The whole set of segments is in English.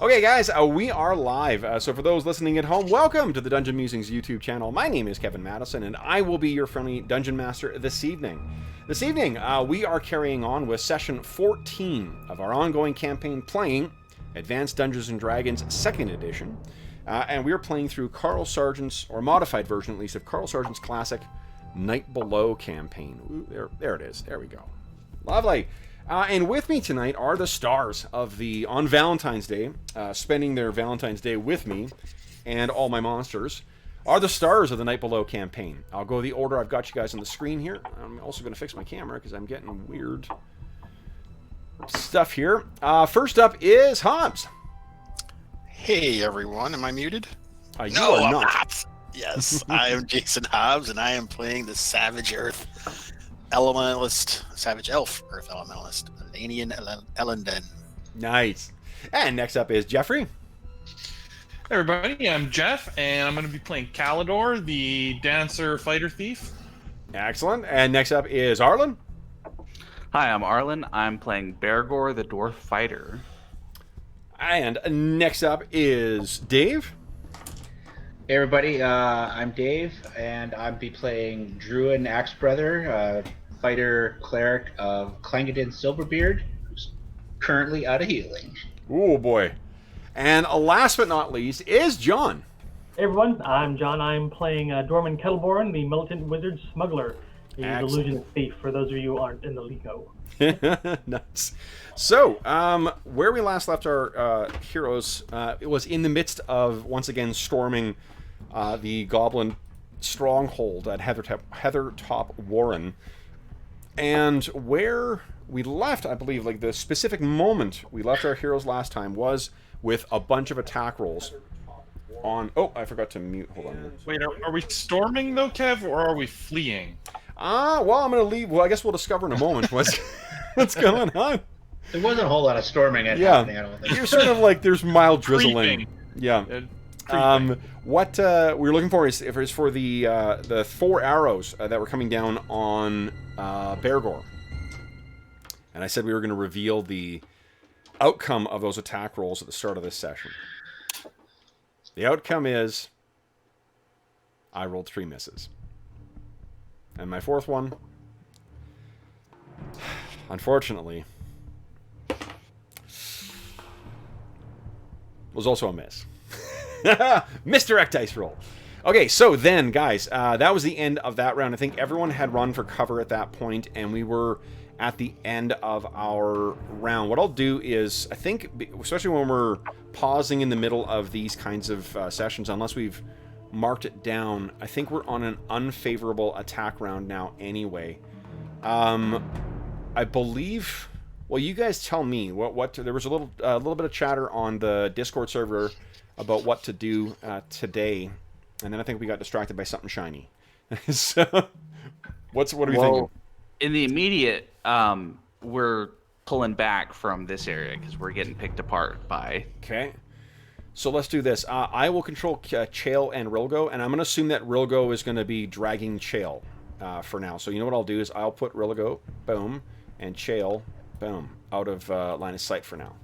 Okay, guys, we are live. So for those listening at home, welcome to the Dungeon Musings YouTube channel. My name is Kevin Madison, and I will be your friendly Dungeon Master this evening. This evening, we are carrying on with session 14 of our ongoing campaign playing Advanced Dungeons & Dragons 2nd Edition. And we are playing through Carl Sargent's, or modified version at least, of Carl Sargent's classic Night Below campaign. Ooh, there it is. There we go. Lovely. And with me tonight are the stars of on Valentine's Day, spending their Valentine's Day with me and all my monsters, are the stars of the Night Below campaign. I'll go the order I've got you guys on the screen here. I'm also going to fix my camera because I'm getting weird stuff here. First up is Hobbs. Hey everyone, am I muted? You No, are I'm not. not. Yes, I am Jason Hobbs, and I am playing the Savage Earth Elementalist, Savage Elf Earth Elementalist, Elanion Elandin. Nice. And next up is Jeffrey. Hey everybody, I'm Jeff, and I'm going to be playing Calidor, the Dancer Fighter Thief. Excellent. And next up is Arlen. Hi, I'm Arlen. I'm playing Bergour, the Dwarf Fighter. And next up is Dave. Hey everybody, I'm Dave, and I'll be playing Druin Axebrother, fighter cleric of Clangadin Silverbeard, who's currently out of healing. Oh boy. And last but not least is John. Hey everyone, I'm John. I'm playing Dorman Kettleborn, the Militant Wizard Smuggler, the Illusion Thief, for those of you who aren't in the Lico. Nice. So, where we last left our heroes, it was in the midst of, once again, storming the Goblin stronghold at Heathertop Warren. And where we left, I believe, like the specific moment we left our heroes last time was with a bunch of attack rolls on... Oh, I forgot to mute. Hold on. Wait, are we storming though, Kev, or are we fleeing? Well, I'm going to leave. Well, I guess we'll discover in a moment what's going on. There wasn't a whole lot of storming happening, I don't think. You're sort of like, there's mild drizzling. Creeping. Yeah. What we're looking for is for the 4 arrows that were coming down on Bergour. And I said we were going to reveal the outcome of those attack rolls at the start of this session. The outcome is I rolled 3 misses. And my 4th one, unfortunately, was also a miss. Misdirect dice roll. Okay, so then, guys, that was the end of that round. I think everyone had run for cover at that point, and we were at the end of our round. What I'll do is, I think, especially when we're pausing in the middle of these kinds of sessions, unless we've marked it down, I think we're on an unfavorable attack round now anyway. I believe... Well, you guys tell me. There was a little bit of chatter on the Discord server about what to do today, and then I think we got distracted by something shiny. So, what are we thinking? In the immediate, we're pulling back from this area because we're getting picked apart by... Okay. So let's do this. I will control Chael and Rilgo, and I'm going to assume that Rilgo is going to be dragging Chael for now. So you know what I'll do is I'll put Rilgo, boom, and Chael, boom, out of line of sight for now.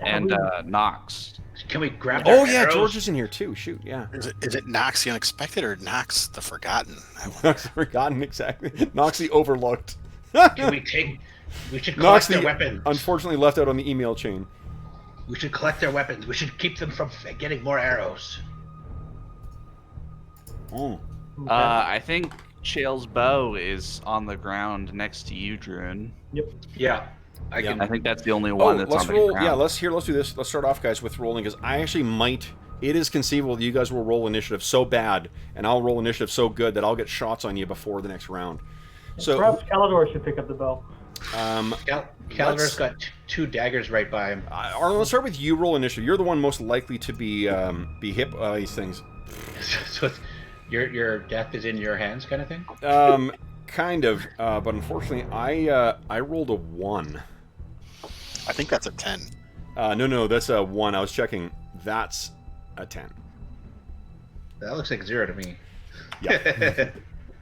And Knox. Can we grab their arrows? George is in here too. Shoot, yeah. Is it Knox the Unexpected or Knox the Forgotten? Knox the Forgotten, exactly. Knox the Overlooked. We should collect their weapons. Unfortunately left out on the email chain. We should collect their weapons. We should keep them from getting more arrows. I think Chael's bow is on the ground next to you, Druin. Yep. Yeah. I think that's the only one that's on the roll. ground. Yeah, let's do this. Let's start off, guys, with rolling, because I actually might... It is conceivable that you guys will roll initiative so bad, and I'll roll initiative so good that I'll get shots on you before the next round. So perhaps Calidor should pick up the bow. Calidor's got 2 daggers right by him. Arlen, let's start with you. Roll initiative. You're the one most likely to be hit by these things. So your death is in your hands, kind of thing. Kind of, but unfortunately, I rolled a 1. I think that's a 10. No, that's a 1. I was checking. That's a 10. That looks like 0 to me. Yeah.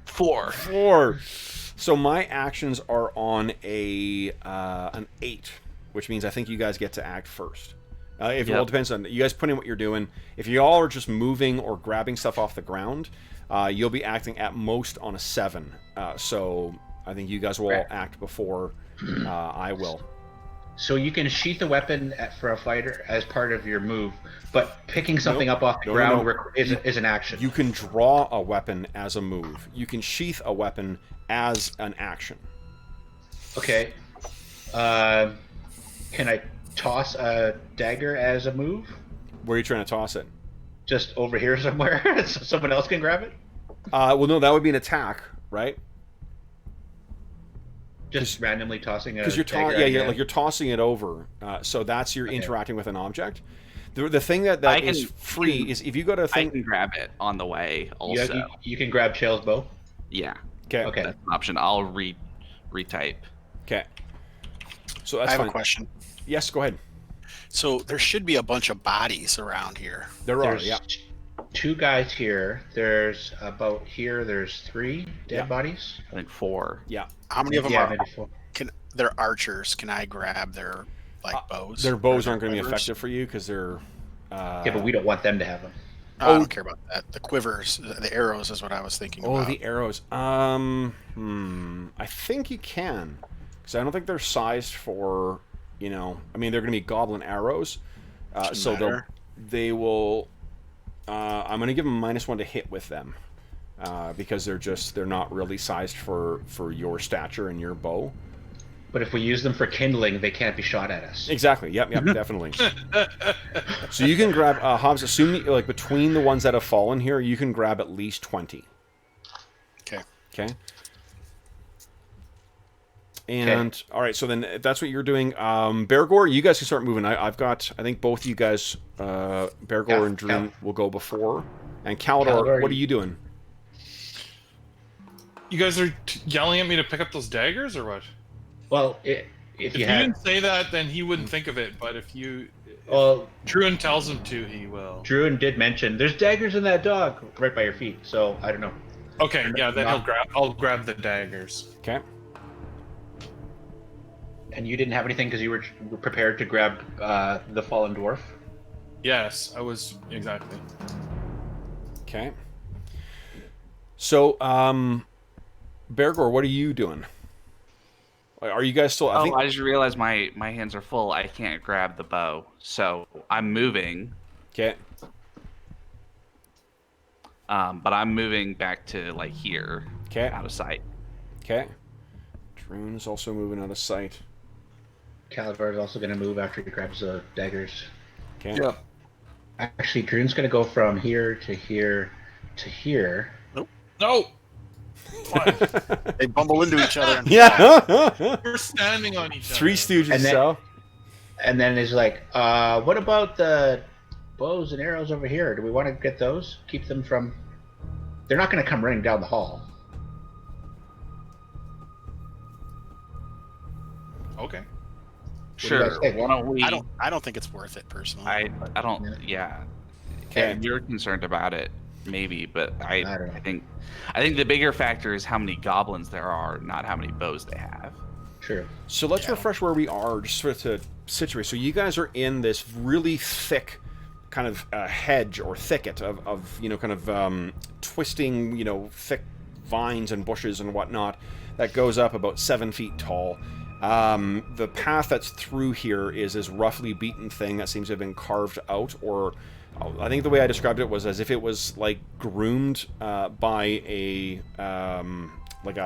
4. So my actions are on an 8, which means I think you guys get to act first. If it all depends on you guys put in what you're doing. If you all are just moving or grabbing stuff off the ground, you'll be acting at most on a 7. So I think you guys will all act before I will. So you can sheath a weapon for a fighter as part of your move, but picking something up off the ground is an action. You can draw a weapon as a move. You can sheath a weapon as an action. Okay. Can I toss a dagger as a move? Where are you trying to toss it? Just over here somewhere, so someone else can grab it? Well, no, that would be an attack, right? Just randomly tossing a because you're tossing it over. So that's you're interacting with an object. The thing that is free is if you go to a thing. I can grab it on the way. Also, you can grab Chael's bow. Yeah. Okay. That's an option. I'll retype. Okay. So that's I have fine. a question. Yes, go ahead. So there should be a bunch of bodies around here. There's 2 guys here. There's about here. There's 3 dead bodies. I think 4. Yeah. How many of them are? Maybe 4. They're archers. Can I grab their bows? Their bows aren't going to be effective for you because they're. Yeah, but we don't want them to have them. I don't care about that. The quivers, the arrows is what I was thinking about. Oh, the arrows. I think you can, because I don't think they're sized for. I mean, they're going to be goblin arrows, so they will. I'm going to give them -1 to hit with them, because they're not really sized for your stature and your bow. But if we use them for kindling, they can't be shot at us. Exactly. Yep. Definitely. So you can grab Hobbs. Assume like between the ones that have fallen here, you can grab at least 20. Okay. And all right. So then, if that's what you're doing, Bergour, you guys can start moving. I think both you guys, Bergour and Druin, will go before. And Calidor, what are you doing? You guys are yelling at me to pick up those daggers, or what? Well, if you didn't say that, then he wouldn't think of it. But if Druin tells him to, he will. Druin did mention there's daggers in that dog right by your feet. So I don't know. Okay, yeah, then I'll grab the daggers. Okay. And you didn't have anything because you were prepared to grab the fallen dwarf? Yes, I was, exactly. Okay. So, Bergour, what are you doing? Are you guys still... I just realized my hands are full. I can't grab the bow. So, I'm moving. Okay. But I'm moving back to, like, here. Okay. Out of sight. Okay. Druin's also moving out of sight. Calidor is also going to move after he grabs the daggers. Okay. Yep. Actually, Druin's going to go from here to here to here. Nope. No! They bumble into each other. Yeah. We're standing on each other. Three Stooges, and then it's like, what about the bows and arrows over here? Do we want to get those? Keep them from... They're not going to come running down the hall. Okay. Sure. Why don't we... I don't think it's worth it, personally. I don't... Yeah. Okay. You're concerned about it, maybe, but I think the bigger factor is how many goblins there are, not how many bows they have. True. So let's refresh where we are, just sort of to situate. So you guys are in this really thick kind of hedge or thicket of kind of twisting, thick vines and bushes and whatnot that goes up about 7 feet tall. The path that's through here is this roughly beaten thing that seems to have been carved out, or I think the way I described it was as if it was like groomed by a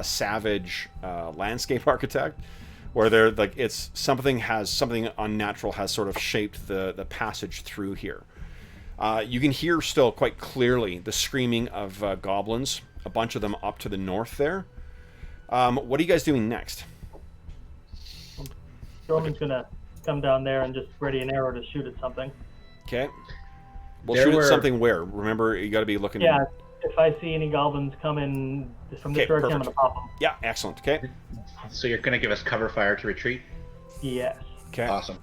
savage landscape architect, where they're like something unnatural has sort of shaped the passage through here. You can hear still quite clearly the screaming of goblins, a bunch of them up to the north there. What are you guys doing next? Roman's gonna come down there and just ready an arrow to shoot at something. Okay. We'll shoot at something where? Remember, you got to be looking... Yeah, if I see any goblins coming from this direction, I'm gonna pop them. Yeah, excellent. Okay. So you're gonna give us cover fire to retreat? Yes. Okay. Awesome.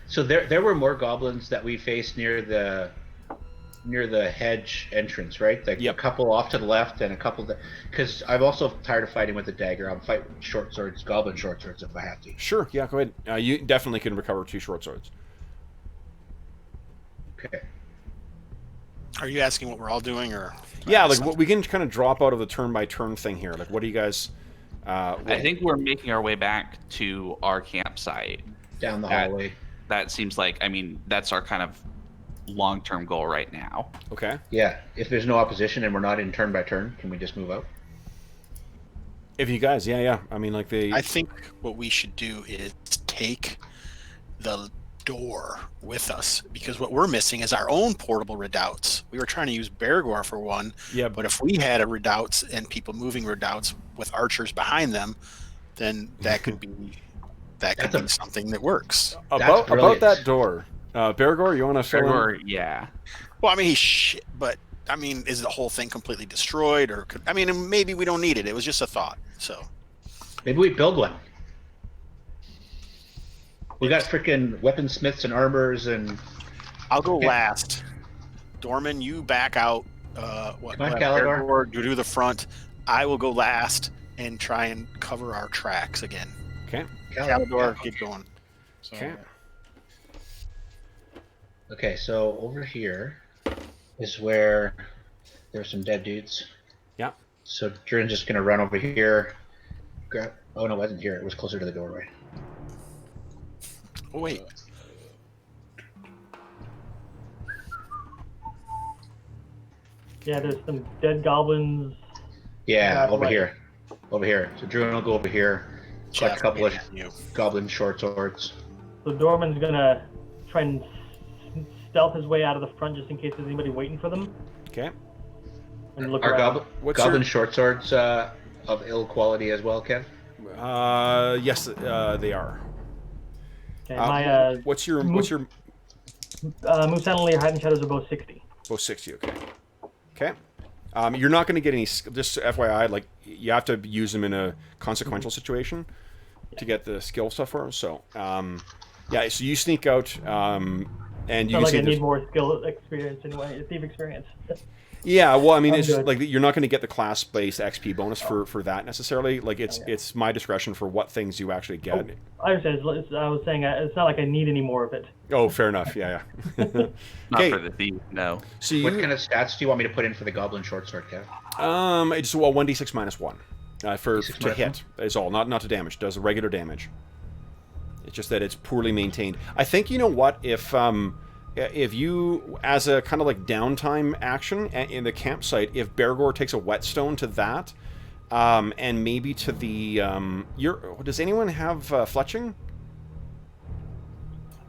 So there were more goblins that we faced near the hedge entrance, right? Like a couple off to the left and a couple because I'm also tired of fighting with the dagger. I'll fight with short swords, goblin short swords if I have to. Sure, yeah, go ahead. You definitely can recover 2 short swords. Okay. Are you asking what we're all doing, or? Yeah, like we can kind of drop out of the turn-by-turn thing here. Like, what do you guys... I think we're making our way back to our campsite. Down the hallway. That seems like, I mean, that's our kind of long-term goal right now. Okay. Yeah. If there's no opposition and we're not in turn by turn, can we just move out? If you guys, yeah. I mean, like I think what we should do is take the door with us, because what we're missing is our own portable redoubts. We were trying to use Bergour for one, Yeah, but if we had a redoubts and people moving redoubts with archers behind them, then that could be something that works. About that door, Bergour, you want to fill in? Bergour, yeah. Well, I mean, but I mean, is the whole thing completely destroyed, or I mean, maybe we don't need it. It was just a thought. So maybe we build one. We got freaking weaponsmiths and armors, and I'll go last. Dorman, you back out. Come on, Calidor. Bergour, you do the front. I will go last and try and cover our tracks again. Okay. Calidor, get going. Okay. Okay, so over here is where there's some dead dudes. Yeah. So Druin's just gonna run over here. Grab. Oh no, it wasn't here. It was closer to the doorway. Oh wait. Yeah, there's some dead goblins. Yeah, over right. here. Over here. So Druin will go over here. Collect a couple of goblin short swords. So Dorman's gonna try and stealth his way out of the front just in case there's anybody waiting for them. Okay. And look Are around. goblin short swords of ill quality as well, Kev? Yes, they are. Okay, what's your Moose Analy or Hide and Shadows are both 60. both 60? Okay. Okay. You're not going to get any. Just FYI, like you have to use them in a consequential situation to get the skill stuff for them. So, yeah. So you sneak out, and you can Like see I need more skill experience anyway, thief experience. Yeah, well, I mean, it's good. like you're not going to get the class-based XP bonus for that necessarily. Like, it's my discretion for what things you actually get. I understand. I was saying it's not like I need any more of it. Oh, fair enough. Yeah. Not Okay. for the thief, no. So What kind of stats do you want me to put in for the goblin short sword, Kev? It's 1d6 minus 1 for D6 to minus hit is all, not to damage. It does regular damage. It's just that it's poorly maintained. I think, you know what, if you, as a kind of like downtime action in the campsite, if Bergour takes a whetstone to that, and maybe to the, does anyone have fletching?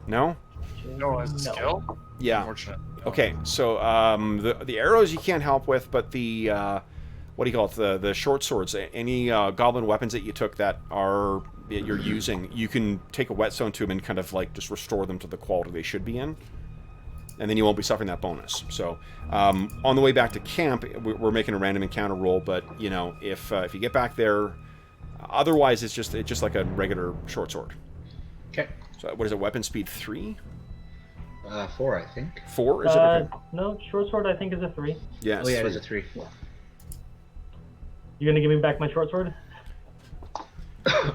No? No, as a skill? Yeah. Unfortunate. Okay, so the arrows you can't help with, but the what do you call it? The short swords. Any goblin weapons that you took that you're using, you can take a whetstone to them and kind of like just restore them to the quality they should be in, and then you won't be suffering that bonus. So on the way back to camp, we're making a random encounter roll, but you know if you get back there, otherwise it's just like a regular short sword. Okay. So what is it? Weapon speed 3? 4, I think. 4? Is it? Okay. No, short sword I think is a 3. Yes. Oh yeah, it is a 3. You gonna give me back my short sword?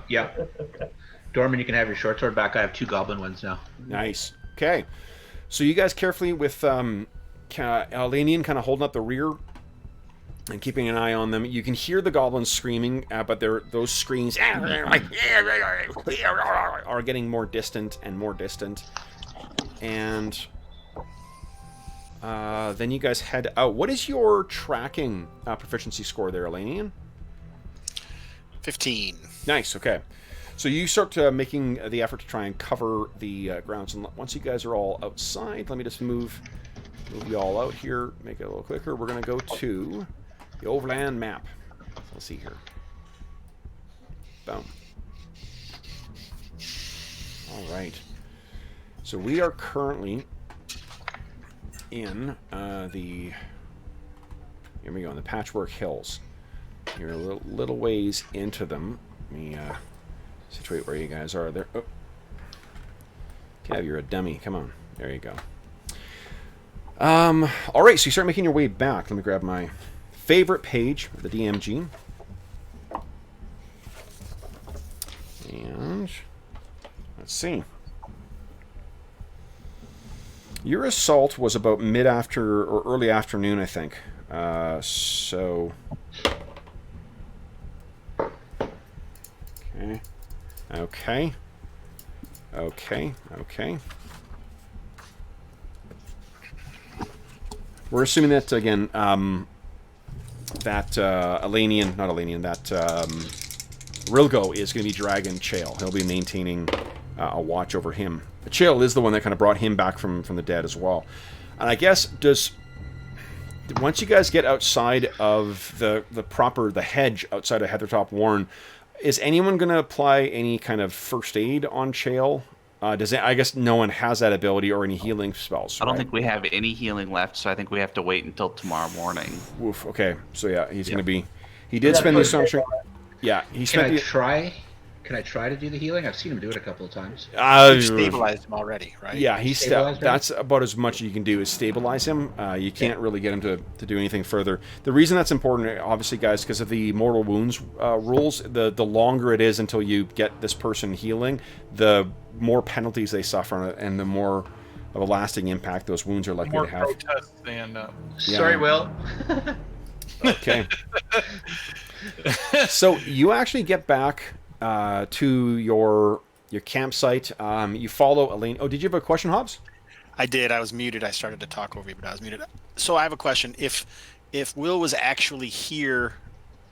Yeah. Dorman, you can have your short sword back. I have 2 goblin ones now. Nice. Okay. So you guys carefully with Elanion kind of holding up the rear and keeping an eye on them. You can hear the goblins screaming, but those screams are getting more distant and more distant. And then you guys head out. What is your tracking proficiency score there, Elanion? 15. Nice, okay. So you start making the effort to try and cover the grounds. And once you guys are all outside, let me just move you all out here, make it a little quicker. We're going to go to the overland map. Let's see here. Boom. All right. So we are currently in here we go, in the Patchwork Hills. You're a little ways into them. Let me situate where you guys are there. Oh. Kev, you're a dummy. Come on. There you go. All right, so you start making your way back. Let me grab my favorite page of the DMG. And let's see. Your assault was about mid-after or early afternoon, I think. So... Okay. We're assuming that, again, that Elanion, not Elanion, that Rilgo is going to be dragging Chael. He'll be maintaining a watch over him. Chael is the one that kind of brought him back from the dead as well. And I guess, once you guys get outside of the hedge outside of Heathertop Warren, is anyone going to apply any kind of first aid on Chael? I guess no one has that ability or any healing spells. I don't think we have any healing left, so I think we have to wait until tomorrow morning. Oof, okay. So yeah, he's going to be... He did spend the astonishing... Yeah, he spent Can I try to do the healing? I've seen him do it a couple of times. You stabilized him already, right? Yeah, that's about as much as you can do is stabilize him. You can't really get him to do anything further. The reason that's important, obviously, guys, because of the mortal wounds rules, the longer it is until you get this person healing, the more penalties they suffer, and the more of a lasting impact those wounds are likely to have. More protests they end up. Yeah. Sorry, Will. Okay. So you actually get back to your campsite. You follow Elaine. Oh, did you have a question, Hobbs? I did. I was muted. I started to talk over you, but I was muted. So I have a question. If Will was actually here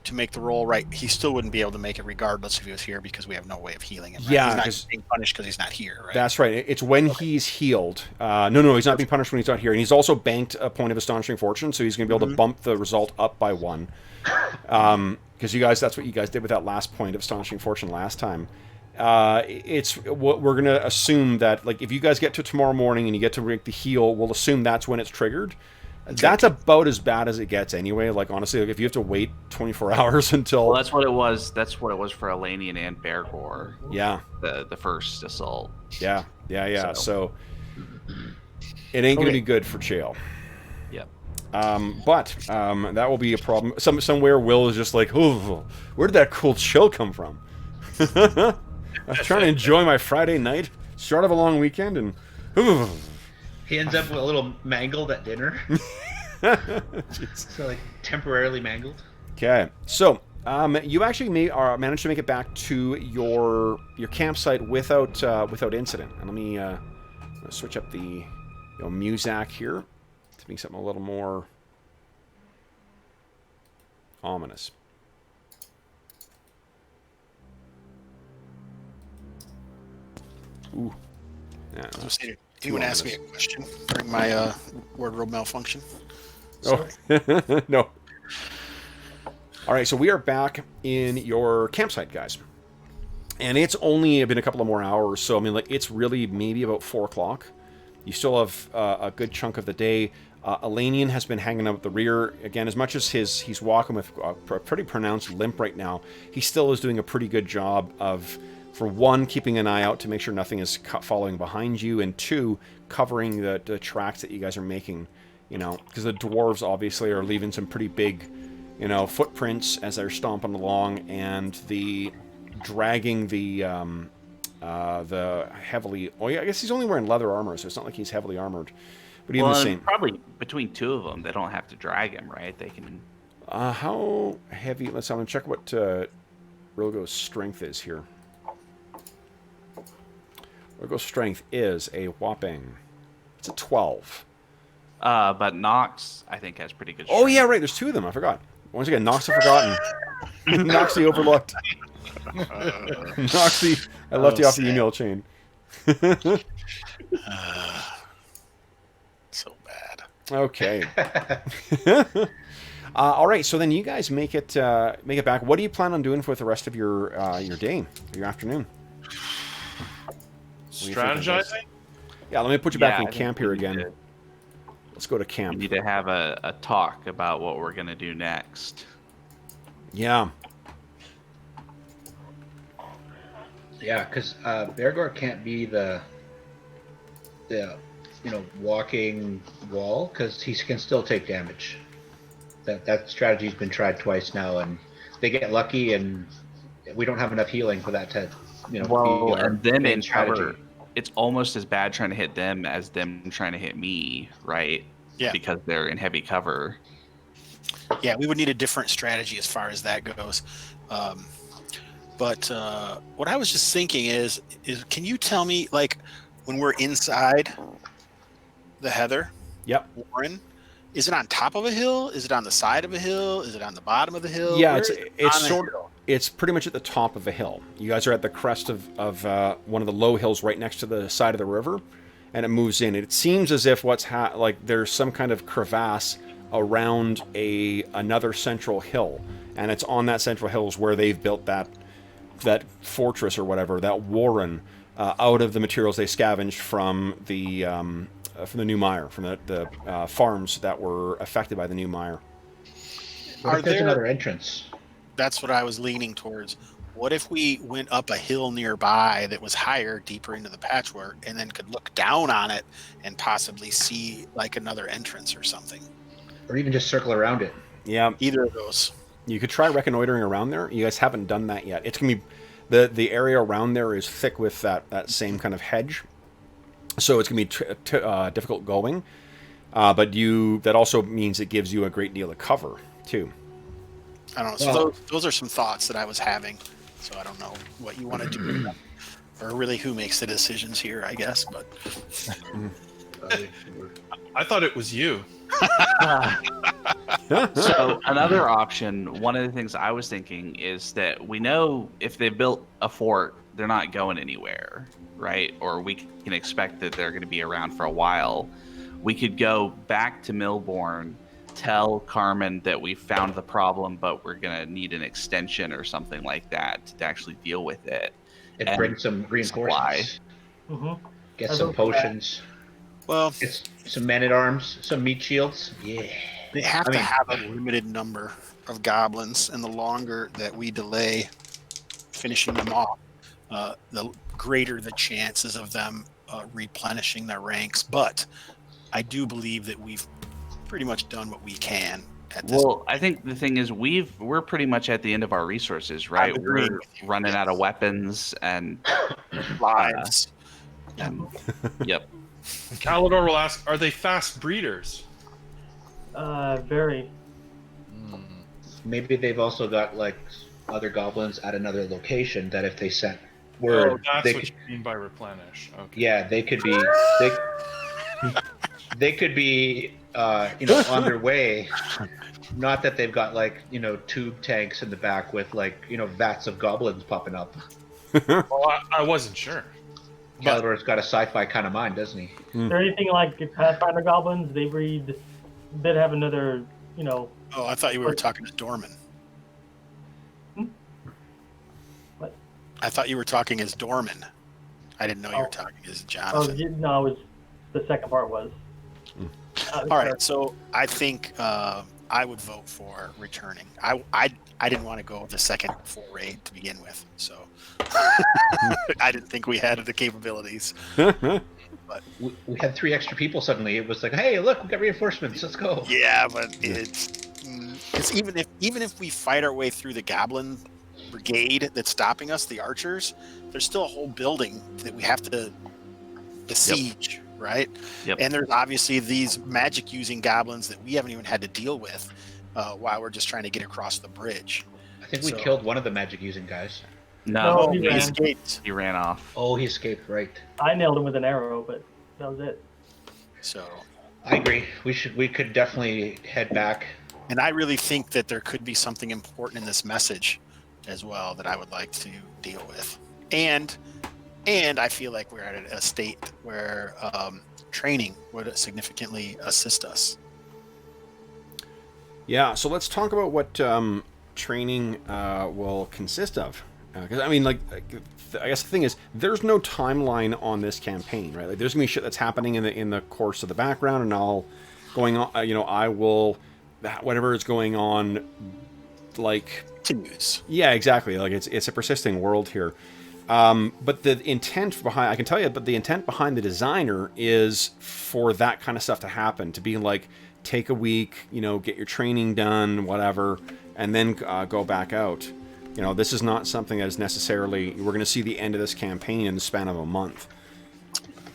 to make the roll, right, he still wouldn't be able to make it regardless if he was here because we have no way of healing him. Right? Yeah, he's not being punished because he's not here, right? That's right. It's when he's healed. No, he's not being punished when he's not here, and he's also banked a point of astonishing fortune, so he's going to be able to bump the result up by 1. Because you guys, that's what you guys did with that last point of astonishing fortune last time. It's what we're going to assume that, like, if you guys get to tomorrow morning and you get to make the heal, we'll assume that's when it's triggered. That's about as bad as it gets anyway. Like, honestly, like, if you have to wait 24 hours until... Well, that's what it was. That's what it was for Elanion and Bergour. Yeah. The first assault. Yeah. So it ain't going to be good for Chael. Yep. But that will be a problem. Somewhere Will is just like, oh, where did that cold chill come from? I was trying to enjoy my Friday night, start of a long weekend, and... He ends up with a little mangled at dinner. So, like, temporarily mangled. Okay, so you actually managed to make it back to your campsite without incident. And let me switch up the Muzak here to make something a little more ominous. Ooh. Yeah. Anyone ask me a question during my wardrobe malfunction? Sorry. Oh, no. All right, so we are back in your campsite, guys. And it's only been a couple of more hours, so, I mean, like, it's really maybe about 4 o'clock. You still have a good chunk of the day. Elanion has been hanging out at the rear. Again, as much as he's walking with a pretty pronounced limp right now, he still is doing a pretty good job of... For one, keeping an eye out to make sure nothing is following behind you, and 2, covering the tracks that you guys are making, because the dwarves obviously are leaving some pretty big, footprints as they're stomping along, and dragging the heavily... Oh yeah, I guess he's only wearing leather armor, so it's not like he's heavily armored. But even the same... probably between 2 of them, they don't have to drag him, right? They can... How heavy... I'm going to check what Rilgo's strength is here. Bergour's strength is a whopping... It's a 12. But Knox, I think, has pretty good strength. Oh, yeah, right. There's 2 of them. I forgot. Once again, Knox the Forgotten. Knox the Overlooked. Knox the... I left you off the email chain. So bad. Okay. All right, so then you guys make it back. What do you plan on doing for the rest of your day, your afternoon? Strategizing? Yeah, let me put you back in camp here again. Let's go to camp. We need to have a talk about what we're going to do next. Yeah. Yeah, because Bergour can't be the walking wall, because he can still take damage. That strategy's been tried twice now, and they get lucky, and we don't have enough healing for that to, Well, and then in strategy. it's almost as bad trying to hit them as them trying to hit me, right? Yeah. Because they're in heavy cover. Yeah, we would need a different strategy as far as that goes. But what I was just thinking is can you tell me, like, when we're inside the heather, Yep. Warren, is it on top of a hill? Is it on the side of a hill? Is it on the bottom of the hill? Yeah, Where it's is it it's on the sort hill? it's pretty much at the top of a hill. You guys are at the crest of one of the low hills right next to the side of the river, and it moves in. It seems as if like there's some kind of crevasse around another central hill, and it's on that central hill is where they've built that fortress or whatever, that warren, out of the materials they scavenged from the new mire, from the farms that were affected by the new mire. What if there's another entrance? That's what I was leaning towards. What if we went up a hill nearby that was higher, deeper into the patchwork, and then could look down on it and possibly see like another entrance or something? Or even just circle around it. Yeah, Either of those. you could try reconnoitering around there. You guys haven't done that yet. It's gonna be the area around there is thick with that same kind of hedge, so it's gonna be difficult going. But that also means it gives you a great deal of cover too. I don't know. So Well- those are some thoughts that I was having. So I don't know what you want to do with them. Or really who makes the decisions here, I guess. But I thought it was you. So another option, one of the things I was thinking is that we know if they built a fort, they're not going anywhere, right? Or we can expect that they're going to be around for a while. We could go back to Milbourne, tell Carmen that we found the problem, but we're going to need an extension or something like that to actually deal with it. And bring some reinforcements. Mm-hmm. Get I some vote for that. potions. well, Get some men-at-arms. Some meat shields. Yeah. they have I to mean- have a limited number of goblins, and the longer that we delay finishing them off, the greater the chances of them replenishing their ranks. But I do believe that we've pretty much done what we can at this. Well, I think the thing is we're pretty much at the end of our resources, right? I'm agreeing We're with you, running yes. out of weapons and Lives. yep. Calidor will ask, are they fast breeders? Very. Maybe they've also got like other goblins at another location that if they sent Oh, word, that's they what could, you mean by replenish. Okay. yeah, they could be they could be on their way. Not that they've got like tube tanks in the back with like vats of goblins popping up. Well, I wasn't sure. Calidor's got a sci-fi kind of mind, doesn't he? Is there anything like Pathfinder goblins? They breed. They'd have another. Oh, I thought you were talking to Dorman. What? I thought you were talking as Dorman. I didn't know you were Oh. talking as Oh, Jonathan. no, it was the second part was. All right, so I think I would vote for returning. I didn't want to go with the second foray to begin with, so I didn't think we had the capabilities. We had 3 extra people suddenly. It was like, hey, look, we got reinforcements. Let's go. Yeah, but it's even if we fight our way through the goblin brigade that's stopping us, the archers, there's still a whole building that we have to besiege, right? Yep. And there's obviously these magic using goblins that we haven't even had to deal with while we're just trying to get across the bridge. I think we So- killed one of the magic using guys. No, No, he He ran. escaped. he ran off. Oh, he escaped, right. I nailed him with an arrow, but that was it. So, I agree. We could definitely head back. and I really think that there could be something important in this message as well that I would like to deal with. And I feel like we're at a state where training would significantly assist us. Yeah, so let's talk about what training will consist of. Because I mean, I guess the thing is, there's no timeline on this campaign, right? Like, there's gonna be shit that's happening in the course of the background, and I'll going on. I will whatever is going on, like. Continues. Yeah, exactly. Like it's a persisting world here. But the intent behind, I can tell you, but the intent behind the designer is for that kind of stuff to happen, to be like, take a week, get your training done, whatever, and then go back out. This is not something that is necessarily, we're going to see the end of this campaign in the span of a month.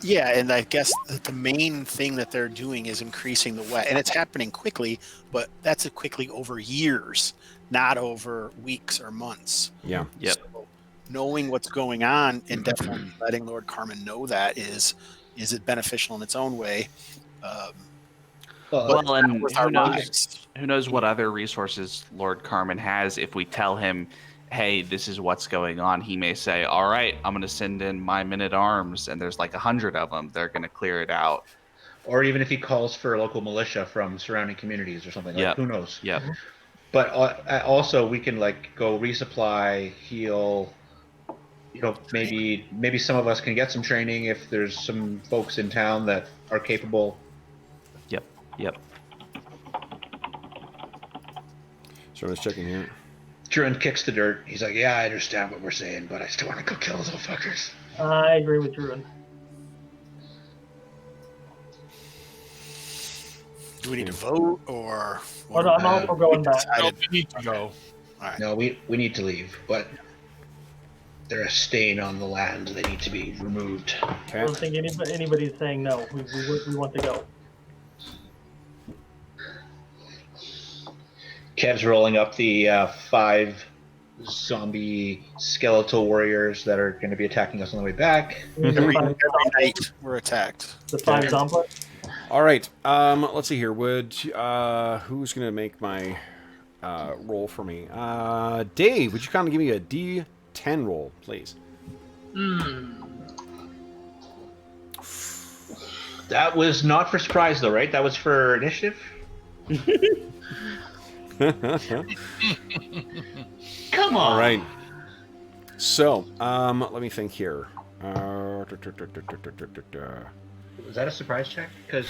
Yeah, and I guess that the main thing that they're doing is increasing the wet, and it's happening quickly, but that's a quickly over years, not over weeks or months. Yeah. Yep. So knowing what's going on and definitely letting Lord Carmen know that is it beneficial in its own way. Well, and with our lives. who knows what other resources Lord Carmen has if we tell him, hey, this is what's going on. He may say, all right, I'm going to send in my men-at-arms, and there's like 100 of them. They're going to clear it out. Or even if he calls for local militia from surrounding communities or something. Like, who knows? Yep. But also we can like go resupply, heal. You know, maybe some of us can get some training if there's some folks in town that are capable. Yep. So I was checking here. Druin kicks the dirt. He's like, yeah, I understand what we're saying, but I still want to go kill those little fuckers. I agree with Druin. Do we need to vote or? Oh, no, I'm also going back. No, we need to go. All right. No, we need to leave, but they're a stain on the land. They need to be removed. I Okay. don't think anybody's saying no. We want to go. Kev's rolling up the 5 zombie skeletal warriors that are going to be attacking us on the way back. Every night we're attacked. The 5 zombies. All right. Let's see here. Who's gonna make my roll for me? Dave, would you kind of give me a D10 roll, please? That was not for surprise, though, right? That was for initiative? Come on! All right. So, let me think here. Was that a surprise check? Because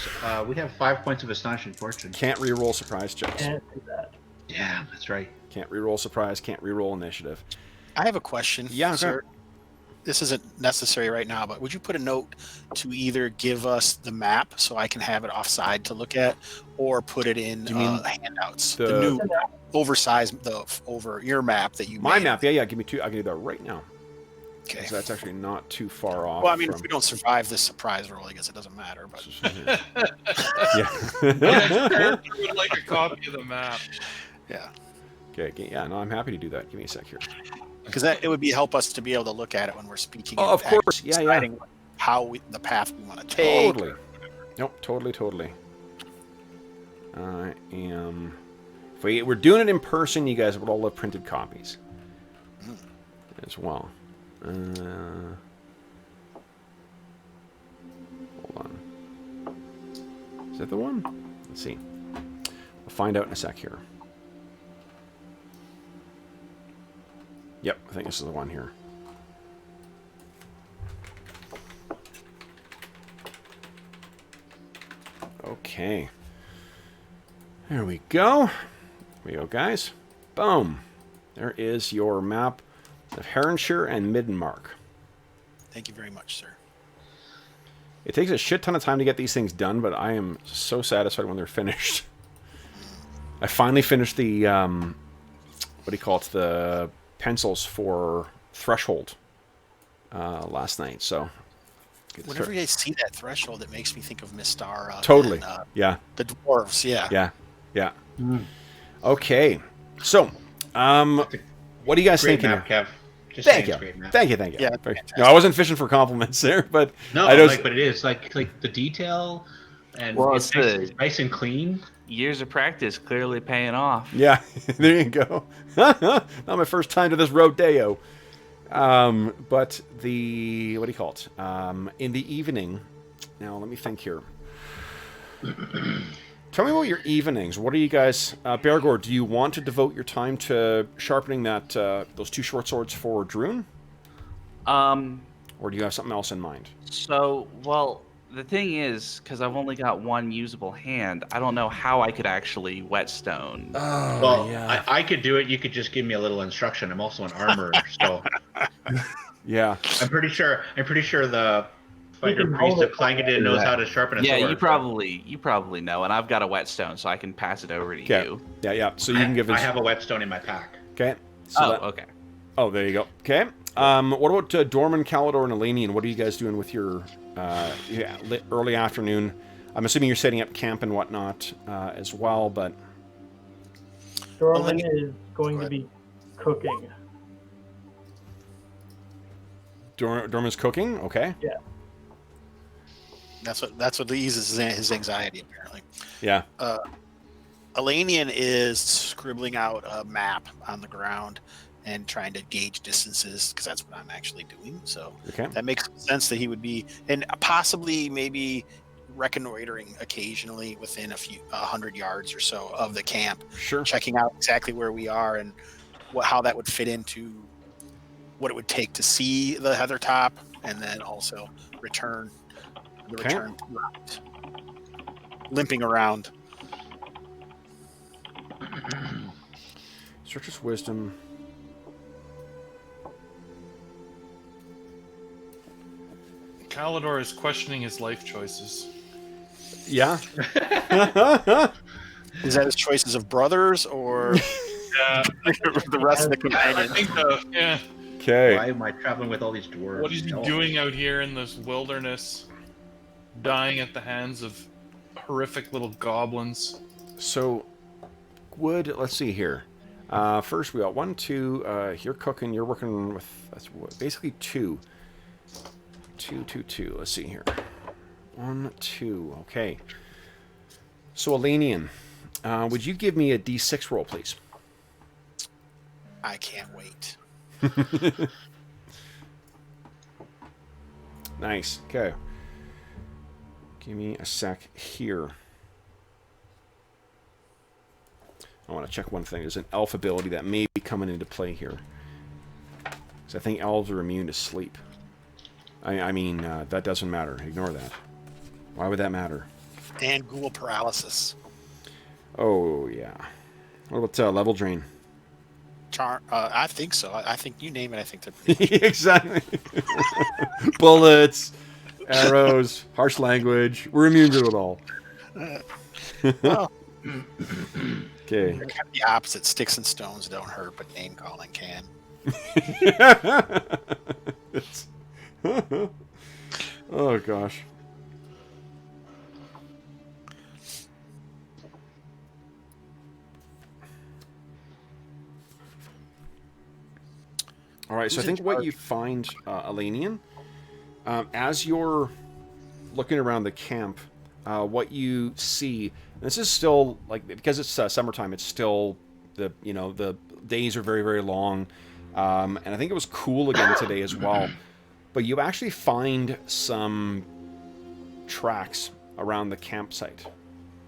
we have 5 points of astonishing fortune. Can't re-roll surprise checks. Can't do that. Yeah, that's right. Can't re-roll surprise. Can't re-roll initiative. I have a question. Yeah, sir. This isn't necessary right now, but would you put a note to either give us the map so I can have it offside to look at, or put it in You mean handouts? the- The new oversized, over your map that you My made. map. Yeah. Give me 2. I can do that right now. Okay. So that's actually not too far off. Well, I mean, if from... we don't survive this surprise roll, I guess it doesn't matter. But yeah. Character would like a copy of the map. yeah, Okay. Yeah. No, I'm happy to do that. Give me a sec here. because it would help us to be able to look at it when we're speaking. Oh, and of course. actually Yeah. deciding how the path we want to take. Totally. Nope. Totally. I am. If we're doing it in person, you guys would all have printed copies as well. Hold on. Is that the one? Let's see. We'll find out in a sec here. Yep, I think this is the one here. Okay. There we go. Here we go, guys. Boom. There is your map of Heronshire and Middenmark. Thank you very much, sir. It takes a shit ton of time to get these things done, but I am so satisfied when they're finished. I finally finished the, what do you call it, the pencils for Threshold last night, so... Whenever I see that threshold, it makes me think of Mistara. Totally, And, yeah. the dwarves, yeah. Yeah. Okay, so, what are you guys Great thinking? map, Kev. Just Thank saying you. it's a great map. Thank you. Yeah, Very- fantastic. No, I wasn't fishing for compliments there, but No, I just, but it is like the detail, and Well, it's it's nice and clean. Years of practice clearly paying off. yeah, there you go. Not my first time to this rodeo. But the, what do you call it? In the evening, now let me think here. Tell me about your evenings. What are you guys, Bergour, do you want to devote your time to sharpening that, those 2 short swords for Druin? Or do you have something else in mind? So, well, the thing is, because I've only got 1 usable hand, I don't know how I could actually whetstone. Oh, Well, I could do it. You could just give me a little instruction. I'm also an armorer, so yeah. I'm pretty sure the fighter can priest hold of it. Clangedon knows how to sharpen a Yeah, sword. you probably know, and I've got a whetstone, so I can pass it over to Okay. you. Yeah. So you can give I us. have a whetstone in my pack. Okay. So Oh, that- okay. Oh, there you go. Okay. What about Dorman, Calidor, and Elanion? What are you guys doing with your yeah, early afternoon. I'm assuming you're setting up camp and whatnot as well, but... Dorman is going to be cooking. Dorman's cooking? Okay. Yeah. That's what eases his anxiety, apparently. Yeah. Elanion is scribbling out a map on the ground and trying to gauge distances, because that's what I'm actually doing. So that makes sense that he would be, and possibly maybe reconnoitering occasionally within 100 yards or so of the camp. Sure. Checking out exactly where we are and how that would fit into what it would take to see the heather top, and then also return route, limping around. Searcher's wisdom. Kalidor is questioning his life choices. Yeah. Is that his choices of brothers or the rest of the companions? I think yeah. Okay. Why am I traveling with all these dwarves? What is he doing out here in this wilderness, dying at the hands of horrific little goblins? So, let's see here. First, we got 1, 2. You're cooking. You're working with basically 2. 2, 2, 2. Let's see here. 1, 2. Okay. So, Elanion, would you give me a D6 roll, please? I can't wait. Nice. Okay. Give me a sec here. I want to check one thing. There's an elf ability that may be coming into play here. Because I think elves are immune to sleep. I mean, that doesn't matter. Ignore that. Why would that matter? And ghoul paralysis. Oh, yeah. What about level drain? I think so. I think you name it. I think that. Exactly. Bullets, arrows, harsh language. We're immune to it all. Well, okay. they're kind of the opposite. Sticks and stones don't hurt, but name calling can. Oh gosh. All right, so I think what you find, Elanion, as you're looking around the camp, what you see, and this is still like, because it's summertime, it's still the days are very, very long, and I think it was cool again today as well. But you actually find some tracks around the campsite.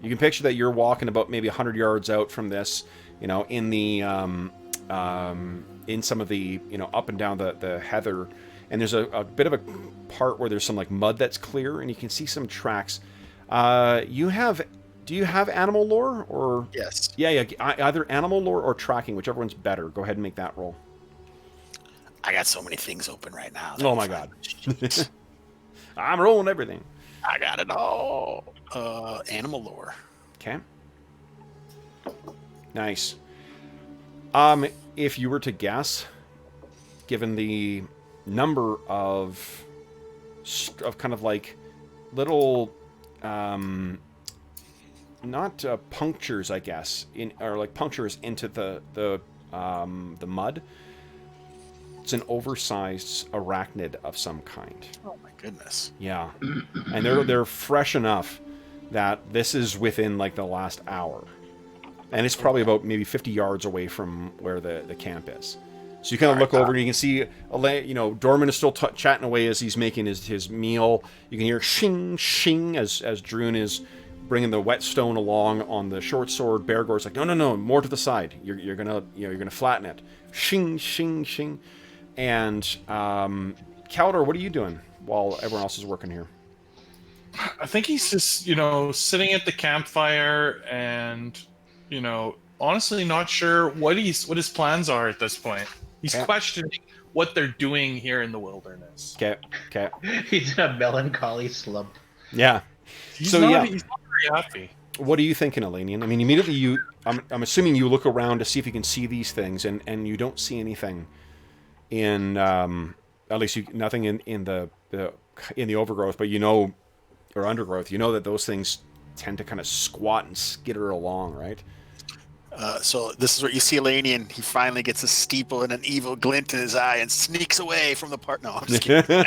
You can picture that you're walking about maybe 100 yards out from this, in the in some of the up and down the heather, and there's a bit of a part where there's some like mud that's clear, and you can see some tracks. Do you have animal lore or? Yes. Yeah. Either animal lore or tracking, whichever one's better. Go ahead and make that roll. I got so many things open right now. Oh my god. I'm rolling everything. I got it all. Animal lore. Okay. Nice. If you were to guess, given the number of kind of like little, not punctures, I guess, or like punctures into the mud. It's an oversized arachnid of some kind. Oh my goodness. Yeah, and they're fresh enough that this is within like the last hour. And it's probably about maybe 50 yards away from where the camp is. So you kind of look over and you can see, Dorman is still chatting away as he's making his meal. You can hear shing, shing as Druin is bringing the whetstone along on the short sword. Bergour's like, no, more to the side. You're gonna flatten it. Shing, shing, shing. And Kalidor, what are you doing while everyone else is working here? I think he's just, sitting at the campfire and, honestly not sure what his plans are at this point. He's questioning what they're doing here in the wilderness. Okay. He's in a melancholy slump. Yeah. He's not very happy. What are you thinking, Elanion? I mean, immediately I'm assuming you look around to see if you can see these things, and you don't see anything in, at least nothing in the in the overgrowth, but you know, or undergrowth, you know that those things tend to kind of squat and skitter along, right? So this is where you see Elanion. He finally gets a steeple and an evil glint in his eye and sneaks away from the part. No, I'm just kidding.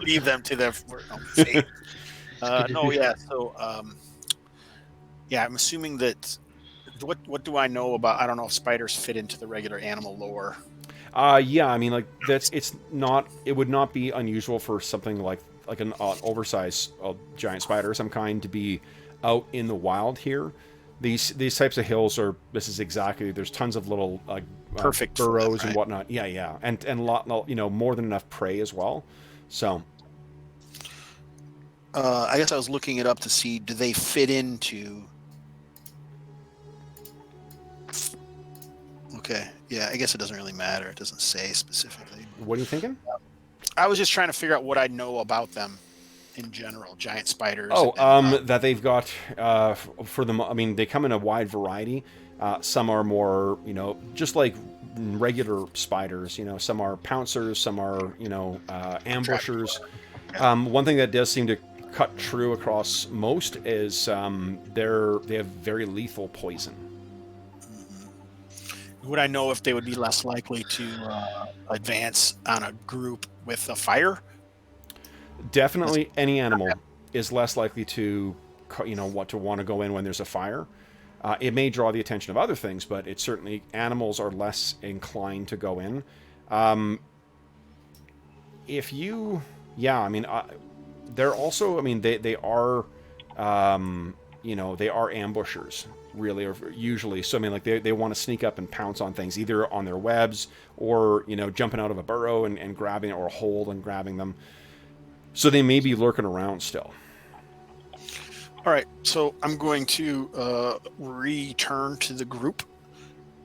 Leave them to their fate. No, yeah. So, yeah, I'm assuming that. What do I know about? I don't know if spiders fit into the regular animal lore. Yeah, I mean, like it's not. It would not be unusual for something like an oversized giant spider of some kind to be out in the wild here. These types of hills are. This is exactly. There's tons of little perfect burrows them, right? and whatnot. Yeah, and lot, more than enough prey as well. So. I guess I was looking it up to see, do they fit into... Okay, yeah, I guess it doesn't really matter. It doesn't say specifically. What are you thinking? I was just trying to figure out what I know about them in general, giant spiders. That they've got, for them, I mean, they come in a wide variety. Some are more, just like regular spiders, some are pouncers, some are, ambushers. One thing that does seem to cut true across most is they have very lethal poison. Would I know if they would be less likely to advance on a group with a fire? Definitely, any animal is less likely to, want to go in when there's a fire. It may draw the attention of other things, but it's certainly animals are less inclined to go in. They're also, they are, they are ambushers, really, or usually. So, they want to sneak up and pounce on things, either on their webs or, jumping out of a burrow and grabbing it, or a hole and grabbing them. So they may be lurking around still. All right, so I'm going to return to the group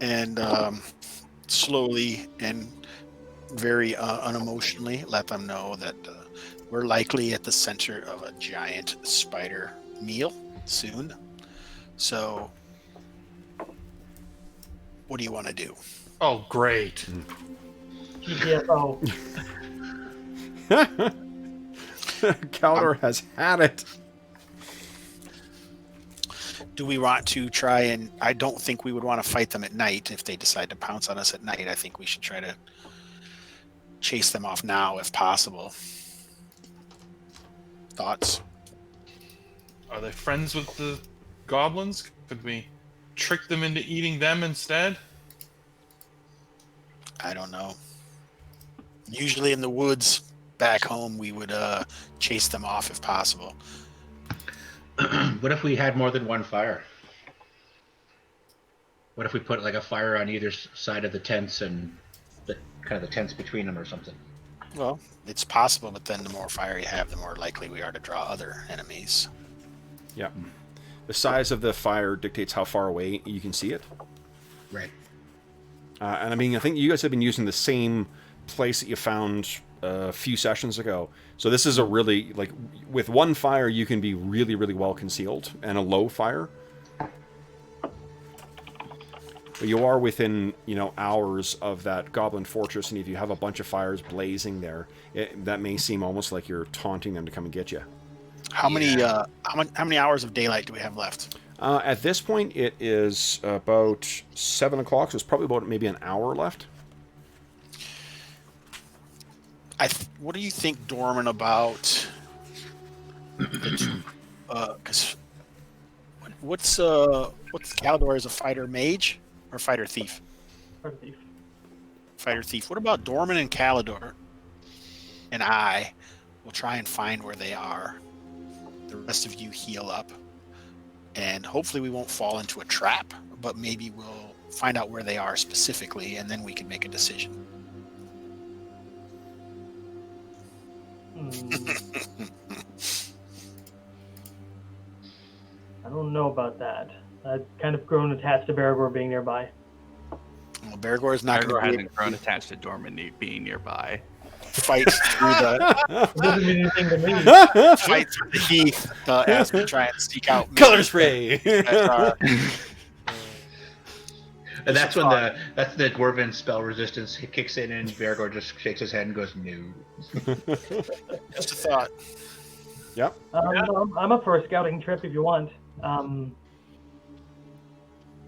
and slowly and very unemotionally let them know that we're likely at the center of a giant spider meal soon. So, what do you want to do? Oh, great. GTFO. Caldor has had it. Do we want to try and... I don't think we would want to fight them at night if they decide to pounce on us at night. I think we should try to chase them off now if possible. Thoughts? Are they friends with the goblins? Could we trick them into eating them instead? I don't know. Usually in the woods back home, we would chase them off if possible. What if we had more than one fire? What if we put like a fire on either side of the tents and the tents between them or something? Well, it's possible, but then the more fire you have, the more likely we are to draw other enemies. Yeah. The size of the fire dictates how far away you can see it. Right. And I think you guys have been using the same place that you found a few sessions ago. So this is a really, with one fire, you can be really, really well concealed, and a low fire. But you are within, hours of that goblin fortress, and if you have a bunch of fires blazing there, that may seem almost like you're taunting them to come and get you. How many hours of daylight do we have left? At this point, it is about 7 o'clock, so it's probably about maybe an hour left. What do you think, Dorman, about? Because what's Caldor as a fighter mage or fighter thief? Fighter thief. Fighter thief. What about Dorman and Calidor? And I will try and find where they are. The rest of you heal up, and hopefully we won't fall into a trap. But maybe we'll find out where they are specifically, and then we can make a decision. I don't know about that. I've kind of grown attached to Bergour being nearby. Well, Bergour is not going Bergour to hasn't grown attached to Dorman being nearby. fight through the It doesn't mean anything to me. fight through the heath as we try and seek out Color spray! I And that's when the dwarven spell resistance kicks in, and Bergour just shakes his head and goes, "No." Just a thought. Yep. I'm up for a scouting trip if you want.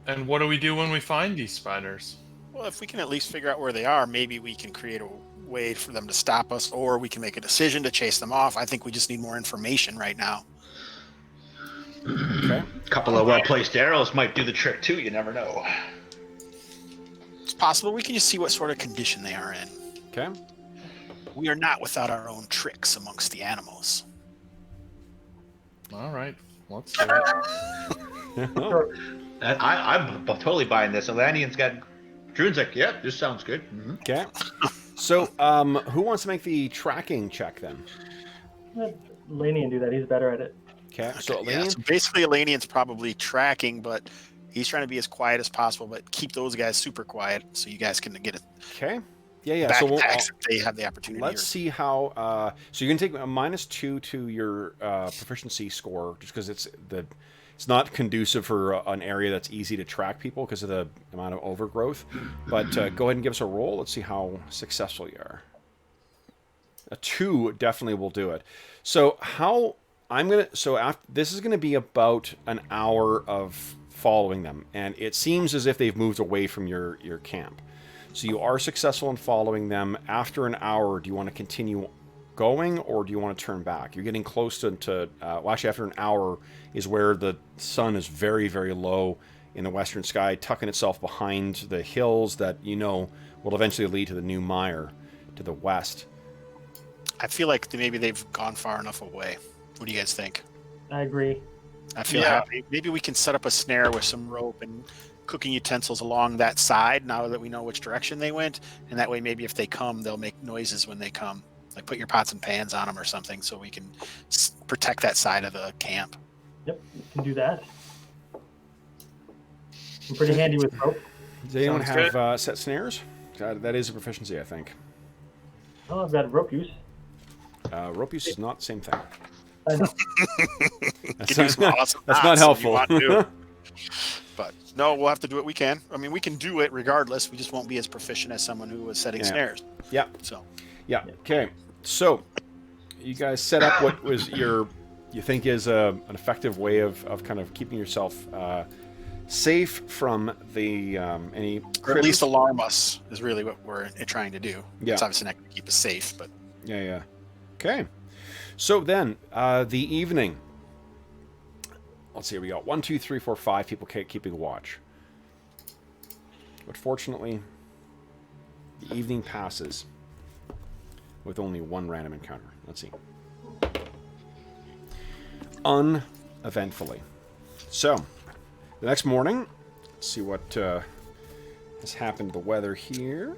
And what do we do when we find these spiders? Well, if we can at least figure out where they are, maybe we can create a way for them to stop us, or we can make a decision to chase them off. I think we just need more information right now. Okay. A couple of well-placed arrows might do the trick too. You never know. It's possible we can just see what sort of condition they are in. Okay. We are not without our own tricks amongst the animals. All right, let's do it. I'm totally buying this. Elanion's got. Druin's like, "Yep, this sounds good." Mm-hmm. Okay. So, who wants to make the tracking check then? Let Elanion do that. He's better at it. Okay. So, Yeah, Elanion? so basically, Elanion's probably tracking, but he's trying to be as quiet as possible, but keep those guys super quiet so you guys can get it Okay. Yeah. back So if they have the opportunity. let's see how. So you can take a -2 to your proficiency score, just because it's not conducive for an area that's easy to track people because of the amount of overgrowth. But go ahead and give us a roll. Let's see how successful you are. A 2 definitely will do it. So this is gonna be about an hour of following them, and it seems as if they've moved away from your camp. So you are successful in following them. After an hour, do you want to continue going, or do you want to turn back? You're getting close to well, actually, after an hour is where the sun is very, very low in the western sky, tucking itself behind the hills that will eventually lead to the new mire to the west. I feel like maybe they've gone far enough away. What do you guys think? I agree. I feel happy. Maybe we can set up a snare with some rope and cooking utensils along that side now that we know which direction they went, and that way maybe if they come, they'll make noises when they come. Like put your pots and pans on them or something so we can protect that side of the camp. Yep, you can do that. I'm pretty handy with rope. Does anyone Sounds have set snares? That is a proficiency, I think. Oh, I've got rope use. Rope use is not the same thing. I know. That's Can do some awesome that's not knots if you helpful. want to. But no, we'll have to do what we can. I mean, we can do it regardless. We just won't be as proficient as someone who was setting snares. Yeah. So. Yeah. Okay. So, you guys set up what was you think is an effective way of kind of keeping yourself safe from the any Or at critters? least alarm us is really what we're trying to do. Yeah. It's obviously not going to keep us safe, but Yeah. Okay. So then, the evening. Let's see. We got 1, 2, 3, 4, 5 people keeping watch. But fortunately, the evening passes with only one random encounter. Let's see. Uneventfully. So, the next morning, let's see what has happened to the weather here.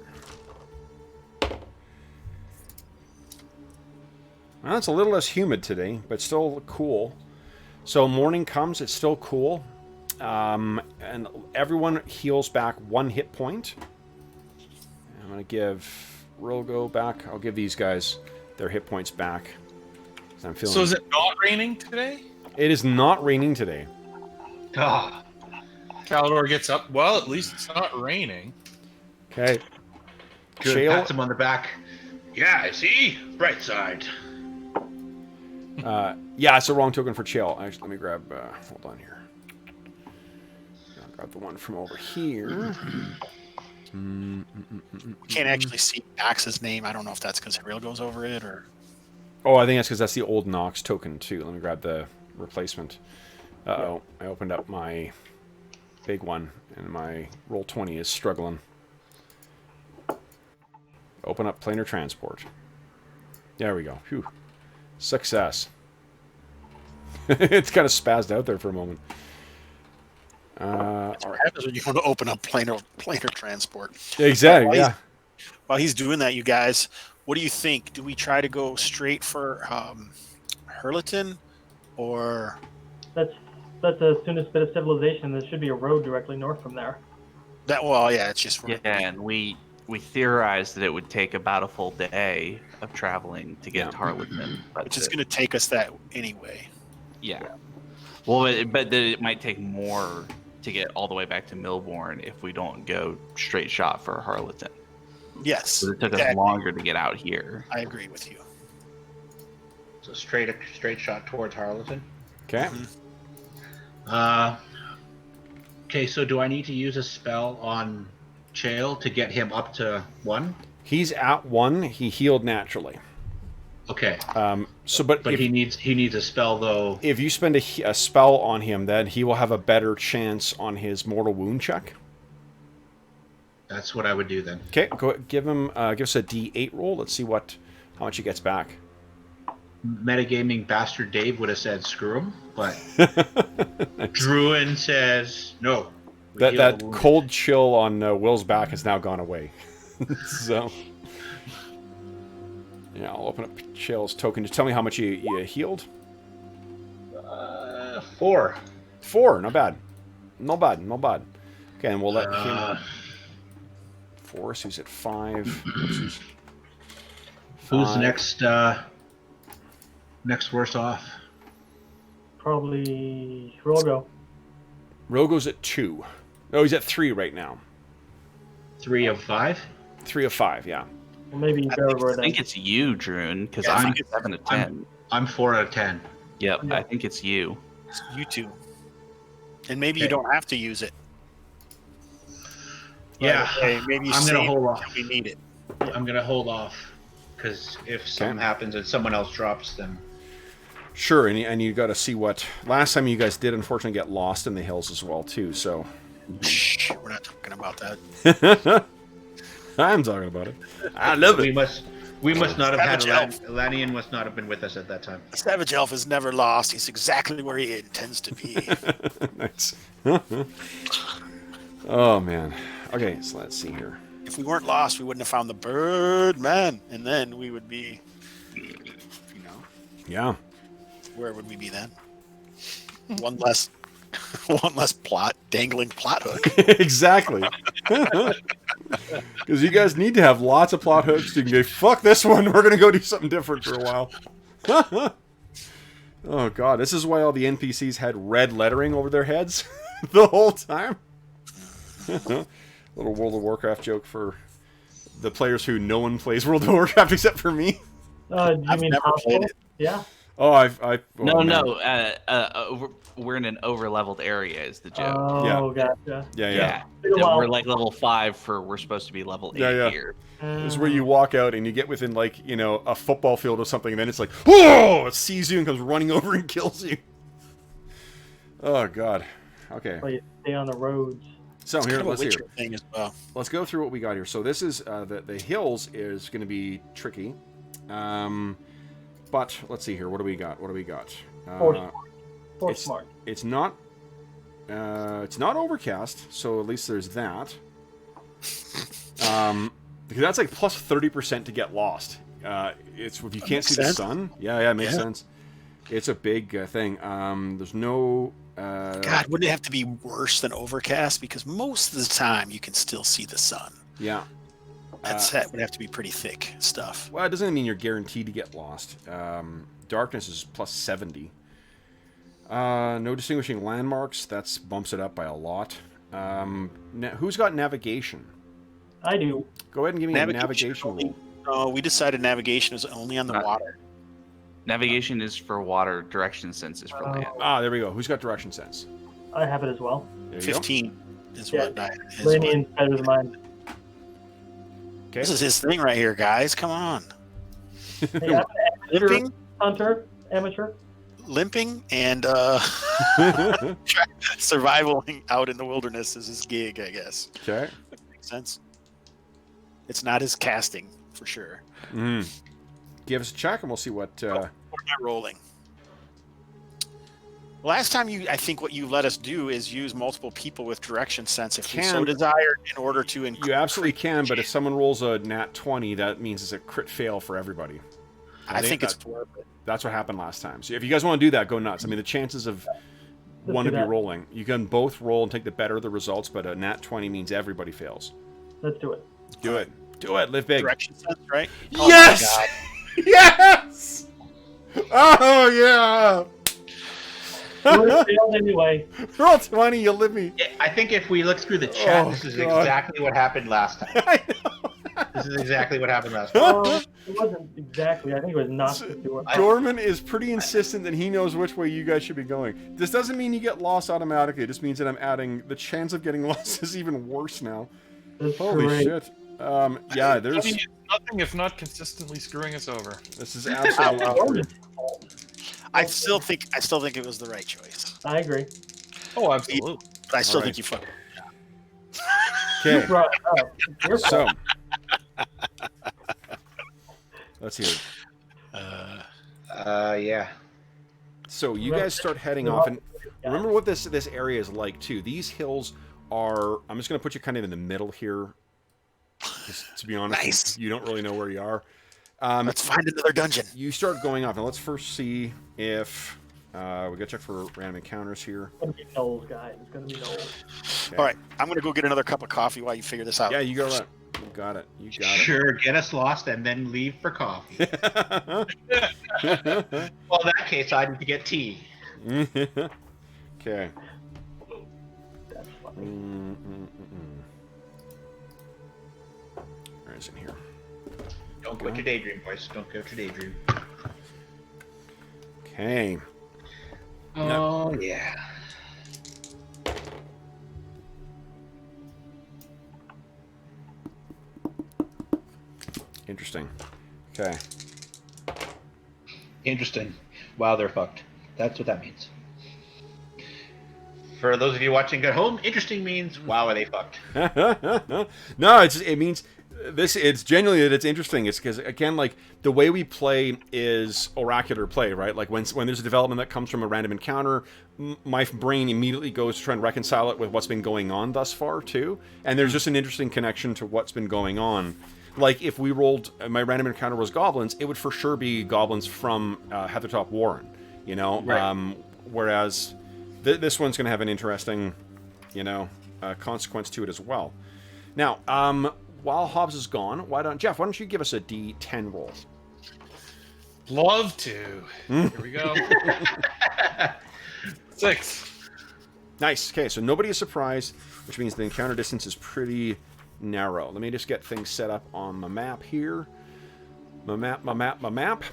Well, it's a little less humid today, but still cool. So morning comes, it's still cool. And everyone heals back 1 hit point. I'm going to give Rilgo back. I'll give these guys their hit points back. I'm feeling... So is it not raining today? It is not raining today. Ah, Calidor gets up. Well, at least it's not raining. Okay. good. Shale, Pats him on the back. Yeah, I see. Bright side. yeah, it's the wrong token for Chael. Actually, let me grab... hold on here. I'll grab the one from over here. we can't actually see Knox's name. I don't know if that's because Hariel goes over it or... Oh, I think that's because that's the old Knox token, too. Let me grab the replacement. Uh-oh. I opened up my big one, and my Roll20 is struggling. Open up planar transport. There we go. Phew. Success. It's kind of spazzed out there for a moment. All right. happens when you want to open up planar transport. Exactly, yeah. While he's doing that, you guys, what do you think? Do we try to go straight for Harlington, or That's the soonest bit of civilization. There should be a road directly north from there. that? Well, yeah, it's just Yeah, and we theorized that it would take about a full day of traveling to get to Harlington. But which is going to take us that anyway. Yeah. Well, but it might take more to get all the way back to Milbourne if we don't go straight shot for Harlington. Yes. So it took us longer to get out here. I agree with you. So straight shot towards Harlington. Okay. Okay, so do I need to use a spell on Chael to get him up to 1? He's at 1. He healed naturally. Okay. But if, he needs a spell though. if you spend a spell on him, then he will have a better chance on his mortal wound check. That's what I would do then. Okay, go give us a D8 roll. Let's see how much he gets back. Metagaming bastard Dave would have said screw him, but Druin says no. That cold chill on Will's back has now gone away. So, yeah, I'll open up Chill's token. Just tell me how much you healed. 4. 4, not bad. Not bad. Okay, and we'll let him... 4, so he's at 5. Who's next worst off? Probably Rogo. Rogo's at 2. Oh, he's at 3 right now. 3 of 5? 3 of 5, yeah. Well, maybe Bergour I then. think it's you, Druin, because Yeah, I I'm think 7 of 10. I'm 4 out of 10. Yep, Yeah. I think it's you. It's you two. And maybe you don't have to use it. Yeah, Hey, maybe you I'm gonna save hold it off. until we need it. I'm gonna hold off because if something happens and someone else drops, then Sure, and you got to see what... Last time you guys did, unfortunately, get lost in the hills as well, too, so... Shh, we're not talking about that. I'm talking about it. I love we it. must not have had Savage Elanion must not have been with us at that time. The Savage Elf is never lost. He's exactly where he intends to be. Nice. Oh, man. Okay, so let's see here. If we weren't lost, we wouldn't have found the Birdman, and then we would be, Yeah. where would we be then? One less dangling plot hook. Exactly. Because you guys need to have lots of plot hooks. You can go, fuck this one, we're going to go do something different for a while. Oh, God. This is why all the NPCs had red lettering over their heads the whole time. Little World of Warcraft joke for the players who no one plays World of Warcraft except for me. Do you I've mean never hostile? played it. Yeah. Oh, oh, No, man. we're in an over-leveled area is the joke. Oh, gotcha. Yeah. Well, We're like level 5 we're supposed to be level 8 Yeah. here. This is where you walk out and you get within, like, a football field or something, and then it's like, whoa! It sees you and comes running over and kills you. Oh, God. Okay. So you stay on the roads. So It's here, kind of a let's hear. Witcher thing as well. Let's go through what we got here. So this is the hills is going to be tricky, but let's see here. What do we got? Force smart. It's not overcast, so at least there's that. Because that's like plus 30% to get lost. It's if you can't see the sun. Yeah, it makes sense. It's a big thing. There's no. God, wouldn't it have to be worse than overcast? Because most of the time you can still see the sun. Yeah. That would have to be pretty thick stuff. Well, it doesn't mean you're guaranteed to get lost. Darkness is plus 70. No distinguishing landmarks. That bumps it up by a lot. Who's got navigation? I do. Go ahead and give me a navigation roll. No, we decided navigation was only on the water. Navigation is for water, direction sense is for land. Ah, there we go. Who's got direction sense? I have it as well. There you 15 is what I. Elanion better than mine. Okay. This is his thing right here, guys. Come on. Hey, Limping, Hunter, amateur. limping, and surviving out in the wilderness is his gig, I guess. Okay. Makes sense. It's not his casting for sure. Give us a check and we'll see what. What am I rolling? Last time I think what you let us do is use multiple people with direction sense if we so desire in order to increase. You absolutely can, but if someone rolls a nat 20, that means it's a crit fail for everybody. I think it's worth it. That's what happened last time. So if you guys want to do that, go nuts. I mean, the chances of one of you rolling, you can both roll and take the better of the results, but a nat 20 means everybody fails. Let's do it. Do it. Do it. Live big. Direction sense, right? Yes! Oh Yes! Oh, yeah! It failed anyway. Roll 20, you live me. I think if we look through the chat, Oh, this is God. exactly what happened last time. I know. This is exactly what happened last time. It wasn't exactly. I think it was not the door. Dorman is pretty insistent that he knows which way you guys should be going. This doesn't mean you get lost automatically. It just means that I'm adding the chance of getting lost is even worse now. That's Holy great. shit. Yeah, there's... It's nothing if not consistently screwing us over. This is absolutely... I still think it was the right choice. I agree. Oh, absolutely. But I still All think you fucked. You Okay, brought it up. It's your fault. so... Let's hear it. Yeah. So you guys start heading off, and remember what this area is like too. These hills are... I'm just going to put you kind of in the middle here. Just to be honest, Nice. you don't really know where you are. Let's find another dungeon. You start going off, and let's first see if we gotta check for random encounters here. It's gonna be Knowles, guys. It's gonna be Knowles. Okay. All right, I'm gonna go get another cup of coffee while you figure this out. Yeah, you got it. You got it. You got Sure, get us lost and then leave for coffee. it. Well, in that case, I need to get tea. Okay. That's funny. Where is it here? Don't go to Daydream, boys. Don't go to Daydream. Okay. Oh, yeah. Interesting. Okay. Interesting. Wow, they're fucked. That's what that means. For those of you watching at home, interesting means, wow, are they fucked. No, it means this. It's genuinely that it's interesting. It's because again, like the way we play is oracular play, right? Like when there's a development that comes from a random encounter, my brain immediately goes to try and reconcile it with what's been going on thus far too. And there's just an interesting connection to what's been going on. Like if we rolled my random encounter was goblins, it would for sure be goblins from Heathertop Warren, you know. Right. Whereas this one's going to have an interesting, you know, consequence to it as well. Now, while Hobbs is gone, why don't you give us a D10 roll? Love to. Here we go. 6. Nice. Okay, so nobody is surprised, which means the encounter distance is pretty narrow. Let me just get things set up on my map here. My map.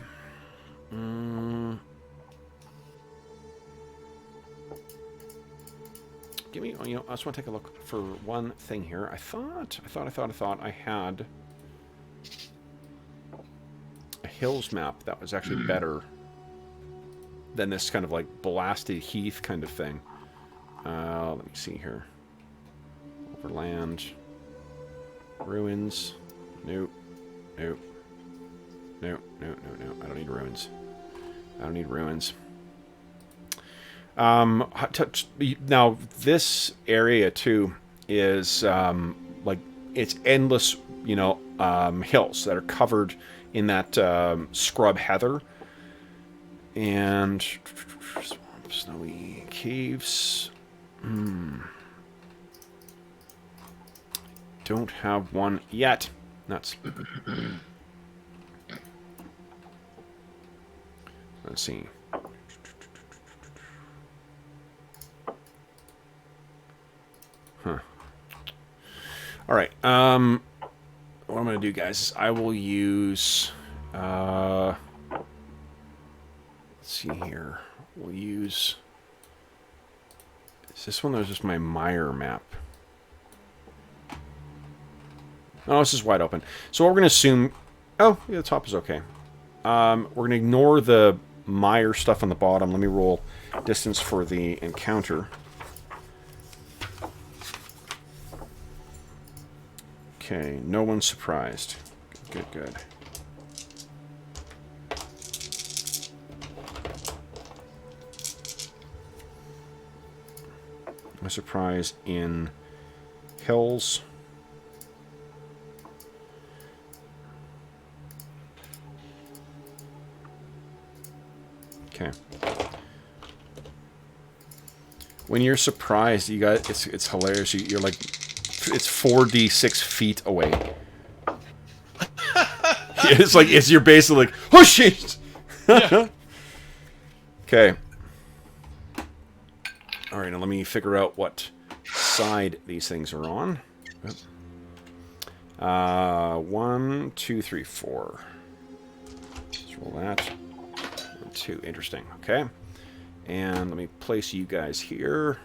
Give me, you know, I just want to take a look for one thing here. I thought I had a hills map that was actually better than this kind of like blasted heath kind of thing. Let me see here. Overland. Ruins. Nope. Nope. Nope. Nope. Nope. Nope. I don't need ruins. I don't need ruins. Now this area too is like it's endless, you know, hills that are covered in that scrub heather and swamp, snowy caves. Don't have one yet. Nuts. Let's see. Huh. All right. What I'm going to do, guys, is I will use... let's see here. We'll use... Is this one or is this my Meyer map? Oh, this is wide open. So what we're going to assume... Oh, yeah, the top is okay. We're going to ignore the Meyer stuff on the bottom. Let me roll distance for the encounter. Okay, no one's surprised. Good, good. No surprise in hills. Okay. When you're surprised, you got it's hilarious. You're like, it's 4d6 feet away. It's like you're basically like, oh shit. Yeah. Okay. All right, now let me figure out what side these things are on. 1, 2, 3, 4. Let's roll that. 1, 2. Interesting. Okay. And let me place you guys here.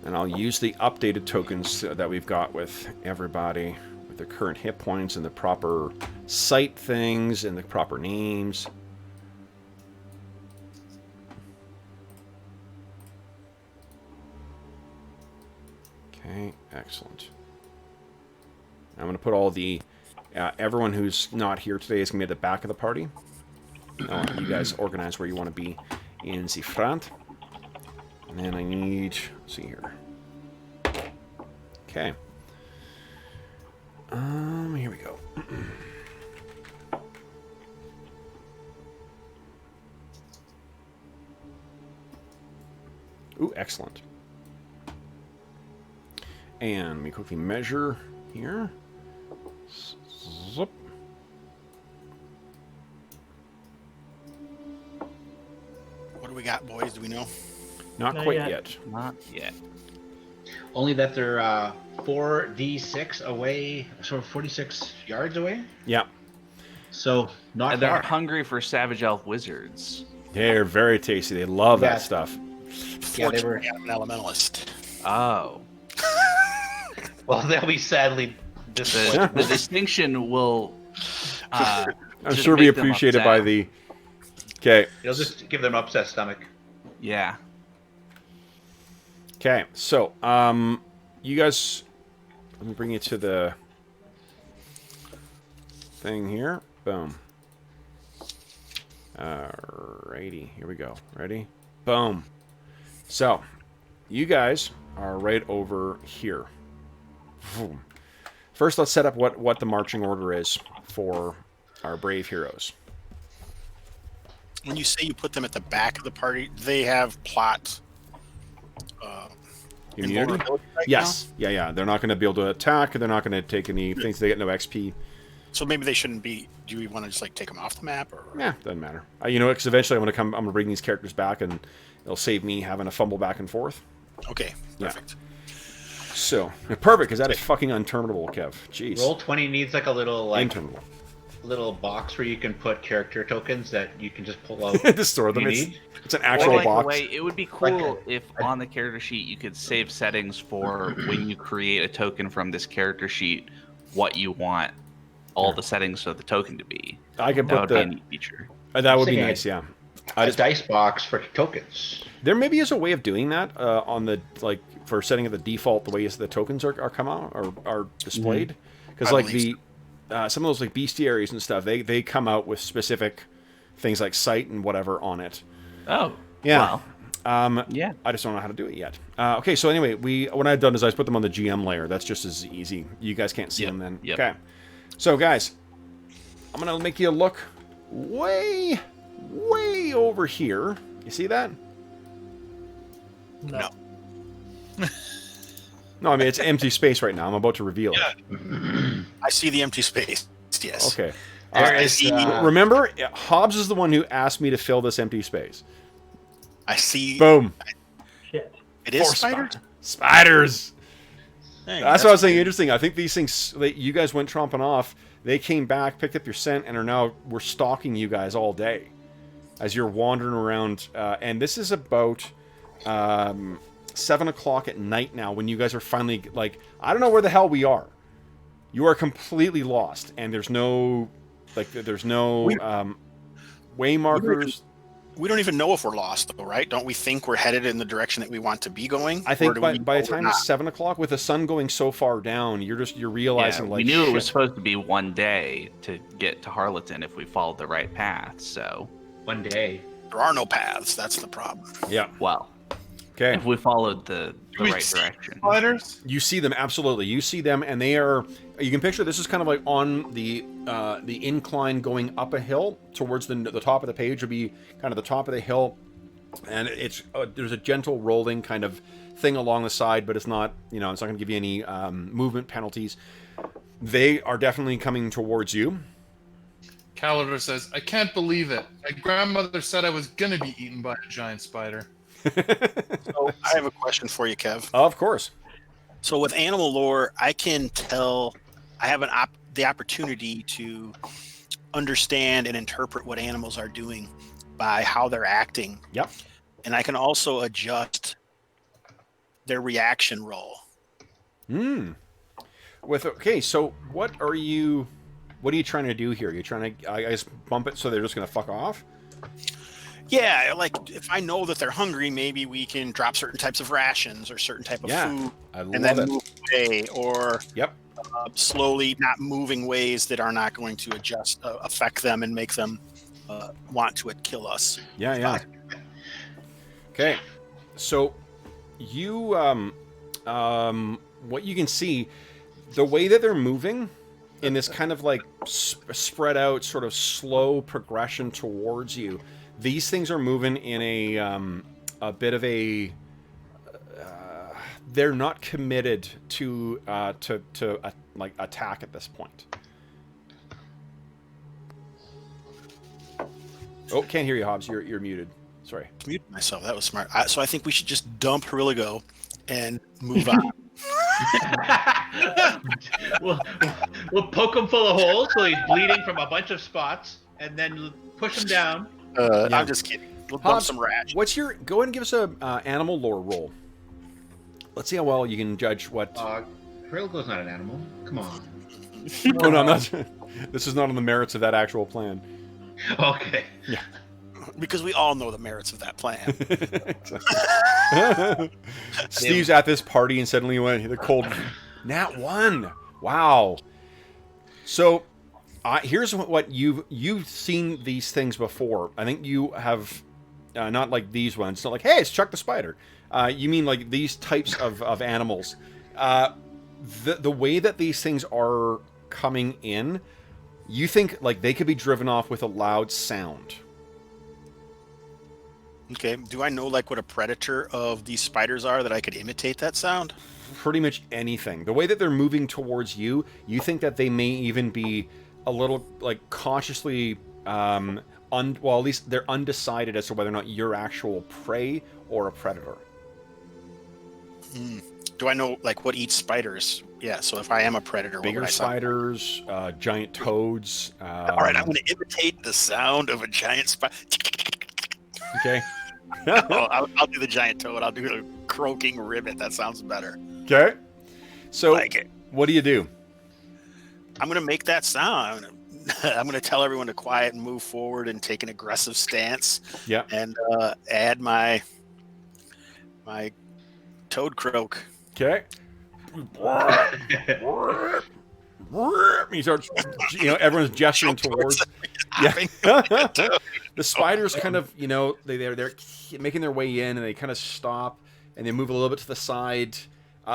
And I'll use the updated tokens that we've got with everybody, with the current hit points and the proper site things and the proper names. Okay, excellent. I'm going to put all the... everyone who's not here today is going to be at the back of the party. You guys organize where you want to be in the front. And then I need... Let's see here. Okay. Here we go. Ooh, excellent. And let me quickly measure here. Zip. What do we got, boys? Do we know? Not quite yet. Not yet. Only that they're 4d6 away, so 46 yards away. Yeah. So not And they're far. hungry for Savage Elf wizards. They're very tasty. They love Yeah. that stuff. Yeah, they were. Fortunately, I'm an elementalist. Oh. Well, they'll be sadly disappointed. The distinction will. I'm just sure be make them appreciated by upset. the... Okay. It'll just give them upset stomach. Yeah. Okay, so, you guys... Let me bring you to the... thing here. Boom. Alrighty, here we go. Ready? Boom. So, you guys are right over here. Boom. First, let's set up what the marching order is for our brave heroes. When you say you put them at the back of the party, they have plot Immunity? invulnerability right Yes. Yeah. They're not going to be able to attack. They're not going to take any things. They get no XP. now? So maybe they shouldn't be. Do we want to just like take them off the map, or Yeah, doesn't matter. You know, because eventually I'm going to bring these characters back, and it'll save me having to fumble back and forth. okay, Yeah. perfect. So, perfect, because that is fucking unterminable, Kev. Jeez. Roll 20 needs like a little Interminable. little box where you can put character tokens that you can just pull out. To store them. You It's, need? it's an Or actual like, box. Wait, it would be cool if on the character sheet you could save settings for when you create a token from this character sheet, what you want all the settings of the token to be. I can That put would be a the... neat feature. That would be Thinking nice, yeah. A dice box for tokens. There maybe is a way of doing that on the, like, for setting up the default, the way the tokens are come out, or are displayed. Because, I like, believe some of those, like, bestiaries and stuff, they come out with specific things like sight and whatever on it. Oh. Yeah. Wow. Yeah. I just don't know how to do it yet. Okay, so anyway, what I've done is I put them on the GM layer. That's just as easy. You guys can't see them then. Yep. Okay. So, guys, I'm going to make you look way over here. You see that? No. No, I mean, it's empty space right now. I'm about to reveal it. I see the empty space. Yes. Okay. There I is, see. Remember, Hobbs is the one who asked me to fill this empty space. I see. Boom. Shit. It is Four spiders. Spiders. Hey, That's what I was saying. Interesting. I think these things, you guys went tromping off. They came back, picked up your scent, and we're stalking you guys all day as you're wandering around. And this is about 7 o'clock at night now when you guys are finally, like, I don't know where the hell we are. You are completely lost, and there's no way markers. We don't even know if we're lost, though, right? Don't we think we're headed in the direction that we want to be going? I Or think do by we the know time we're it's not? 7 o'clock, with the sun going so far down, you're realizing, Yeah, like, we knew it was shit. supposed to be one day to get to Harlington if we followed the right path. So, one day. There are no paths. That's the problem. Yeah. well, Okay. if we followed the we right see direction. Spiders? You see them, absolutely. You see them, and they are... You can picture this is kind of like on the incline going up a hill towards the top of the page would be kind of the top of the hill, and it's there's a gentle rolling kind of thing along the side, but it's not, it's not going to give you any movement penalties. They are definitely coming towards you. Calidor says, I can't believe it. My grandmother said I was gonna be eaten by a giant spider. So I have a question for you, Kev. Of course. So with animal lore, I can tell I have the opportunity to understand and interpret what animals are doing by how they're acting. Yep. And I can also adjust their reaction roll. Okay, so what are you trying to do here? You're trying to, I guess, bump it so they're just going to fuck off? Yeah, like if I know that they're hungry, maybe we can drop certain types of rations or certain type of food, and then move away, or slowly not moving ways that are not going to affect them and make them want to kill us. Yeah. Okay, so you what you can see, the way that they're moving in this kind of like spread out, sort of slow progression towards you. These things are moving in a bit of a. They're not committed to like attack at this point. Oh, can't hear you, Hobbs. You're muted. Sorry. I muted myself. That was smart. So I think we should just dump Harlington and move on. we'll poke him full of holes so he's bleeding from a bunch of spots, and then push him down. I'm just kidding. We'll dump some rats. Go ahead and give us a animal lore roll. Let's see how well you can judge what. Harlington's not an animal. Come on. Oh no, I'm not. This is not on the merits of that actual plan. Okay. Yeah. Because we all know the merits of that plan. Steve's at this party and suddenly went the cold. Nat 1. Wow. So. Here's what you've seen these things before. I think you have not like these ones. Not like, hey, it's Chuck the Spider. You mean like these types of animals. The way that these things are coming in, you think like they could be driven off with a loud sound. Okay. Do I know like what a predator of these spiders are that I could imitate that sound? Pretty much anything. The way that they're moving towards you, you think that they may even be a little like consciously well, at least they're undecided as to whether or not you're actual prey or a predator. Do I know like what eats spiders? Yeah, so if I am a predator, bigger spiders, giant toads. All right, I'm going to imitate the sound of a giant spider. Okay. I'll do the giant toad. I'll do a croaking ribbit. That sounds better. Okay. So like it. What do you do? I'm going to make that sound. I'm going to tell everyone to quiet and move forward and take an aggressive stance. Yeah. And add my toad croak. Okay. He starts, everyone's gesturing towards. Yeah. The spiders kind of, they're making their way in, and they kind of stop, and they move a little bit to the side.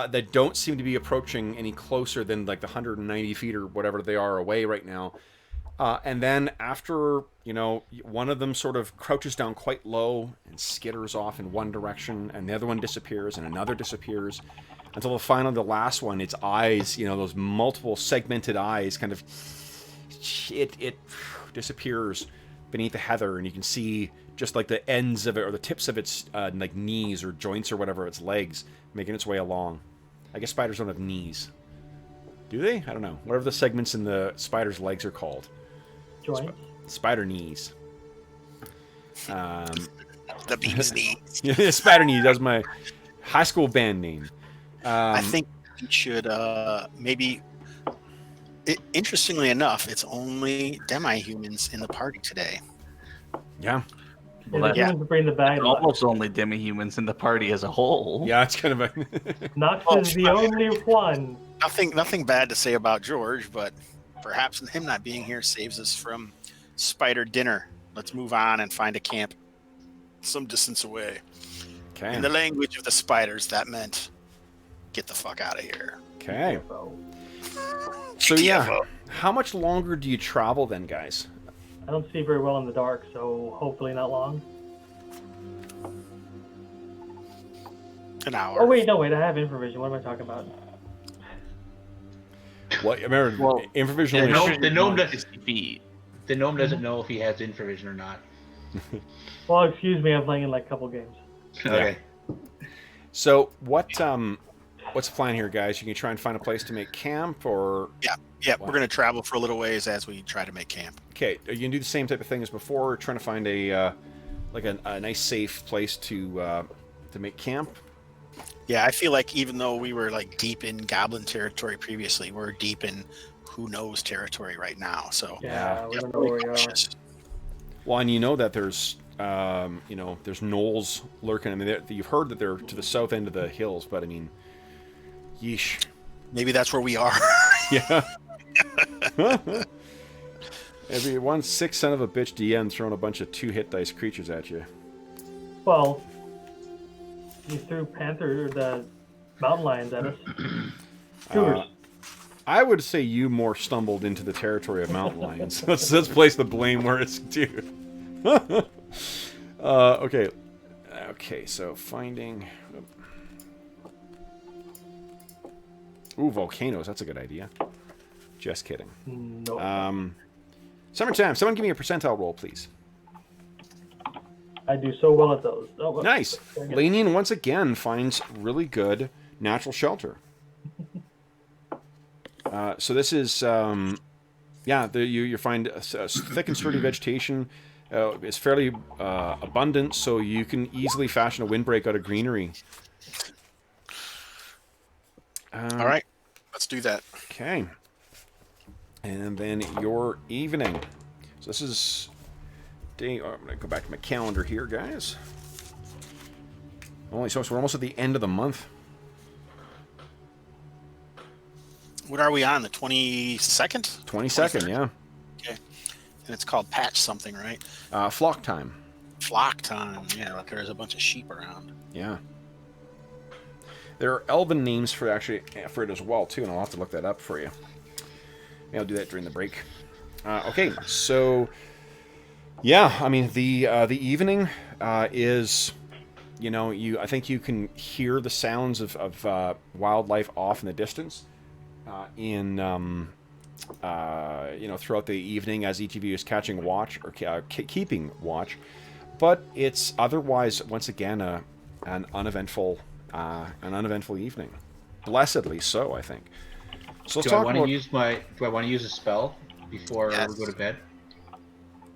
They don't seem to be approaching any closer than like the 190 feet or whatever they are away right now. And then after, one of them sort of crouches down quite low and skitters off in one direction, and the other one disappears, and another disappears, until finally the last one, its eyes, those multiple segmented eyes, kind of, it disappears beneath the heather, and you can see just like the ends of it, or the tips of its like knees or joints or whatever, its legs, making its way along. I guess spiders don't have knees. Do they? I don't know. Whatever the segments in the spider's legs are called. Joints? Spider knees. The bee's knees. Yeah, Spider knees. That was my high school band name. I think we should maybe... interestingly enough, it's only demi-humans in the party today. Yeah. Yeah, bring the bag. Almost only demi-humans in the party as a whole. Yeah, it's kind of a... Knox is the only one. Nothing bad to say about George, but perhaps him not being here saves us from spider dinner. Let's move on and find a camp some distance away. Okay. In the language of the spiders, that meant get the fuck out of here. Okay. So yeah, how much longer do you travel then, guys? I don't see very well in the dark, so hopefully not long. An hour. Oh wait, I have infravision. What am I talking about? What? Remember, infravision. The gnome doesn't. 60 feet. The gnome doesn't know if he has infravision or not. Well, excuse me, I'm playing in like a couple games. Okay. So what's the plan here, guys? You can try and find a place to make camp, or Yeah, we're gonna travel for a little ways as we try to make camp. okay, are you gonna do the same type of thing as before, trying to find a nice safe place to make camp? Yeah, I feel like even though we were like deep in Goblin territory previously, we're deep in who knows territory right now. So Yeah, we don't know really where we are. cautious. Well, and you know that there's there's gnolls lurking. I mean, you've heard that they're to the south end of the hills, but I mean, yeesh. Maybe that's where we are. Yeah. Every one sick son of a bitch DM throwing a bunch of 2-hit dice creatures at you. Well, you threw the mountain lions at us. Cougars. I would say you more stumbled into the territory of mountain lions. Let's place the blame where it's due. Okay. Okay, so finding... Ooh, volcanoes. That's a good idea. Just kidding. No. Summertime. Someone give me a percentile roll, please. I do so well at those. Oh, well, Nice. very good. Elanion once again finds really good natural shelter. So this is, you find thick and sturdy vegetation. It's fairly abundant, so you can easily fashion a windbreak out of greenery. All right, let's do that. Okay. And then your evening. So this is day. Oh, I'm going to go back to my calendar here, guys. So we're almost at the end of the month. What are we on? The 22nd? 22nd, yeah. Okay. And it's called Patch something, right? Flock time. Flock time. Yeah, like there's a bunch of sheep around. Yeah. There are elven names for it as well too, and I'll have to look that up for you. Maybe I'll do that during the break. Okay, so yeah, I mean the evening is, I think you can hear the sounds of wildlife off in the distance. Throughout the evening as each of you is catching watch or keeping watch, but it's otherwise once again an uneventful evening, blessedly so, I think. So let's Do I talk want about. to use a spell before Yes. we go to bed?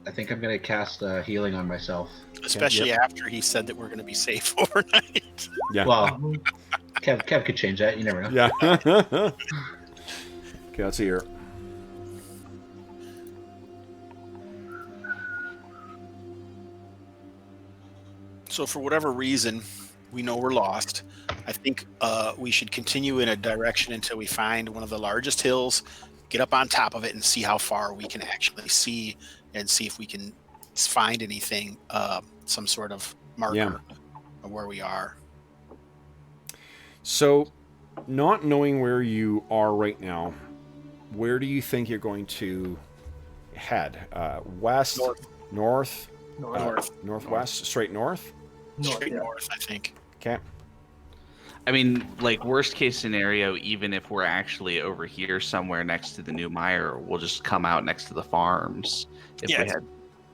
I think I'm gonna cast healing on myself. Especially after he said that we're going to be safe overnight. Yeah. Well, Kev could change that. You never know. Yeah. Okay, let's see here. So for whatever reason, we know we're lost. I think we should continue in a direction until we find one of the largest hills, get up on top of it, and see how far we can actually see, and see if we can find anything, some sort of marker of where we are. So, not knowing where you are right now, where do you think you're going to head? West, north, northwest, straight north? Straight north, I think. Okay. I mean, like worst case scenario, even if we're actually over here somewhere next to the new mire, we'll just come out next to the farms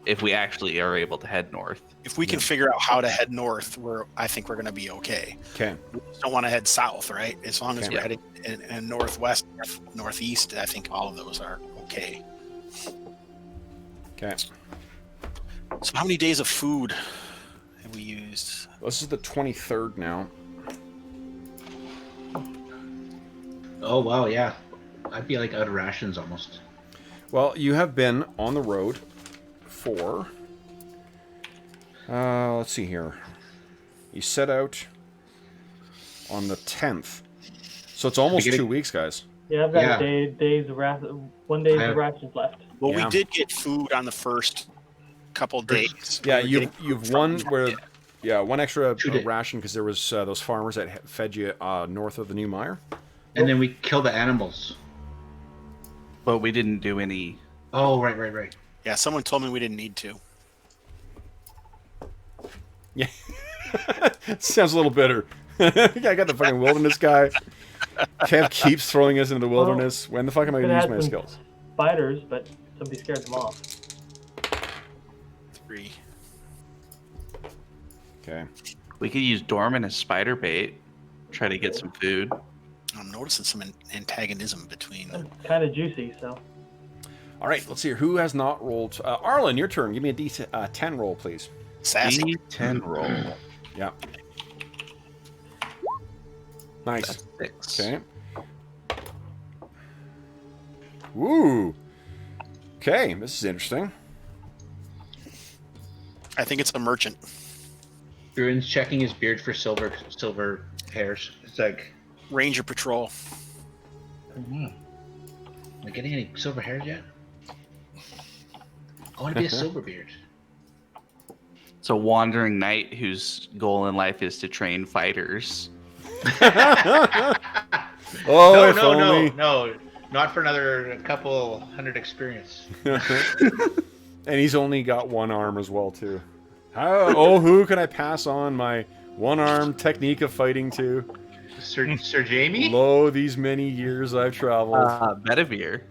if we actually are able to head north. If we can figure out how to head north, I think we're going to be okay. Okay. We just don't want to head south, right? As long as Okay. we're heading in northwest, northeast, I think all of those are okay. Okay. So how many days of food have we used? This is the 23rd now. Oh wow, yeah. I'd be like out of rations almost. Well, you have been on the road for... let's see here. You set out on the 10th. So it's almost 2 weeks, guys. Yeah, I've got Yeah. one day's of rations left. Well, Yeah. we did get food on the first couple days. Yeah, We were getting you've from won where... North. Yeah, one extra 2 days. ration because there was those farmers that fed you north of the new mire. And then we kill the animals. But we didn't do any. Oh, right. Yeah, someone told me we didn't need to. Yeah. Sounds a little bitter. I got the fucking wilderness guy. Kev keeps throwing us into the wilderness. When the fuck am I going to use my skills? Spiders, but somebody scared them off. 3. Okay. We could use Dorman as spider bait. Try to get some food. I'm noticing some antagonism between. Kind of juicy, so. All right, let's see here. Who has not rolled? Arlen, your turn. Give me a D10 roll, please. Sassy. D10 roll. Yeah. Nice. That's 6. Okay. Woo. Okay, this is interesting. I think it's a merchant. Druin's checking his beard for silver hairs. It's like, Ranger patrol. am I getting any silver hairs yet? I want to be a silver beard. It's a wandering knight whose goal in life is to train fighters. Oh, no, not for another couple hundred experience. And he's only got one arm as well, too. Who can I pass on my one-arm technique of fighting to? Sir Jamie? Lo, these many years I've traveled. Bedivere.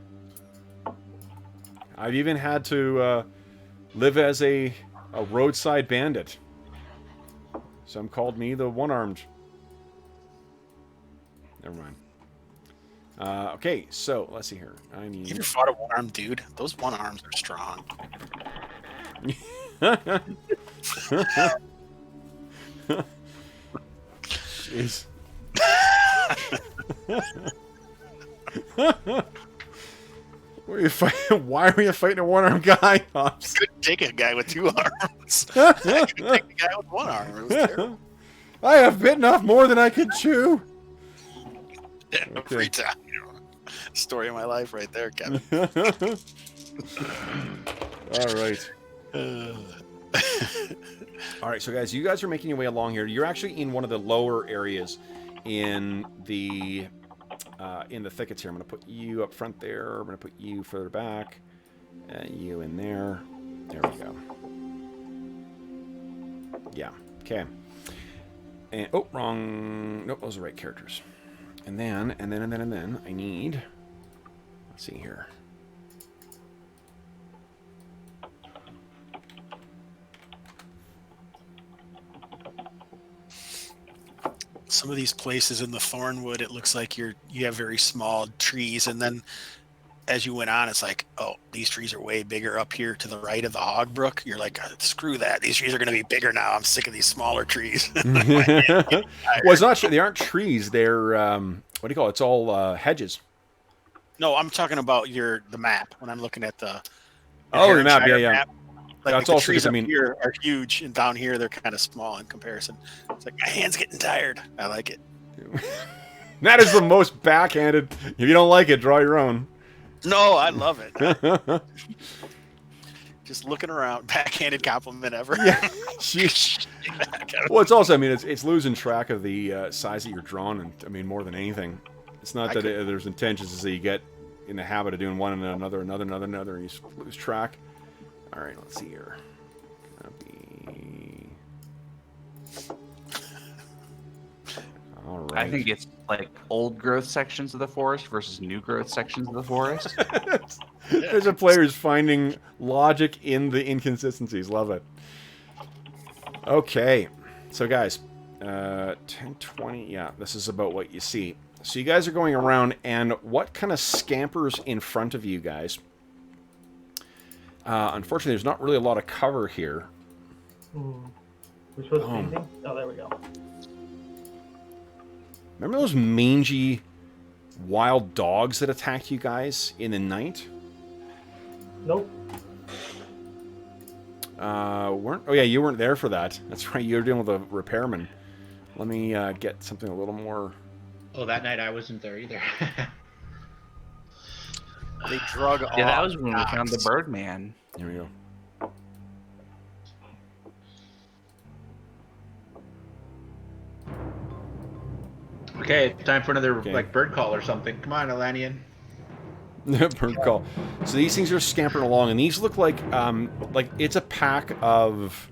I've even had to live as a roadside bandit. Some called me the one-armed. Never mind. Okay, so let's see here. I need. You ever fought a one-armed dude? Those one arms are strong. Jeez. Why are you fighting a one-armed guy, Hobbs? Couldn't take a guy with 2 arms. I couldn't take a guy with 1 arm. It was terrible. I have bitten off more than I can chew. Yeah, Okay. Free time. Story of my life right there, Kevin. All right. All right, so guys, you guys are making your way along here. You're actually in one of the lower areas in the thickets here. I'm going to put you up front there. I'm going to put you further back. You in there. There we go. Yeah. Okay. And oh, wrong. Nope, those are the right characters. And then I need. Let's see here. Some of these places in the Thornwood, it looks like you have very small trees, and then as you went on, it's like, oh, these trees are way bigger up here to the right of the Hogbrook. You're like, screw that. These trees are going to be bigger now. I'm sick of these smaller trees. Well, it's not. They aren't trees. They're what do you call it? It's all hedges. No, I'm talking about the map. When I'm looking at the Oh, the map. Yeah, yeah. map, like That's the also trees because, I up mean- here are huge, and down here they're kind of small in comparison. It's like my hand's getting tired. I like it. That is the most backhanded. If you don't like it, draw your own. No, I love it. Just looking around, backhanded compliment ever. Yeah. Sheesh. Well, it's also, I mean, it's losing track of the size that you're drawn, and I mean, more than anything, it's not that there's intentions that you get in the habit of doing one and another, and you lose track. All right, let's see here. Copy. All right. I think it's like old growth sections of the forest versus new growth sections of the forest. There's a player's finding logic in the inconsistencies. Love it. Okay. So, guys, 10, 20. Yeah, this is about what you see. So you guys are going around, and what kind of scampers in front of you guys? Unfortunately, there's not really a lot of cover here. We're supposed to be anything? Oh, there we go. Remember those mangy wild dogs that attacked you guys in the night? Nope. Oh yeah, you weren't there for that. That's right, you were dealing with a repairman. Let me get something a little more... Oh, that night I wasn't there either. They drug off. Yeah, that was when we Knox. found the Birdman. Here we go. Okay, time for another Okay. like bird call or something. Come on, Elanion. Bird call. So these things are scampering along, and these look like it's a pack of,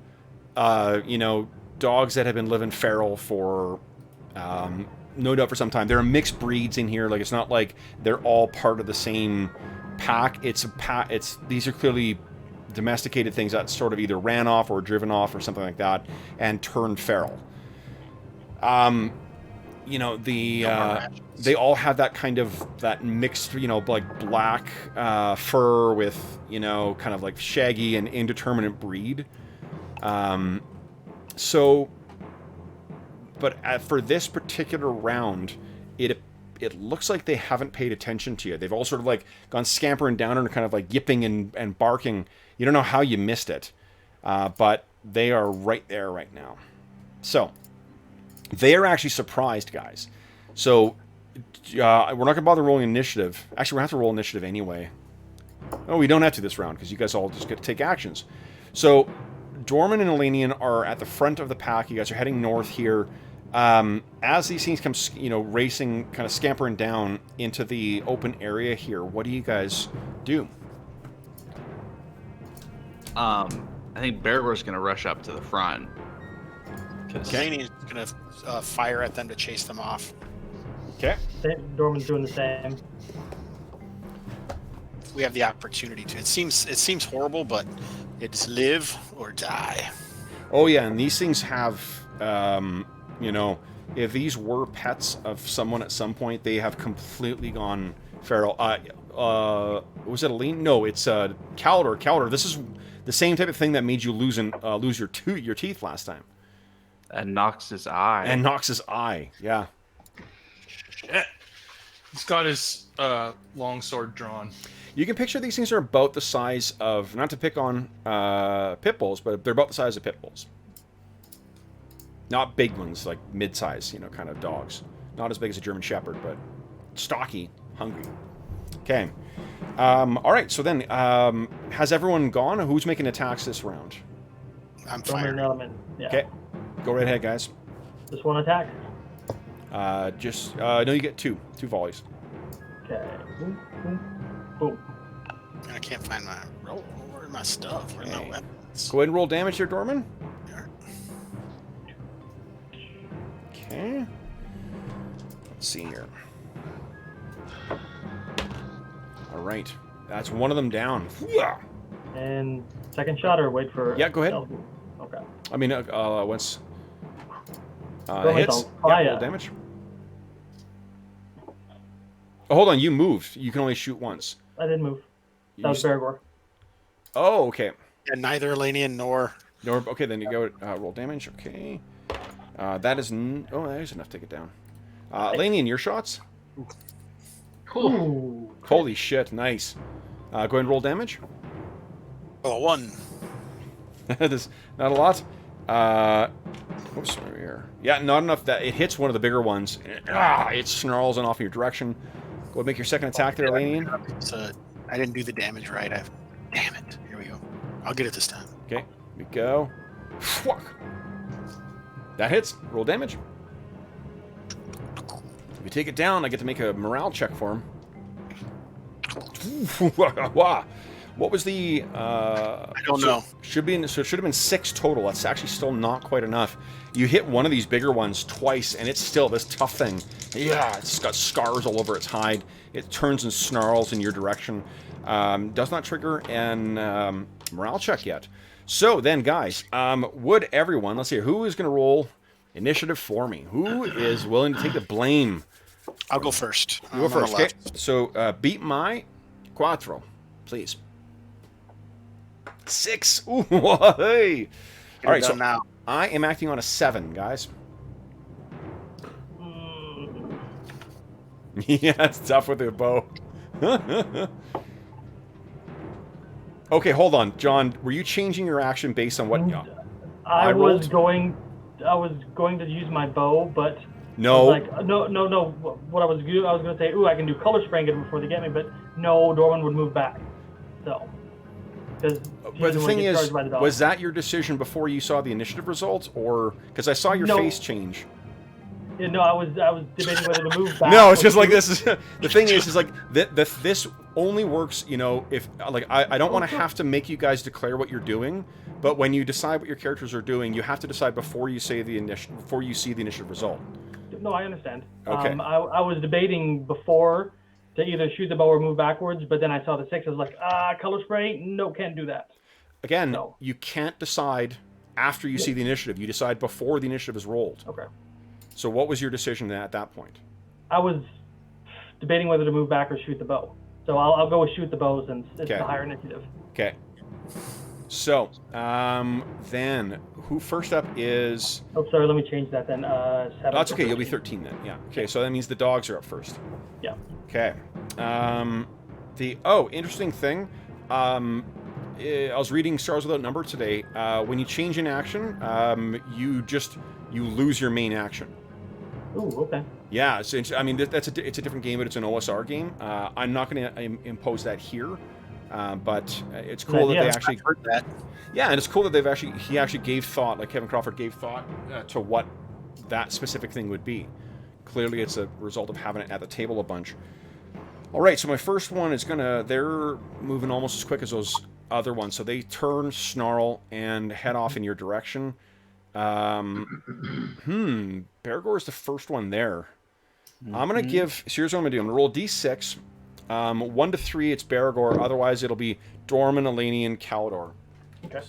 dogs that have been living feral for, no doubt for some time. There are mixed breeds in here. Like, it's not like they're all part of the same pack. These are clearly domesticated things that sort of either ran off or driven off or something like that and turned feral. You know, No more rations. they all have that kind of that mixed, you know, like black fur with, you know, kind of like shaggy and indeterminate breed. So, but for this particular round, it looks like they haven't paid attention to you. They've all sort of like gone scampering down and kind of like yipping and barking. You don't know how you missed it, but they are right there right now. So, they are actually surprised, guys. So, we're not going to bother rolling initiative. Actually, we're going to have to roll initiative anyway. Oh, we don't have to this round, because you guys all just get to take actions. So, Dorman and Elanion are at the front of the pack. You guys are heading north here. As these things come, you know, racing, kind of scampering down into the open area here, what do you guys do? I think Bergour's going to rush up to the front. Elanion is going to fire at them to chase them off. Okay. Dorman's doing the same. We have the opportunity to. It seems horrible, but it's live or die. Oh yeah, and these things have, you know, if these were pets of someone at some point, they have completely gone feral. Was it Elanion? No, it's Calder. Calder. This is the same type of thing that made you lose your teeth last time. And Knox's eye. And Knox's eye. Yeah. Shit. He's got his long sword drawn. You can picture these things are about the size of, not to pick on pit bulls, but they're about the size of pit bulls. Not big ones, like mid-size, you know, kind of dogs. Not as big as a German Shepherd, but stocky, hungry. Okay. All right, so then, has everyone gone? Who's making attacks this round? I'm Dorman firing. and Element. Yeah. Okay. Go right ahead, guys. Just one attack. No, you get two volleys. Okay. Boom, boom, boom. I can't find my roll. Where's my stuff? Where's my Okay. weapons? Go ahead and roll damage here, Dorman. There. Okay. Let's see here. All right. That's one of them down. And second shot or wait for... Yeah, go ahead. Okay. I mean, once Dorman's hits, on yeah, fire. roll damage. Oh, hold on, you moved. You can only shoot once. I didn't move. You That was s- Bergour. Oh, okay. And neither Elanion nor Okay, then you go roll damage. Okay. That is that is enough to take it down. Elanion, your shots. Ooh. Holy shit, nice. Go ahead and roll damage. one. That is not a lot. Oops, right here. Yeah, not enough that it hits one of the bigger ones. It snarls in off in your direction. Go ahead and make your second attack there, Elanion. I didn't do the damage right. Damn it. Here we go. I'll get it this time. Okay, here we go. Fuck. That hits. Roll damage. If you take it down, I get to make a morale check for him. What was the? I don't know. So it should have been 6 total. That's actually still not quite enough. You hit one of these bigger ones twice, and it's still this tough thing. Yeah, it's got scars all over its hide. It turns and snarls in your direction. Does not trigger an morale check yet. So then, guys, would everyone? Let's see. Who is going to roll initiative for me? Who is willing to take the blame? I'll go first. You go I'm on the first. Okay. left. So beat my quattro, please. 6. Ooh, hey. All right, so Done now. I am acting on a 7, guys. Yeah, it's tough with the bow. Okay, hold on, John. Were you changing your action based on what? I I rolled? was going to use my bow, but No. I was like, no. What I was going to say, I can do color spraying it before they get me, but no, Dorman would move back. So, because But the thing is, was that your decision before you saw the initiative results, or because I saw your No. face change? Yeah, no, I was debating whether to move back. No, it's or just like to- this. Is the thing is like this only works, you know, if like I don't want to have to make you guys declare what you're doing, but when you decide what your characters are doing, you have to decide before you say before you see the initiative result. No, I understand. Okay. I was debating before to either shoot the bow or move backwards, but then I saw the 6. I was like, color spray? No, can't do that. Again, No. you can't decide after you see the initiative. You decide before the initiative is rolled. Okay. So what was your decision at that point? I was debating whether to move back or shoot the bow. So I'll go with shoot the bow since it's Okay. the higher initiative. Okay. So, then, who first up is... Oh, sorry, let me change that then. 7 That's to okay, you'll be 13. 13 then, yeah. Okay, so that means the dogs are up first. Yeah. Okay. Interesting thing. I was reading Stars Without Number today. When you change an action, you lose your main action. Ooh, okay. Yeah, so it's a different game, but it's an OSR game. I'm not going to impose that here, but it's cool that they actually I've heard that. Yeah, and it's cool that he actually gave thought, like Kevin Crawford gave thought to what that specific thing would be. Clearly, it's a result of having it at the table a bunch. All right, so my first one is they're moving almost as quick as those other ones, so they turn, snarl, and head off in your direction. Bergour is the first one there. I'm going to give... So here's what I'm going to do. I'm going to roll D6. 1 to 3, it's Bergour. Otherwise, it'll be Dorman, Elanion, Calidor. Okay.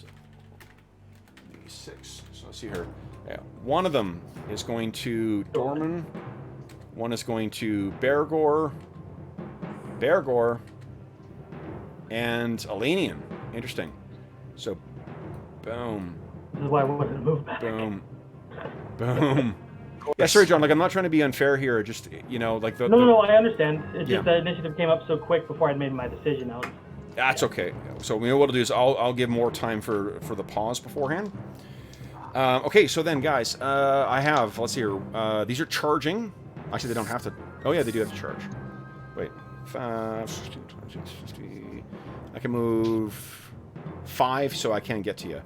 D6. So let's see here. Yeah, one of them is going to Dorman. One is going to Bergour. And Elanion. Interesting. So, boom. This is why I wanted to move back. Boom. Boom. Yeah, sorry, John. Like, I'm not trying to be unfair here. Just, like the... No, I understand. It's Yeah. just the initiative came up so quick before I'd made my decision. That's okay. So, what I'll do is I'll give more time for the pause beforehand. Okay, so then, guys, I have... Let's see here. These are charging. Actually, they don't have to... Oh, yeah, they do have to charge. Wait. 5, 16, 26, 50... I can move 5, so I can get to you.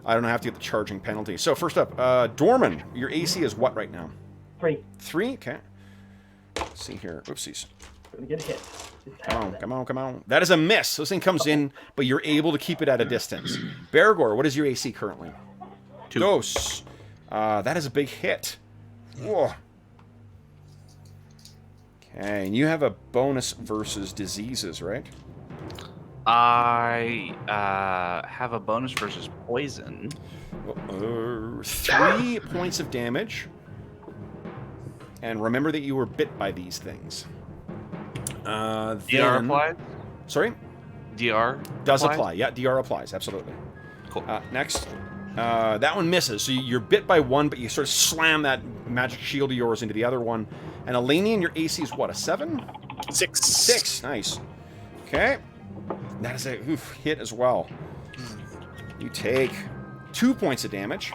I don't have to get the charging penalty. So first up, Dorman, your AC is what right now? 3. 3? Okay. Let's see here. Oopsies. Gonna get hit. Come on. That is a miss. This thing comes in, but you're able to keep it at a distance. Bergour, what is your AC currently? 2. Dos. That is a big hit. Whoa. Okay, and you have a bonus versus diseases, right? I have a bonus versus poison. 3 points of damage. And remember that you were bit by these things. DR applies? Sorry? DR Does applies? apply. Yeah, DR applies. Absolutely. Cool. Next. That one misses. So you're bit by one, but you sort of slam that magic shield of yours into the other one. And Elanion, your AC is what, a 7? 6. 6. Nice. Okay. That is a hit as well. You take 2 points of damage.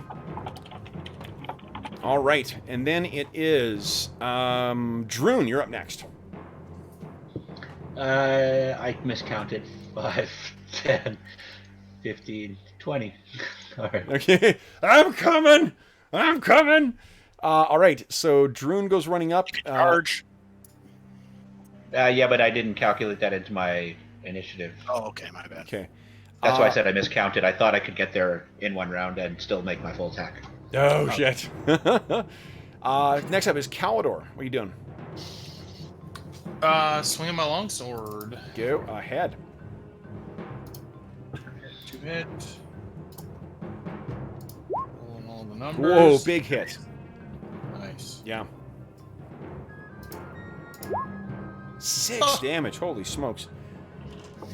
All right. And then it is... Druin, you're up next. I miscounted. 5, 10, 15, 20. All right. Okay. I'm coming! All right. So Druin goes running up. Charge. Yeah, but I didn't calculate that into my initiative. Oh, okay, my bad. Okay. That's why I said I miscounted. I thought I could get there in one round and still make my full attack. Oh, shit. Next up is Calidor. What are you doing? Swinging my longsword. Go ahead. 2 hit. Rolling all the numbers. Whoa, big hit. Nice. Yeah. 6 damage. Holy smokes.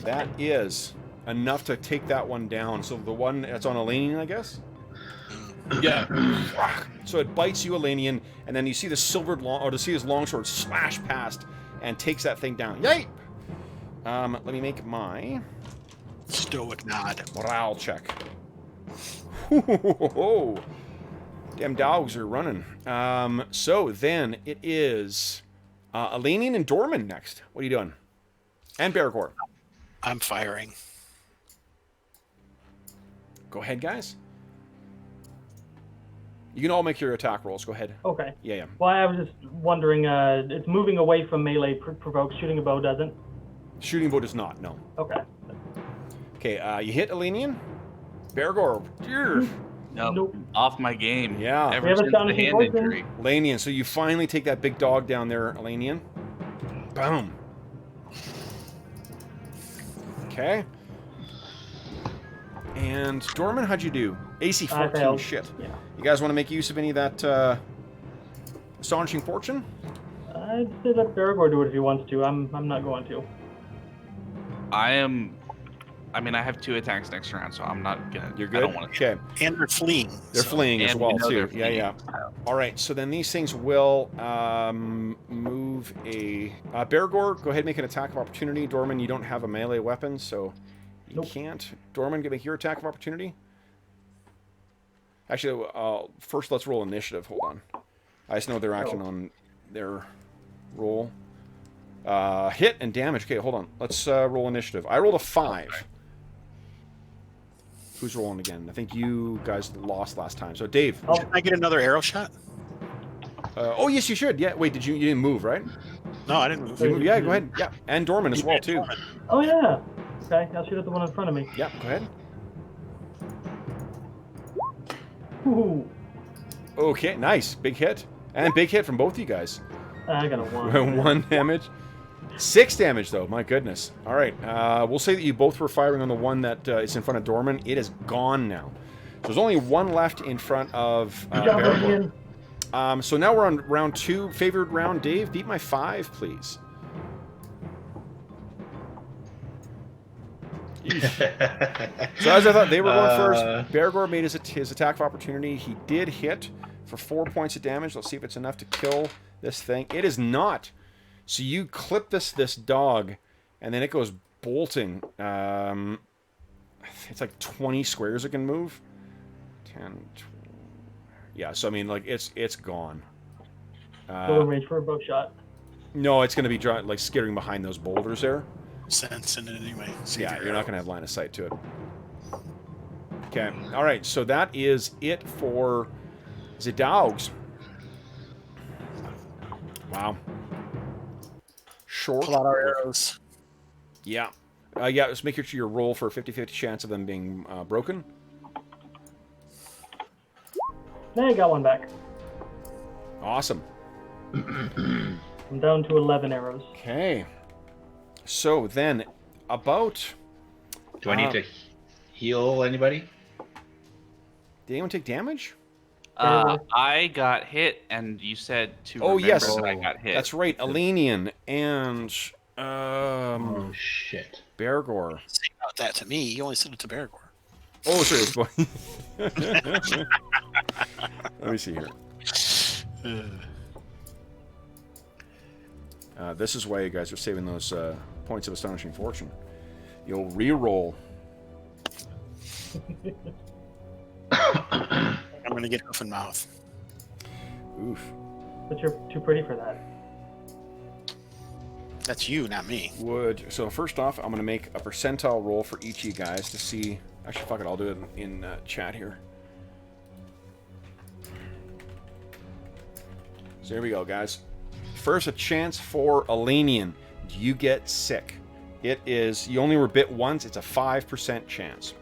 That is enough to take that one down. So the one that's on Elanion, I guess? Yeah. So it bites you, Elanion, and then you see the his longsword slash past and takes that thing down. Yay! Let me make my Stoic nod. morale check. Damn dogs are running. So then it is Elanion and Dorman next. What are you doing? And Bergour. I'm firing. Go ahead, guys. You can all make your attack rolls. Go ahead. Okay. Yeah. Well, I was just wondering, it's moving away from melee provokes. Shooting a bow doesn't? Shooting bow does not, no. Okay. Okay, you hit Elanion. Bergour. Nope. Off my game. Yeah. Ever We haven't since done the anything hand poison? injury. Elanion, so you finally take that big dog down there, Elanion. Boom. Okay. And Dorman, how'd you do? AC 14, failed. shit. Yeah. You guys want to make use of any of that Astonishing Fortune? I'd say let Bergour do it if he wants to. I'm not going to. I mean, I have 2 attacks next round, so I'm not gonna. You're good? I don't want to. Okay. And they're fleeing. They're fleeing as And well, we know too. they're fleeing. Yeah. All right, so then these things will move a... Bergour, go ahead and make an attack of opportunity. Dorman, you don't have a melee weapon, so you Nope. can't. Dorman, make your attack of opportunity. Actually, first let's roll initiative. Hold on. I just know their action on their roll. Hit and damage. Okay, hold on. Let's roll initiative. I rolled a 5. Who's rolling again? I think you guys lost last time. So, Dave. Oh, Can I get another arrow shot? Oh, yes, you should. Yeah, wait, you didn't move, right? No, I didn't move. You moved? Yeah, go ahead. Yeah, and Dorman as well, too. oh yeah. Okay, I'll shoot at the one in front of me. Yeah, go ahead. Ooh, Okay, nice. Big hit. And big hit from both of you guys. I got a 1. 1 damage. 6 damage, though. My goodness. All right. We'll say that you both were firing on the one that is in front of Dorman. It is gone now. So there's only one left in front of Good job, Bergour. Elanion. So now we're on round 2. Favored round. Dave, beat my 5, please. So as I thought, they were going first. Bergour made his attack of opportunity. He did hit for 4 points of damage. Let's see if it's enough to kill this thing. It is not. So you clip this dog, and then it goes bolting. It's like 20 squares it can move. 10, 20. Yeah, so I mean, like, it's gone. Go in range for a bow shot. No, it's going to be like skittering behind those boulders there. Sense in it anyway. Save Yeah, your you're not arrow. going to have line of sight to it. Okay, all right, so that is it for the dogs. Wow. Short. Pull out our arrows. Yeah. Yeah, just make sure you roll for a 50-50 chance of them being broken. Now I got one back. Awesome. I'm down to 11 arrows. Okay. So then, about... Do I need to heal anybody? Did anyone take damage? I got hit, and you said to Oh, remember yes. that I got hit. That's right. Elanion and... Oh shit! Bergour. Say about that to me. You only said it to Bergour. Oh, sorry. Let me see here. This is why you guys are saving those points of Astonishing Fortune. You'll re-roll. I'm going to get hoof and mouth. Oof. But you're too pretty for that. That's you, not me. So first off, I'm going to make a percentile roll for each of you guys to see... Actually, fuck it. I'll do it in chat here. So here we go, guys. First, a chance for Elanion. Do you get sick? It is... You only were bit once. It's a 5% chance.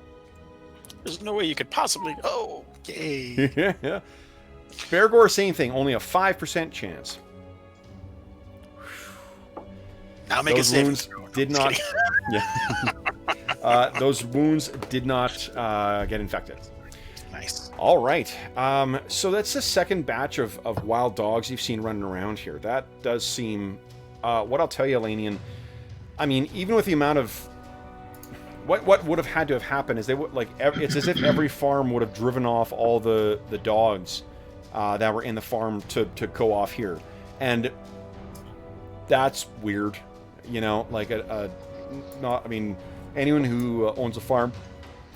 There's no way you could possibly... Oh, yay. Yeah. Bergour, same thing. Only a 5% chance. Now make Those a wounds did not... Yeah. Those wounds did not get infected. Nice. All right. So that's the second batch of wild dogs you've seen running around here. That does seem... what I'll tell you, Elanion, I mean, even with the amount of... What would have had to have happened is they would, like, it's as if every farm would have driven off all the dogs that were in the farm to go off here. And that's weird. You know, like I mean, anyone who owns a farm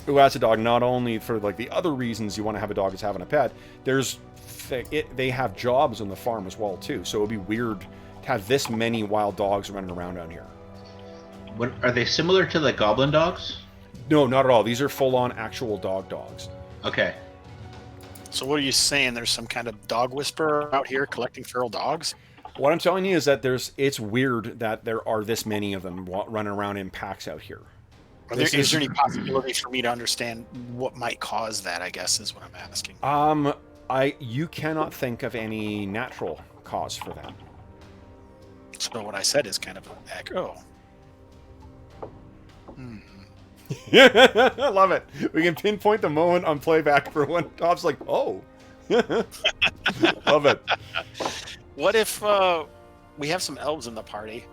who has a dog, not only for like the other reasons you want to have a dog as having a pet, they have jobs on the farm as well too. So it'd be weird to have this many wild dogs running around down here. What are they similar to the goblin dogs? No, not at all. These are full-on actual dogs. Okay. So what are you saying? There's some kind of dog whisperer out here collecting feral dogs? What I'm telling you is that it's weird that there are this many of them running around in packs out here. Is there any possibility for me to understand what might cause that, I guess, is what I'm asking. You cannot think of any natural cause for that. So what I said is kind of an echo. I love it. We can pinpoint the moment on playback for when Hobbs like, oh. Love it. What if we have some elves in the party?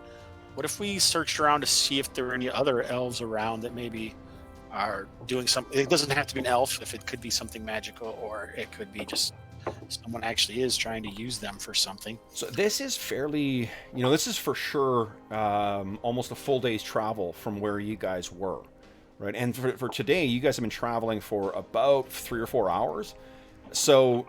What if we searched around to see if there are any other elves around that maybe are doing something? It doesn't have to be an elf. If it could be something magical, or it could be just someone actually is trying to use them for something. So this is fairly, this is for sure almost a full day's travel from where you guys were, right? And for today, you guys have been traveling for about 3 or 4 hours. So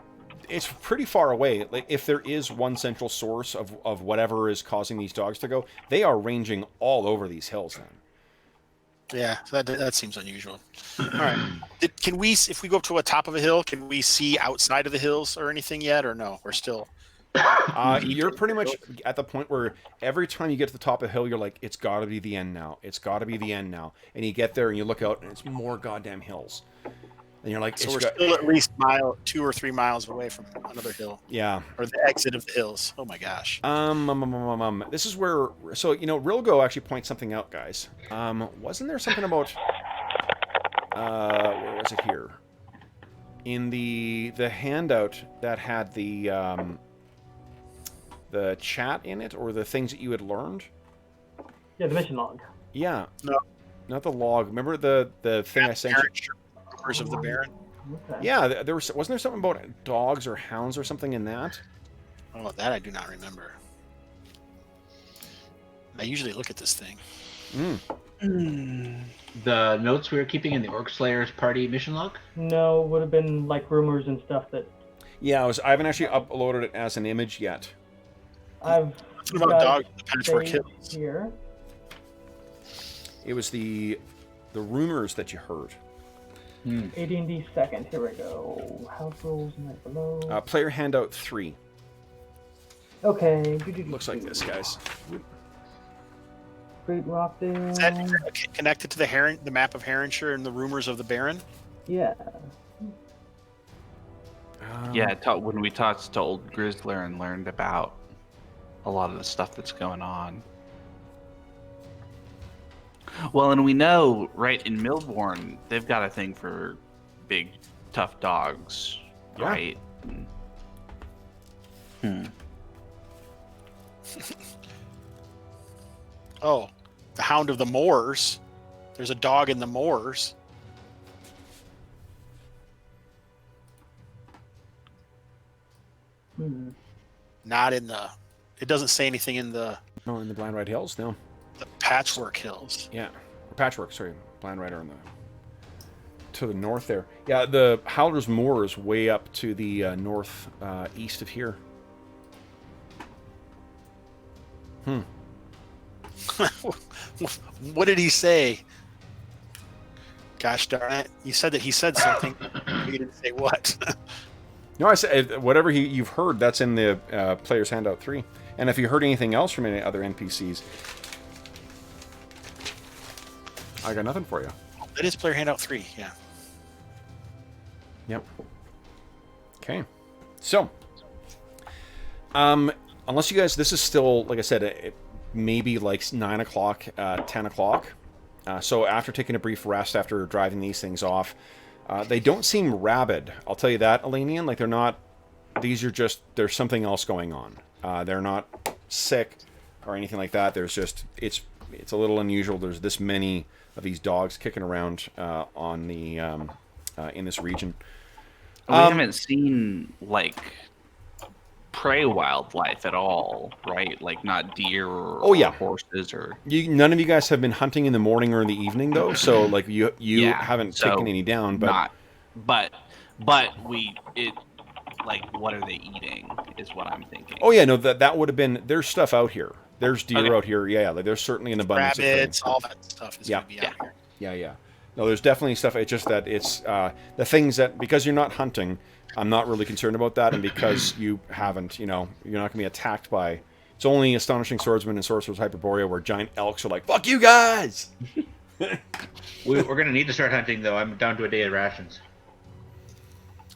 it's pretty far away. Like, if there is one central source of whatever is causing these dogs to go, they are ranging all over these hills then. Yeah, that seems unusual. All right. Can we, if we go up to the top of a hill, can we see outside of the hills or anything yet, or no? We're still... You're pretty much at the point where every time you get to the top of the hill, you're like, it's got to be the end now. It's got to be the end now. And you get there and you look out and it's more goddamn hills. And you're like, so we're still at least 2 or 3 miles away from another hill. Yeah. Or the exit of the hills. Oh my gosh. This is where, so, Rilgo actually points something out, guys. Wasn't there something about, where was it here? In the handout that had the chat in it, or the things that you had learned? Yeah, the mission log. Yeah. No. Not the log. Remember the thing I sent you? Of the Baron. Okay. Yeah, wasn't there something about dogs or hounds or something in that? Oh, that I do not remember. I usually look at this thing. The notes we were keeping in the Orc Slayer's party mission log? No, would have been like rumors and stuff that Yeah, I haven't actually uploaded it as an image yet. I've What about got dogs in the Patchwork saved Hills? here. It was the rumors that you heard. AD&D second. Here we go. House rules right below. Player handout 3. Okay. Looks like this, guys. Great Rockdale. Is that connected to the map of Heronshire and the rumors of the Baron? Yeah. Yeah, when we talked to old Grizzler and learned about a lot of the stuff that's going on. Well, and we know, right, in Milbourne, they've got a thing for big, tough dogs, Yeah. right? Oh, the Hound of the Moors. There's a dog in the Moors. Not in the... It doesn't say anything in the No, in the Blind Ride Hills, no. Patchwork Hills. Yeah. Patchwork, sorry. Blind Rider on to the north there. Yeah, the Howler's Moor is way up to the north east of here. What did he say? Gosh darn it. You said that he said something. You didn't say what. No, I said whatever you've heard, that's in the player's handout 3. And if you heard anything else from any other NPCs, I got nothing for you. That is player handout 3, yeah. Yep. Okay. So, unless you guys, this is still, like I said, it maybe like 9 o'clock, 10 o'clock. So after taking a brief rest, after driving these things off, they don't seem rabid. I'll tell you that, Elanion. Like, they're not, these are just, there's something else going on. They're not sick or anything like that. There's just, it's a little unusual. There's this many of these dogs kicking around on the in this region. We haven't seen like prey wildlife at all, right? Like not deer or, Oh, yeah. or horses or. None of you guys have been hunting in the morning or in the evening, though. So like you Yeah, haven't so taken any down, but not, but like what are they eating is what I'm thinking. oh yeah, no, that would have been. There's stuff out here. There's deer Okay. out here. Yeah, like there's certainly an abundance Rabbits, of all that stuff is Yeah. going to be out here. Yeah. No, there's definitely stuff. It's just that it's the things that, because you're not hunting, I'm not really concerned about that, and because you haven't, you're not going to be attacked by. It's only Astonishing Swordsman and Sorcerer's Hyperborea where giant elks are like, "Fuck you guys." We're going to need to start hunting, though. I'm down to a day of rations.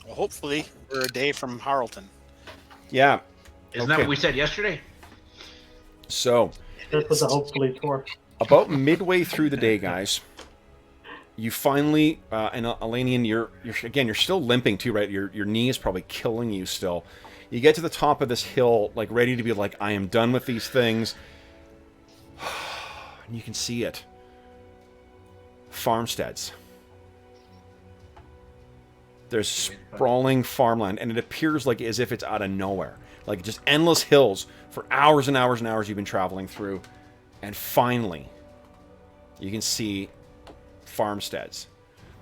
Well, hopefully, we're a day from Harlington. Yeah. Isn't that what we said yesterday? So, That's what the hopefully for. about midway through the day, guys, you finally, and Elanion, you're still limping too, right? Your knee is probably killing you still. You get to the top of this hill, like ready to be like, I am done with these things. And you can see it. Farmsteads. There's sprawling farmland, and it appears like as if it's out of nowhere. Like just endless hills for hours and hours and hours you've been traveling through. And finally, you can see farmsteads.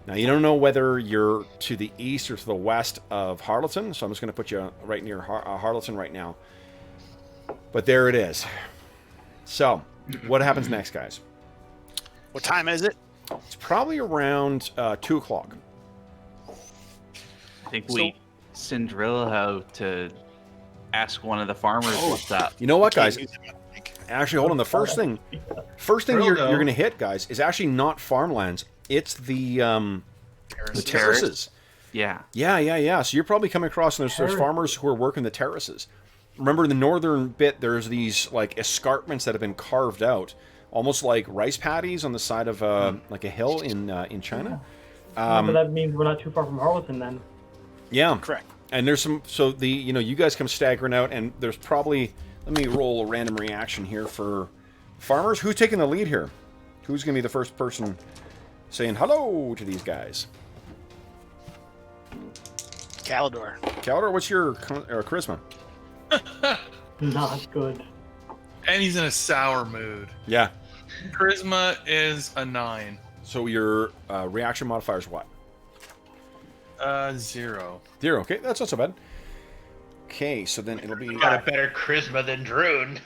Now, you don't know whether you're to the east or to the west of Harlington, so I'm just going to put you right near Harlington right now. But there it is. So, what happens next, guys? What time is it? It's probably around 2 o'clock. I think we send Drillo to ask one of the farmers what's up. You know what, guys? Can't use it, I think. Actually, hold on. The first thing you're going to hit, guys, is actually not farmlands. It's the terraces. Yeah. Yeah. So you're probably coming across, and there's farmers who are working the terraces. Remember, in the northern bit, there's these like escarpments that have been carved out, almost like rice paddies on the side of like a hill in China. But that means we're not too far from Harlington then. Yeah, Correct. And there's some. So the you guys come staggering out, and there's probably. Let me roll a random reaction here for farmers. Who's taking the lead here? Who's going to be the first person saying hello to these guys? Calidor. Calidor, what's your charisma? Not good. And he's in a sour mood. Yeah. Charisma is a 9. So your reaction modifier is what? 0. 0. Okay, that's not so bad. Okay, so then it'll be... Got a better charisma than Druin.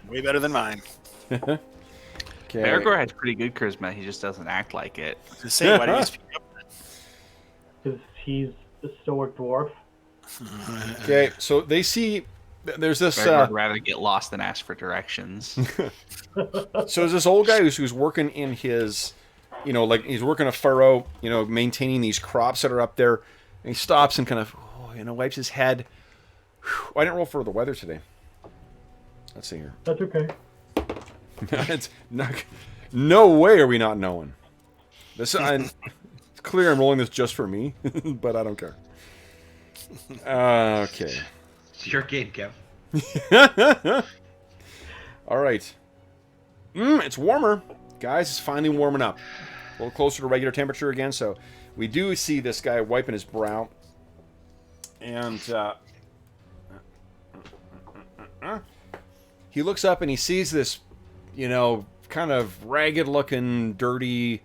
Way better than mine. Okay. Bergour has pretty good charisma. He just doesn't act like it. Just say, why did you speak up? Because he's a stoic dwarf. Okay, so they see... There's this... Bergour would rather get lost than ask for directions. So there's this old guy who's working in his... like he's working a furrow, maintaining these crops that are up there. And he stops and kind of, wipes his head. Whew, I didn't roll for the weather today. Let's see here. That's okay. It's not, no way are we not knowing. It's clear I'm rolling this just for me, but I don't care. Okay. It's your game, Kev. All right. It's warmer. Guys, it's finally warming up. A little closer to regular temperature again, so we do see this guy wiping his brow. And he looks up and he sees this, kind of ragged-looking, dirty,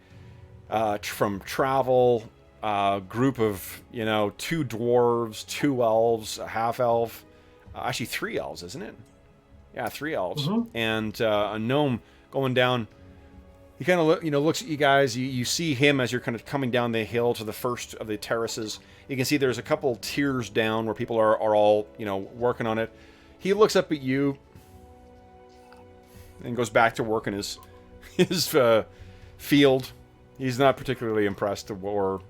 from travel group of, 2 dwarves, 2 elves, a half-elf. Actually, 3 elves, isn't it? Yeah, 3 elves. Mm-hmm. And a gnome going down. He kind of looks at you guys. You see him as you're kind of coming down the hill to the first of the terraces. You can see there's a couple tiers down where people are all working on it. He looks up at you and goes back to working his field. He's not particularly impressed or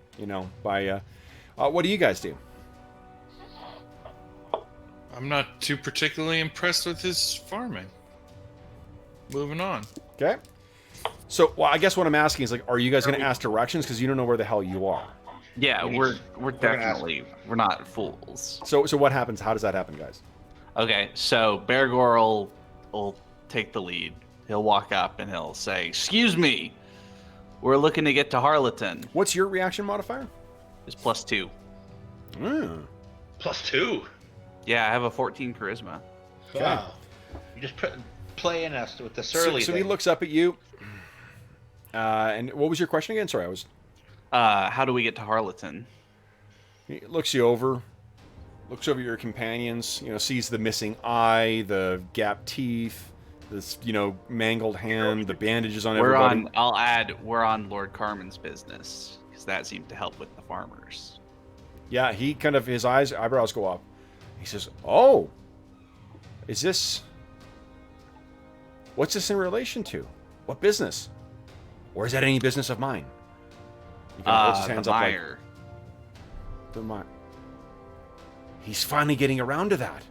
by what do you guys do? I'm not too particularly impressed with his farming. Moving on. Okay. So, I guess what I'm asking is, are you guys going to ask directions? Because you don't know where the hell you are. Yeah, we're definitely, we're not fools. So what happens? How does that happen, guys? Okay, so Bergour will take the lead. He'll walk up and he'll say, "Excuse me, we're looking to get to Harlington." What's your reaction modifier? It's +2. +2. Yeah, I have a 14 charisma. Wow. You just playing us with the surly So he thing. looks up at you. And what was your question again? Sorry, How do we get to Harlington? He looks you over. Looks over your companions. Sees the missing eye, the gapped teeth, this mangled hand, the bandages on everybody. I'll add, we're on Lord Carmen's business because that seemed to help with the farmers. Yeah, he kind of his eyebrows go up. He says, "Oh, is this? What's this in relation to? What business? Or is that any business of mine?" He kind of holds his hands the up Meyer. the Meyer. He's finally getting around to that.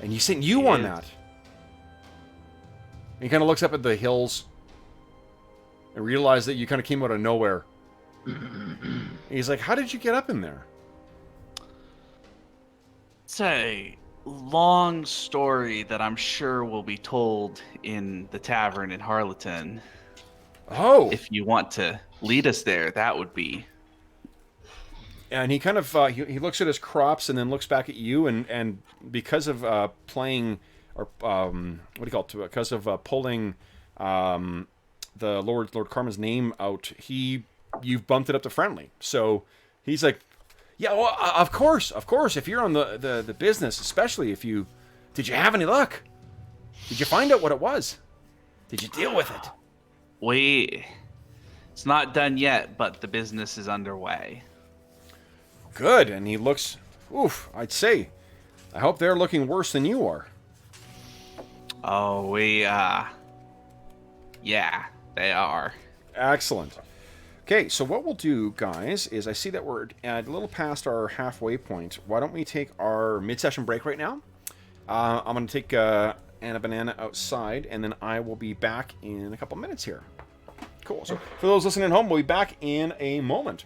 And you sent you on that. And he kind of looks up at the hills and realizes that you kind of came out of nowhere. And he's like, "How did you get up in there?" It's a long story that I'm sure will be told in the tavern in Harlington. Oh, If you want to lead us there, that would be. and he kind of he looks at his crops and then looks back at you, and because of playing or what do you call it? Because of pulling the Lord Carmen's name out, you've bumped it up to friendly. So he's like, yeah, well, of course. If you're on the business, especially if you did you have any luck? Did you find out what it was? Did you deal with it? It's not done yet, but the business is underway. Good. And he looks, oof, I'd say, I hope they're looking worse than you are. Oh, yeah, they are. Excellent. Okay, so what we'll do, guys, is I see that we're at a little past our halfway point. Why don't we take our mid-session break right now? I'm going to take Anna Banana outside, and then I will be back in a couple minutes here. Cool. So for those listening at home, we'll be back in a moment.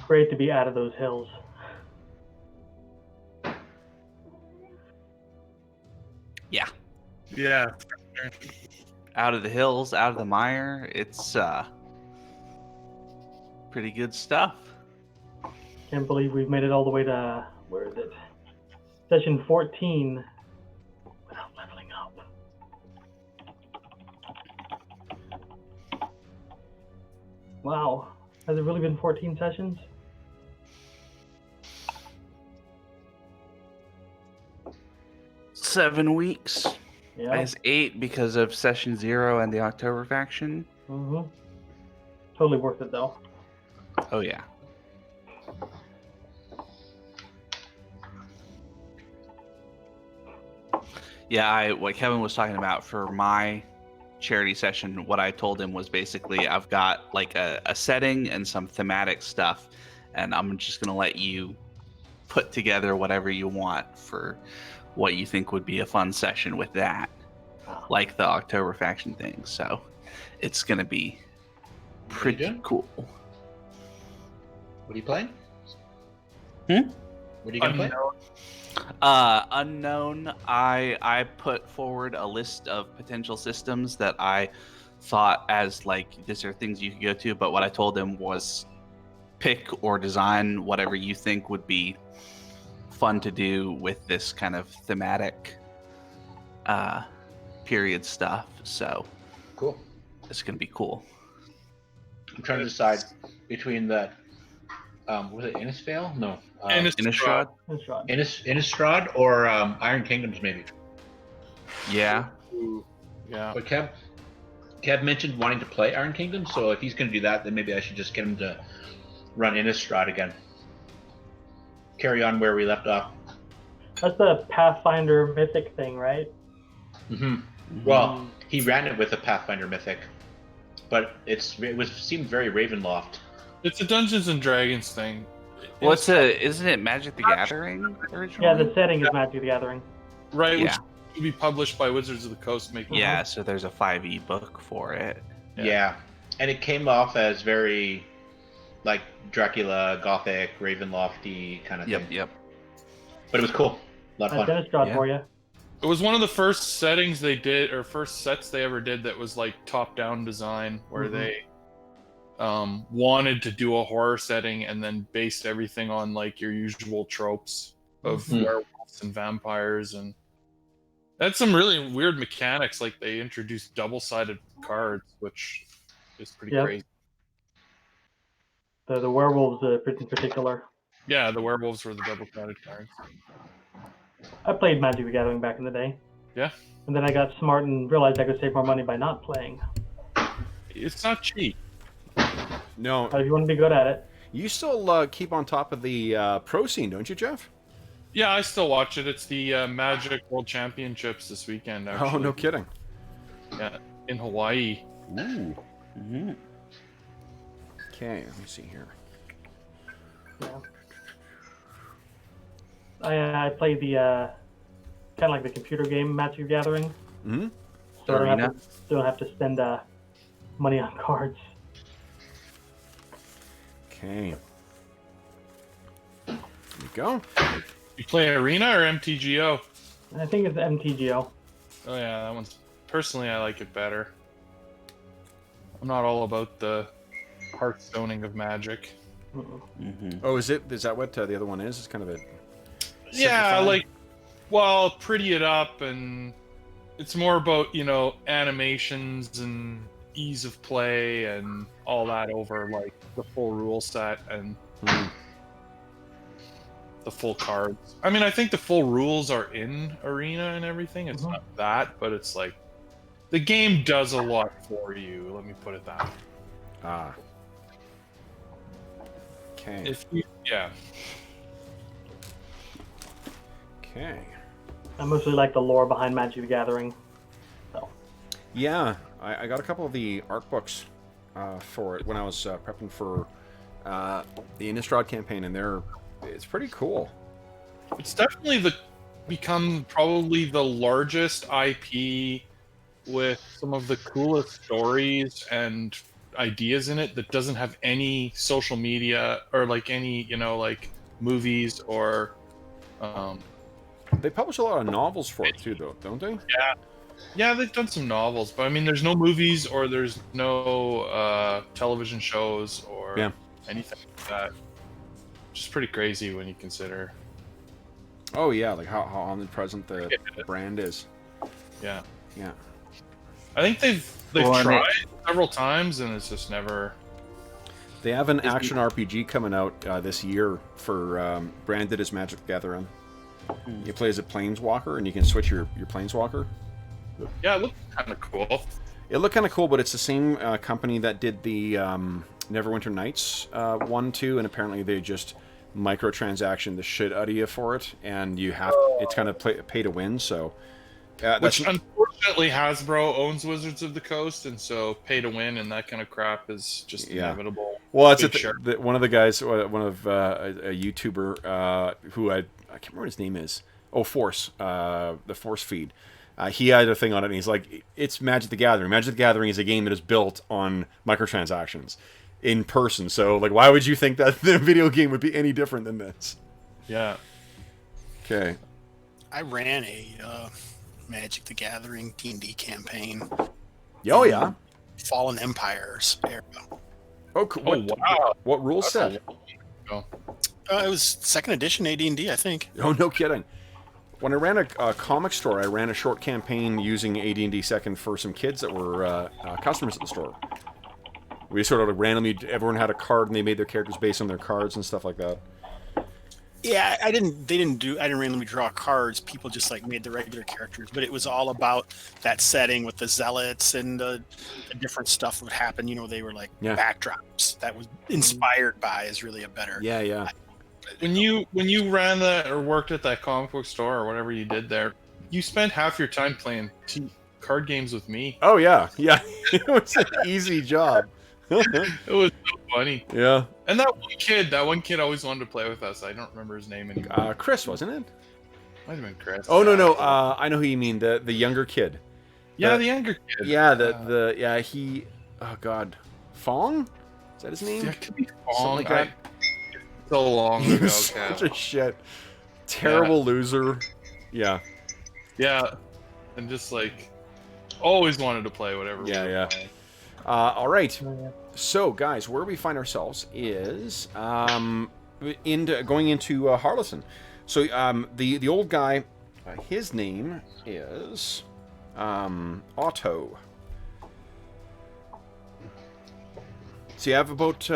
Great to be out of those hills. Yeah. Yeah. Out of the hills, out of the mire. It's pretty good stuff. Can't believe we've made it all the way to, where is it? Session 14 without leveling up. Wow. Has it really been 14 sessions? Seven weeks. Yeah. As 8 because of session 0 and the October faction. Mm-hmm. Totally worth it though. Oh yeah. Yeah, what Kevin was talking about for my charity session, what I told him was basically I've got like a setting and some thematic stuff, and I'm just gonna let you put together whatever you want for what you think would be a fun session with that, like the October faction thing. So it's gonna be pretty doing? cool. What are you playing? Hmm? What are you gonna play? Unknown. I put forward a list of potential systems that I thought as like these are things you could go to, but what I told him was pick or design whatever you think would be fun to do with this kind of thematic period stuff. So Cool. it's gonna be cool. I'm trying to decide between that. Was it Innisfail? No. Innistrad? Innistrad or Iron Kingdoms maybe. Yeah. Ooh, yeah. But Kev mentioned wanting to play Iron Kingdom, so if he's going to do that, then maybe I should just get him to run Innistrad again. Carry on where we left off. That's the Pathfinder Mythic thing, right? Well, he ran it with a Pathfinder Mythic, but it seemed very Ravenloft. It's a Dungeons and Dragons thing. Well, isn't it Magic the Gathering originally? Yeah, the setting is Magic the Gathering. Right, Yeah. which will be published by Wizards of the Coast. Yeah, so there's a 5e book for it. Yeah, and it came off as very like Dracula, Gothic, Ravenlofty kind of thing. Yep. But it was cool. A lot of That's fun. Innistrad Yeah. for you. It was one of the first settings they did, or first sets they ever did that was like top-down design, where they wanted to do a horror setting and then based everything on like your usual tropes of werewolves and vampires, and that's some really weird mechanics. Like they introduced double-sided cards, which is pretty crazy. The werewolves in particular. Yeah, the werewolves were the double-sided cards. I played Magic the Gathering back in the day. Yeah. And then I got smart and realized I could save more money by not playing. It's not cheap. No. But if you want to be good at it. You still keep on top of the pro scene, don't you, Jeff? Yeah, I still watch it. It's the Magic World Championships this weekend, actually. Oh, no kidding. Yeah, in Hawaii. Ooh. Okay, let me see here. Yeah. I played the kind of like the computer game Magic the Gathering. Mm-hmm. So I don't have to spend money on cards. Okay. There you go. You play Arena or MTGO? I think it's MTGO. Oh yeah, that one's... Personally, I like it better. I'm not all about the hearthstoning of Magic. Oh, is that what the other one is? It's kind of a... Yeah, simplified? like... Well, pretty it up, and... It's more about, you know, animations and ease of play and all that over, like, the full rule set and... the full cards. I mean, I think the full rules are in Arena and everything. It's not that, but it's like the game does a lot for you. Let me put it that way. Ah. Okay. Yeah. Okay. I mostly like the lore behind Magic the Gathering. So. Yeah, I got a couple of the art books for it when I was prepping for the Innistrad campaign, and it's pretty cool. It's definitely become probably the largest IP with some of the coolest stories and ideas in it that doesn't have any social media or like any, you know, like movies or They publish a lot of novels for it too, though, don't they? Yeah, they've done some novels, but I mean, there's no movies or there's no television shows or anything like that. Which is pretty crazy when you consider. Oh yeah, like how omnipresent the brand is. Yeah. Yeah. I think they've tried several times and it's just never. They have an action RPG coming out this year for branded as Magic the Gathering. You play as a planeswalker, and you can switch your planeswalker. Yeah, it looked kind of cool. It looked kind of cool, but it's the same company that did the Neverwinter Nights 1, 2, and apparently they just microtransaction the shit out of you for it, and it's kind of pay to win. So, which unfortunately Hasbro owns Wizards of the Coast, and so pay to win and that kind of crap is just inevitable. Well, it's one of the guys, a YouTuber who I can't remember what his name is. Oh, Force, the Force feed. He had a thing on it, and he's like, it's Magic the Gathering. Magic the Gathering is a game that is built on microtransactions in person. So, like, why would you think that the video game would be any different than this? Yeah. Okay. I ran a Magic the Gathering D&D campaign. Oh, yeah. Fallen Empires era. Oh, cool. Wow. What rule set? Oh. It was second edition AD&D, I think. Oh, no kidding. When I ran a comic store, I ran a short campaign using AD&D second for some kids that were customers at the store. We sort of randomly, everyone had a card, and they made their characters based on their cards and stuff like that. Yeah, I didn't randomly draw cards. People just like made the regular characters, but it was all about that setting with the zealots and the different stuff would happen. You know, they were like backdrops that was inspired by is really a better. Yeah. When you ran that or worked at that comic book store or whatever you did there, you spent half your time playing card games with me. Oh, yeah. It was an easy job. It was so funny. Yeah. And that one kid always wanted to play with us. I don't remember his name anymore. Chris, wasn't it? Might have been Chris. Oh, no. I know who you mean. The younger kid. Yeah, the younger kid. Yeah, he... Oh, God. Fong? Is that his name? Yeah, it could be Fong. Something like that. So long He ago, was such a shit. Terrible loser. Yeah. Yeah. And just like always wanted to play whatever. Yeah. All right. So, guys, where we find ourselves is going into Harlington. So, the old guy, his name is Otto. So you have about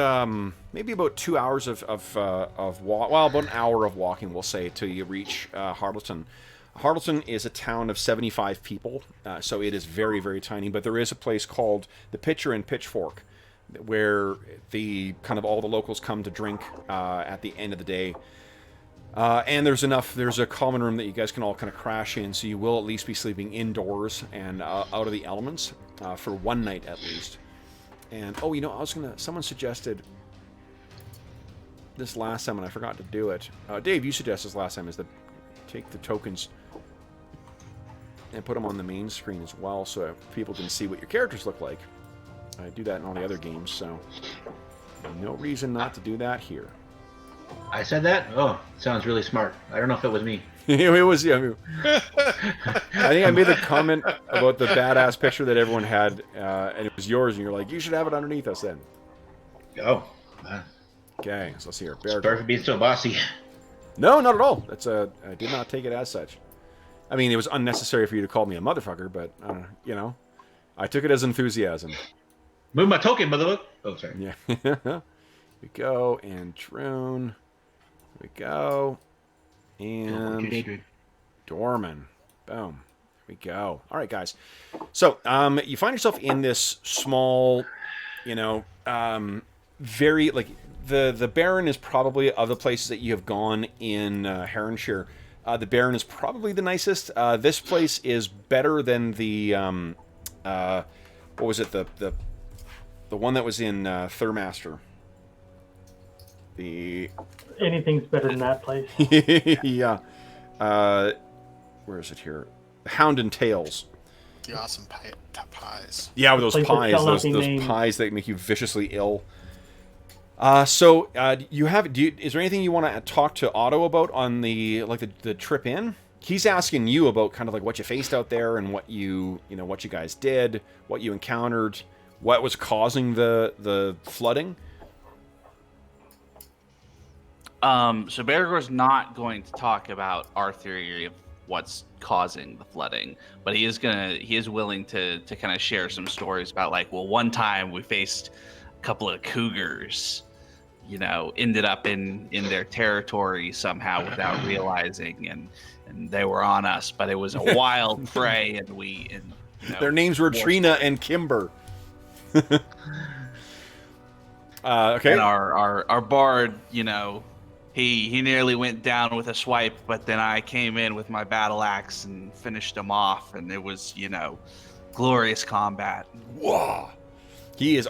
maybe about 2 hours of walk. Well, about an hour of walking, we'll say, till you reach Harlington. Harlington is a town of 75 people, so it is very, very tiny. But there is a place called the Pitcher and Pitchfork, where all the locals come to drink at the end of the day. And there's a common room that you guys can all kind of crash in, so you will at least be sleeping indoors and out of the elements for one night at least. And, someone suggested this last time, and I forgot to do it. Dave, you suggested this last time, is that take the tokens and put them on the main screen as well, so people can see what your characters look like. I do that in all the other games, so no reason not to do that here. I said that? Oh, sounds really smart. I don't know if it was me. It was, yeah. I think I made the comment about the badass picture that everyone had, and it was yours, and you're like, you should have it underneath us then. Oh. Okay, so let's see here. Sorry for being so bossy. No, not at all. I did not take it as such. I mean, it was unnecessary for you to call me a motherfucker, but, I took it as enthusiasm. Move my token, motherfucker. Oh, sorry. Yeah. Here we go, and Druin. Here we go. And Dorman. Boom. Here we go. All right, guys. So, you find yourself in this small, very, like, the Baron is probably, of the places that you have gone in Heronshire, the Baron is probably the nicest. This place is better than the, what was it, the one that was in Thurmaster. Anything's better than that place. Yeah. Where is it here? Hound and Tails. The awesome pies. Yeah, with those pies. Those pies that make you viciously ill. Is there anything you want to talk to Otto about on the trip in? He's asking you about kind of like what you faced out there and what you guys did, what you encountered, what was causing the flooding. So Bergour's not going to talk about our theory of what's causing the flooding, but he is willing to kind of share some stories about, like, well, one time we faced a couple of cougars, ended up in their territory somehow without realizing, and they were on us, but it was a wild fray, and their names were Trina and Kimber. Okay. And our bard, he nearly went down with a swipe, but then I came in with my battle axe and finished him off, and it was, glorious combat. Whoa!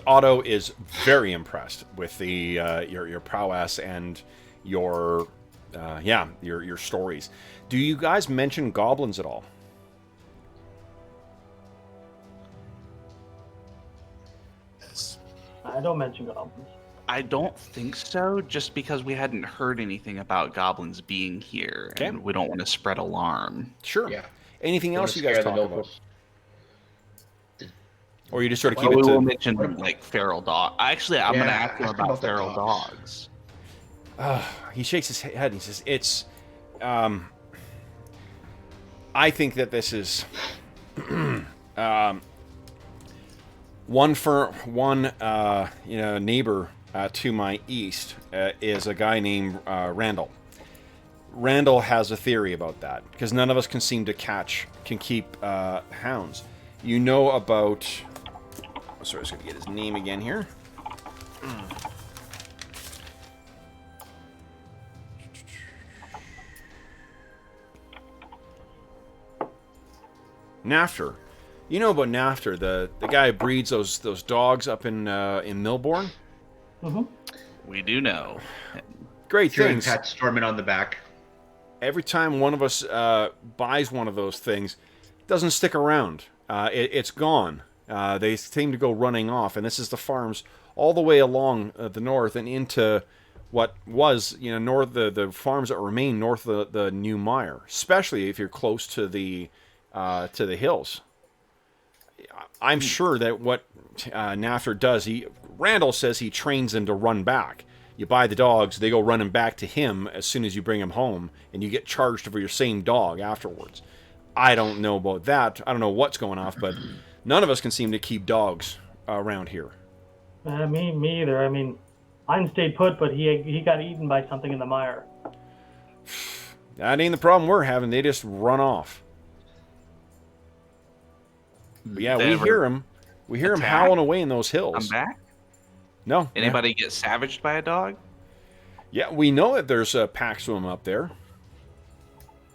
Otto is very impressed with your prowess and your stories. Do you guys mention goblins at all? I don't mention goblins. I don't think so, just because we hadn't heard anything about goblins being here, Okay. and we don't want to spread alarm. Sure. Yeah. Anything Don't else you scare guys the talk about? locals. Or you just sort of Well, keep But it we to... will mention like feral dog. Actually, I'm gonna ask him ask about the feral dogs. dogs. He shakes his head and he says, it's... I think that this is... one neighbor to my east is a guy named Randall. Randall has a theory about that, because none of us can seem to keep hounds. You know about... Sorry, I was going to get his name again here. Nafter. You know about Nafter, the guy who breeds those dogs up in Milbourne? Mm-hmm. We do know. Great Druin things. pats Stormin on the back. Every time one of us buys one of those things, it doesn't stick around. It's gone. They seem to go running off, and this is the farms all the way along the north and into what was, north the farms that remain north of the New Mire, especially if you're close to the hills. I'm sure that what Nafter does, Randall says he trains them to run back. You buy the dogs, they go running back to him as soon as you bring them home, and you get charged for your same dog afterwards. I don't know about that. I don't know what's going off, but none of us can seem to keep dogs around here. Me either. I mean, mine stayed put, but he got eaten by something in the mire. That ain't the problem we're having. They just run off. But yeah, we hear them. We hear them howling away in those hills. Come back? No. Anybody get savaged by a dog? Yeah, we know that there's packs of them up there.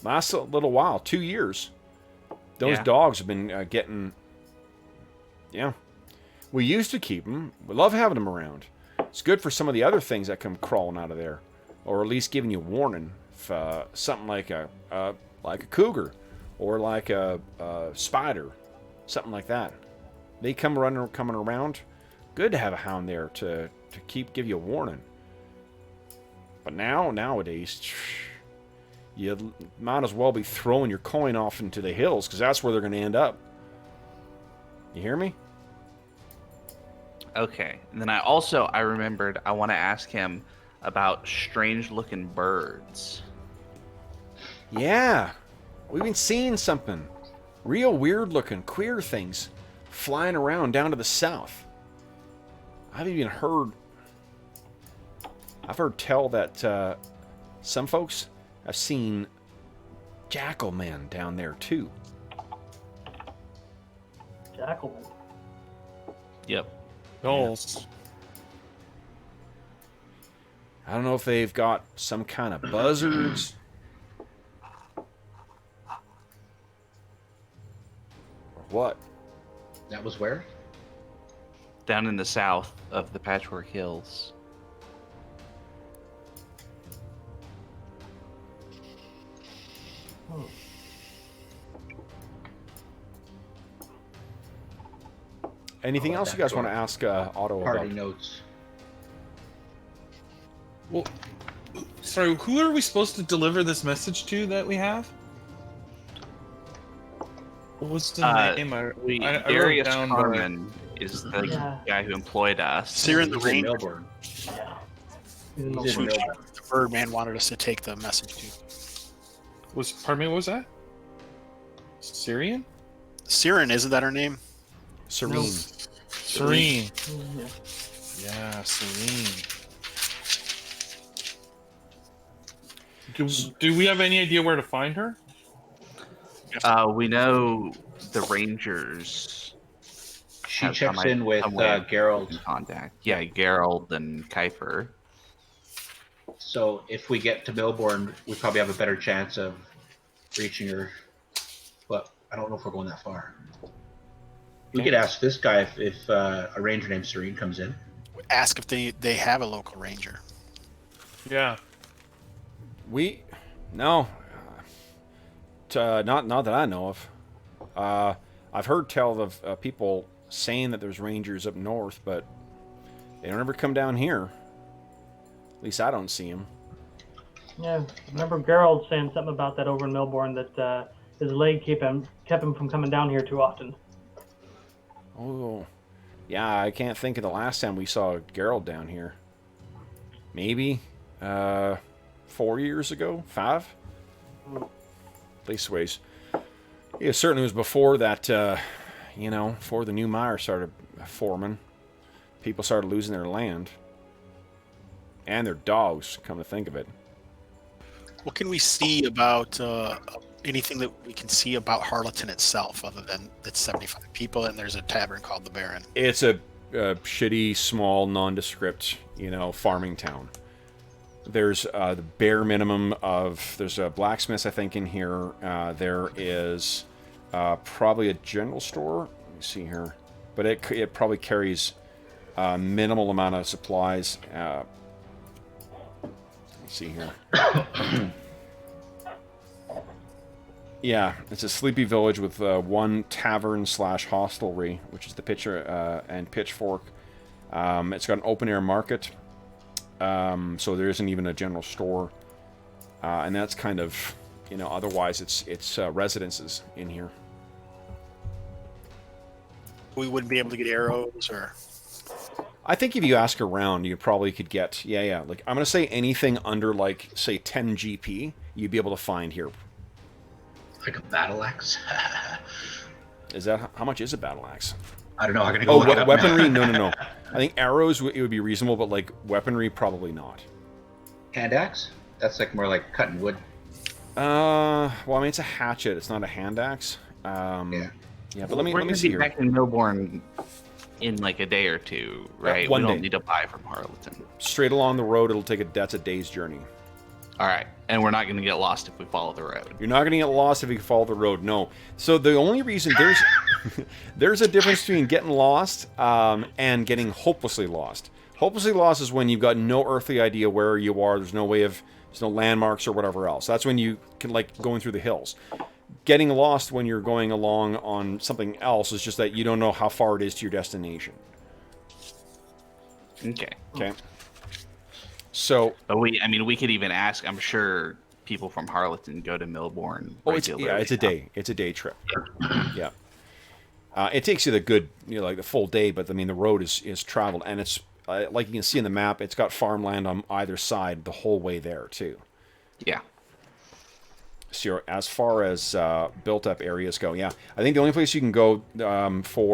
Last a little while, 2 years. Those dogs have been getting... Yeah. We used to keep them. We love having them around. It's good for some of the other things that come crawling out of there. Or at least giving you warning. If something like a cougar. Or like a spider. Something like that. They coming around. Good to have a hound there to give you a warning. But nowadays, you might as well be throwing your coin off into the hills, because that's where they're going to end up. You hear me? Okay. And then I remembered I want to ask him about strange-looking birds. Yeah. We've been seeing something. Real weird-looking, queer things flying around down to the south. I've heard tell that some folks have seen jackal men down there too. Jackalman. Yep. Dolls. I don't know if they've got some kind of buzzards. Or what? That was where? Down in the south of the Patchwork Hills. Anything else you guys want to ask Otto Party about? notes. Well, sorry, who are we supposed to deliver this message to that we have? What was the name? I wrote Darius down Carmen is the guy who employed us. Siren the He's in Ranger. Milbourne. Yeah. He's in Who Milbourne. the Birdman wanted us to take the message to. Pardon me, what was that? Syrian? Siren, isn't that her name? Serene. Serene. Yeah. Yeah, Serene. Do we have any idea where to find her? We know the Rangers. She have checks some- in with some way of Geralt. contact. Yeah, Geralt and Kuiper. So if we get to Milbourne, we probably have a better chance of reaching her. But I don't know if we're going that far. We could ask this guy if a ranger named Serene comes in. Ask if they have a local ranger. Yeah. No. Not that I know of. I've heard tell of people saying that there's rangers up north, but They don't ever come down here. At least I don't see them. Yeah, I remember Gerald saying something about that over in Milbourne, that his leg kept him from coming down here too often. Oh, yeah, I can't think of the last time we saw Gerald down here. Maybe 4 years ago? 5? At least ways. Yeah, certainly was before that, before the new mire started forming. People started losing their land. And their dogs, come to think of it. What can we see about anything that we can see about Harlington itself, other than it's 75 people and there's a tavern called the Baron? It's a shitty, small, nondescript, farming town. There's the bare minimum of... There's a blacksmith, I think, in here. There is probably a general store. Let me see here. But it probably carries a minimal amount of supplies. Let's see here. Yeah, it's a sleepy village with one tavern/hostelry, which is the Pitcher and Pitchfork. It's got an open-air market, so there isn't even a general store. And that's kind of, otherwise it's residences in here. We wouldn't be able to get arrows, or... I think if you ask around, you probably could get, like, I'm going to say anything under, like, say, 10 GP, you'd be able to find here. Like a battle axe? Is that, how much is a battle axe? I don't know. I'm going to go look it up weaponry? now. No. I think arrows, it would be reasonable, but, like, weaponry, probably not. Hand axe? That's like more like cutting wood. Well, I mean, it's a hatchet. It's not a hand axe. Yeah. Yeah, but let me We're see gonna be here. back in Milbourne in like a day or two, right? one we don't day. need to buy from Harlington. Straight along the road, that's a day's journey. All right, and we're not going to get lost if we follow the road. You're not going to get lost if you follow the road. No. So the only reason there's a difference between getting lost and getting hopelessly lost. Hopelessly lost is when you've got no earthly idea where you are. There's no landmarks or whatever else. That's when you can, like, going through the hills. Getting lost when you're going along on something else is just that you don't know how far it is to your destination. Okay. So, But we could even ask. I'm sure people from Harlington go to Milbourne regularly. it's a day. It's a day trip. Yeah. It takes you the full day, but I mean the road is traveled, and it's like you can see in the map. It's got farmland on either side the whole way there too. Yeah. So as far as built-up areas go, I think the only place you can go do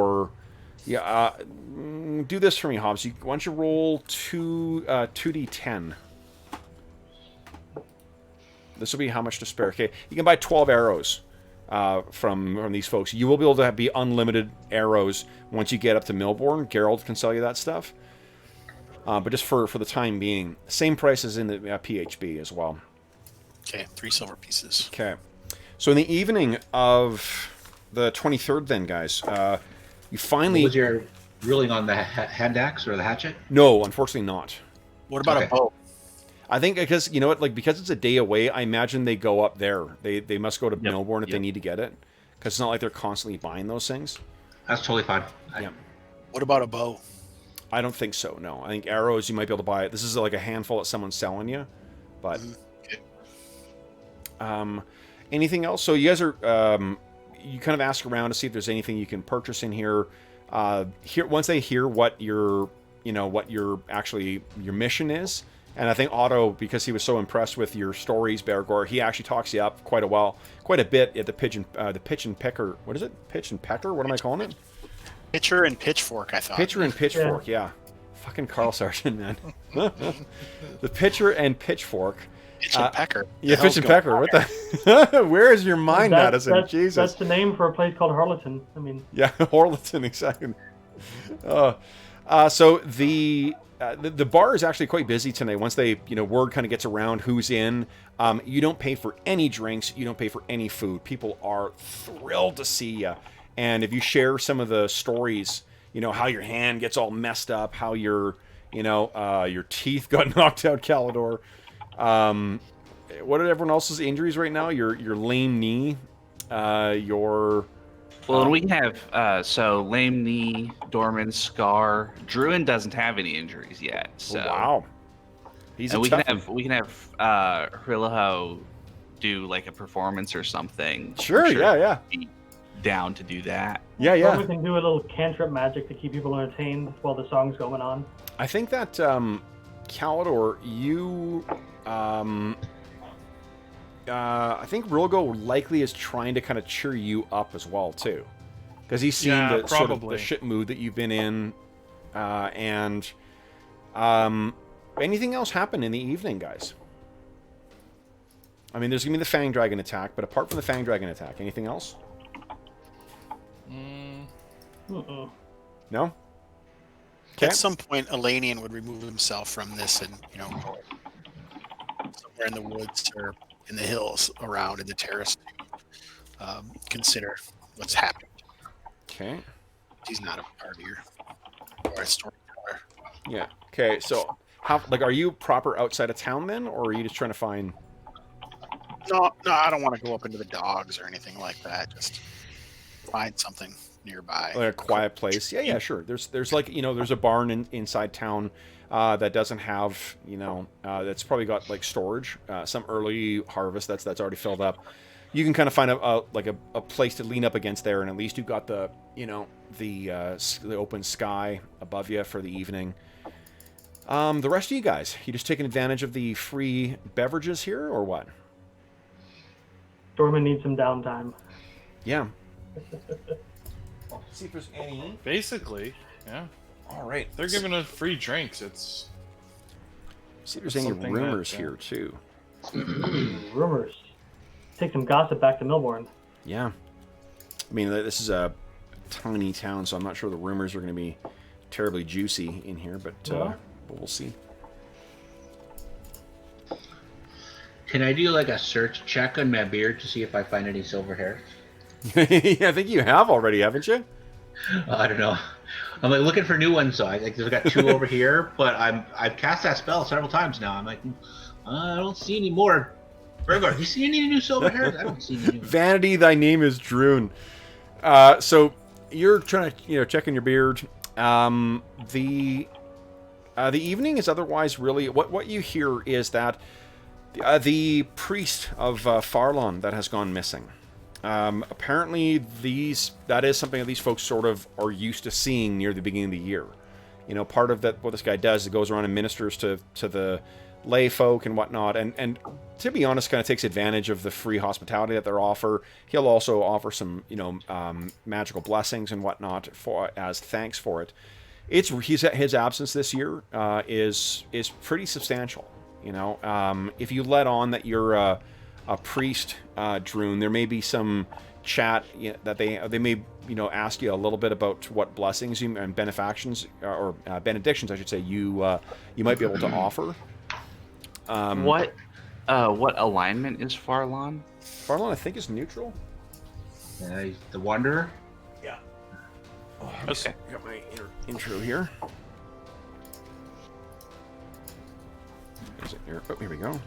this for me, Hobbs. Why don't you roll 2d10? This will be how much to spare. Okay, you can buy 12 arrows from these folks. You will be able to be unlimited arrows once you get up to Milbourne. Gerald can sell you that stuff. But just for the time being, same price as in the PHB as well. Okay, 3 silver pieces. Okay. So in the evening of the 23rd then, guys, you finally... Was your ruling on the hand axe or the hatchet? No, unfortunately not. What about a bow? I think because, because it's a day away, I imagine they go up there. They must go to Milbourne if they need to get it. Because it's not like they're constantly buying those things. That's totally fine. Yeah. What about a bow? I don't think so, no. I think arrows, you might be able to buy it. This is like a handful that someone's selling you. But... anything else? So you guys are you kind of ask around to see if there's anything you can purchase in here. Once they hear what your mission is, and I think Otto, because he was so impressed with your stories, Bergour, he actually talks you up quite a bit at the pitch and pecker. What is it? Pitch and pecker? What am I calling it? Pitcher and pitchfork, I thought. Pitcher and pitchfork, yeah. Fucking Carl Sargent, man. The pitcher and pitchfork. Pitch and pecker. Yeah, Pitch and Pecker. What the? Where is your mind, Madison? Jesus. That's the name for a place called Harlington. I mean. Yeah, Harlington, exactly. So the bar is actually quite busy tonight. Once word kind of gets around who's in, you don't pay for any drinks. You don't pay for any food. People are thrilled to see you. And if you share some of the stories, how your hand gets all messed up, how your teeth got knocked out, Calidor. What are everyone else's injuries right now? Your lame knee, your Well, and we can have so lame knee, Dorman, scar. Druin doesn't have any injuries yet, so Wow. He's and a we tough can have Hrilaho do like a performance or something. I'm Sure, yeah. he'd be down to do that. Yeah, Or yeah. we can do a little cantrip magic to keep people entertained while the song's going on. I think that Calidor, you I think Rilgo likely is trying to kind of cheer you up as well too, because he's seen Yeah, the sort of the probably. shit mood that you've been in, and anything else happen in the evening, guys? I mean, there's gonna be the Fang Dragon attack, but apart from the Fang Dragon attack, anything else? No. Okay. At some point, Elanion would remove himself from this and, somewhere in the woods or in the hills around in the terrace, consider what's happened. Okay. He's not a partier or a storyteller. Yeah. Okay. So, how are you proper outside of town then, or are you just trying to find? No, I don't want to go up into the dogs or anything like that. Just find something nearby. Like a quiet place. Yeah, sure. There's like, there's a barn inside town that doesn't have, that's probably got like storage, some early harvest that's already filled up. You can kind of find a place to lean up against there, and at least you've got the, the open sky above you for the evening. The rest of you guys, you just taking advantage of the free beverages here, or what? Dorman needs some downtime. Yeah. See if there's any. Basically, yeah. All right. They're giving us free drinks. It's See if there's any something rumors that, here too. Rumors. Take some gossip back to Milbourne. Yeah. I mean, this is a tiny town, so I'm not sure the rumors are going to be terribly juicy in here, but we'll see. Can I do like a search check on my beard to see if I find any silver hair? Yeah, I think you have already, haven't you? I don't know. I'm like looking for new ones. So I've got 2 over here, but I've cast that spell several times now. I'm like, I don't see any more. Bergour, do you see any new silver hairs? I don't see any new. Vanity, thy name is Druin. So you're trying to, checking your beard. The evening is otherwise really what you hear is that the priest of Farlon that has gone missing. Apparently, that is something that these folks sort of are used to seeing near the beginning of the year. Part of that what this guy does is goes around and ministers to the lay folk and whatnot, and to be honest, kind of takes advantage of the free hospitality that they're offer. He'll also offer some, magical blessings and whatnot as thanks for it. His absence this year is pretty substantial. If you let on that you're a priest, Druin, there may be some chat that they may ask you a little bit about what blessings and benefactions or benedictions, I should say, you might be able to offer. What alignment is Farlon? Farlon, I think, is neutral. He's the Wanderer. Yeah. Okay. I got my intro here. Is it here? Oh, here we go.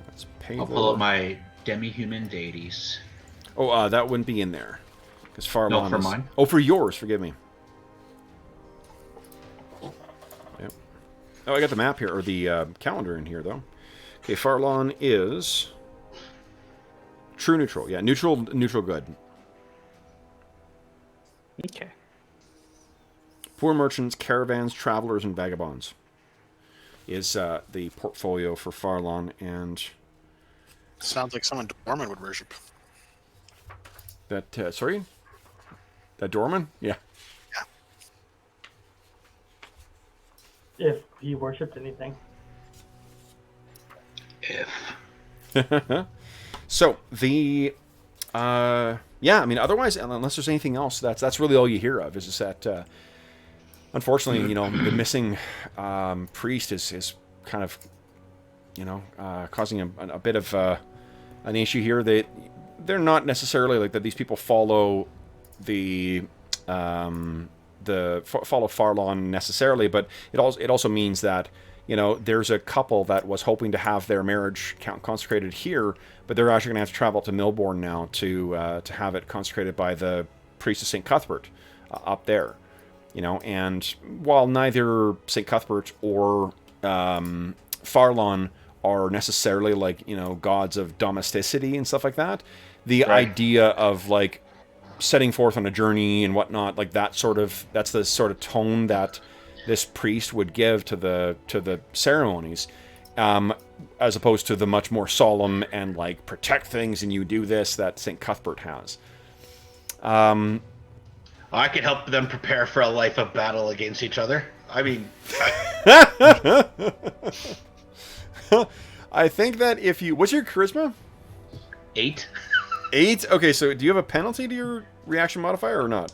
Let's pay. I'll pull up my demi-human deities. Oh, that wouldn't be in there because Farlon. No, for mine. Oh, for yours. Forgive me. Yep. Oh, I got the map here, or the calendar in here, though. Okay, Farlon is true neutral. Yeah, neutral good. Okay. Poor merchants, caravans, travelers, and vagabonds is the portfolio for Farlon, and Sounds like someone Dorman would worship. that sorry, that Dorman, yeah. If he worshipped anything. If. So the yeah, I mean, otherwise, unless there's anything else, that's really all you hear of is just that. Unfortunately, the missing priest is kind of, causing a bit of an issue here. They're not necessarily like that. These people follow the follow Farlon necessarily, but it also means that there's a couple that was hoping to have their marriage consecrated here, but they're actually going to have to travel to Milbourne now to have it consecrated by the priest of St. Cuthbert up there. You know, and while neither St. Cuthbert or Farlon are necessarily like, you know, gods of domesticity and stuff like that, the idea of like setting forth on a journey and whatnot, like that's the sort of tone that this priest would give to the ceremonies, as opposed to the much more solemn and like protect things and you do this that St. Cuthbert has. I can help them prepare for a life of battle against each other. I mean, I think that if you... What's your charisma? 8. 8? Okay, so do you have a penalty to your reaction modifier or not?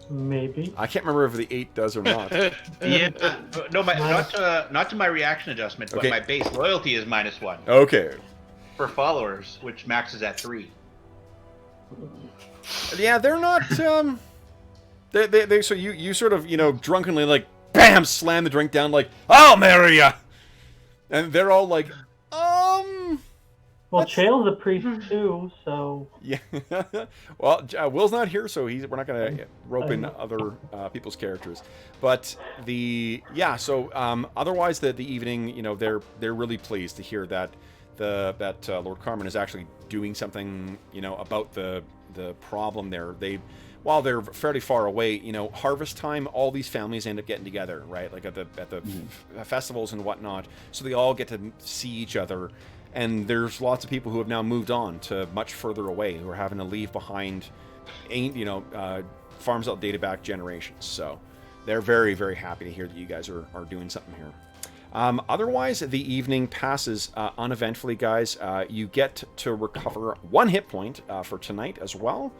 Maybe. I can't remember if the 8 does or not. Yeah, no, not to my reaction adjustment, but my base loyalty is -1 Okay. for followers, which maxes at 3. Yeah, they're not... They so you sort of, you know, drunkenly like, bam, slam the drink down like, I'll marry ya! And they're all like, Well, Chael's a priest too, so... Yeah. Well, Will's not here, so we're not going to rope in other people's characters. But so otherwise the evening, you know, they're really pleased to hear that Lord Carmen is actually doing something, you know, about the problem there. While they're fairly far away, you know, harvest time, all these families end up getting together, right? Like at the festivals and whatnot, so they all get to see each other. And there's lots of people who have now moved on to much further away, who are having to leave behind, farms that dated back generations. So they're very, very happy to hear that you guys are doing something here. Otherwise, the evening passes uneventfully, guys. You get to recover 1 hit point for tonight as well.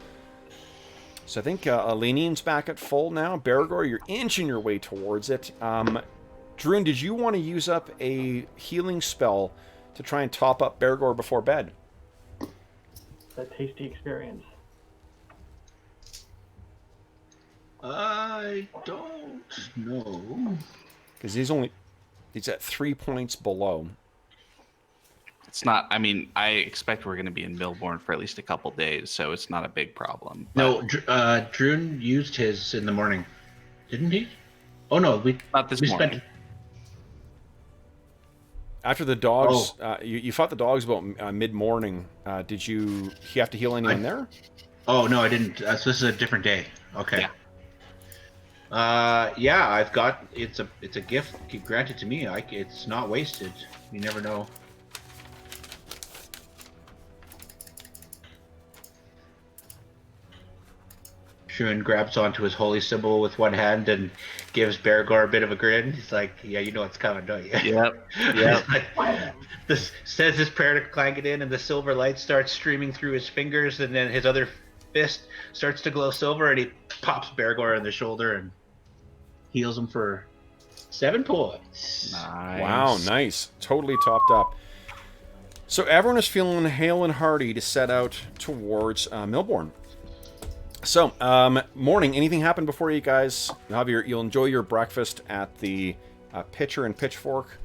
So I think Elanion's back at full now. Bergour, you're inching your way towards it. Druin, did you want to use up a healing spell to try and top up Bergour before bed? It's a tasty experience. I don't know. Because he's at 3 points below. It's not. I mean, I expect we're going to be in Milbourne for at least a couple days, so it's not a big problem. No, Druin used his in the morning, didn't he? Oh no, not this morning. After the dogs, you fought the dogs about mid-morning. Did you have to heal anyone there? Oh no, I didn't. So this is a different day. Okay. Yeah. I've got it's a gift granted to me. It's not wasted. You never know. Druin grabs onto his holy symbol with one hand and gives Bergour a bit of a grin. He's like, "Yeah, you know what's coming, don't you?" Yep. This says his prayer to Clangadin, and the silver light starts streaming through his fingers, and then his other fist starts to glow silver, and he pops Bergour in the shoulder and heals him for 7 points. Nice. Wow, nice. Totally topped up. So everyone is feeling hale and hearty to set out towards Milbourne. So, morning. Anything happen before you guys? You'll enjoy your breakfast at the Pitcher and Pitchfork.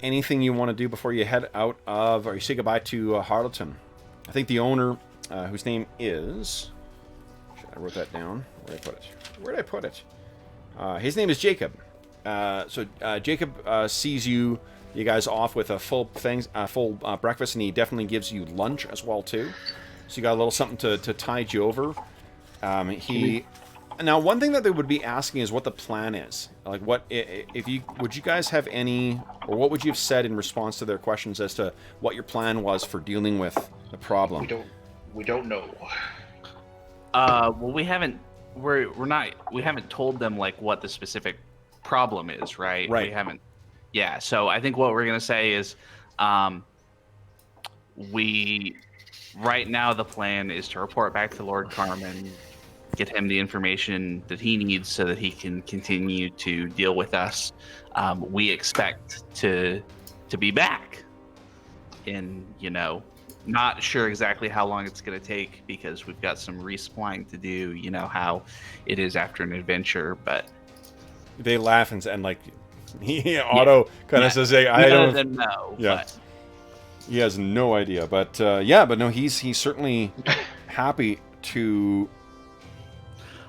Anything you want to do before you head out of, or you say goodbye to Harlington? I think the owner, whose name is... I wrote that down. Where did I put it? His name is Jacob. So Jacob sees you guys off with a full breakfast, and he definitely gives you lunch as well too. So you got a little something to tide you over. Now, one thing that they would be asking is what the plan is. Like, would you guys have any, or what would you have said in response to their questions as to what your plan was for dealing with the problem? We don't know. Well, we haven't told them like what the specific problem is, right? Right. We haven't. Yeah. So I think what we're gonna say is, right now the plan is to report back to Lord Carmen, get him the information that he needs so that he can continue to deal with us. We expect to be back in, not sure exactly how long it's going to take because we've got some resupplying to do, how it is after an adventure, but they laugh and like Otto kind of says, "Hey, I don't know." Yeah. But He has no idea, but yeah, but no, he's certainly happy to.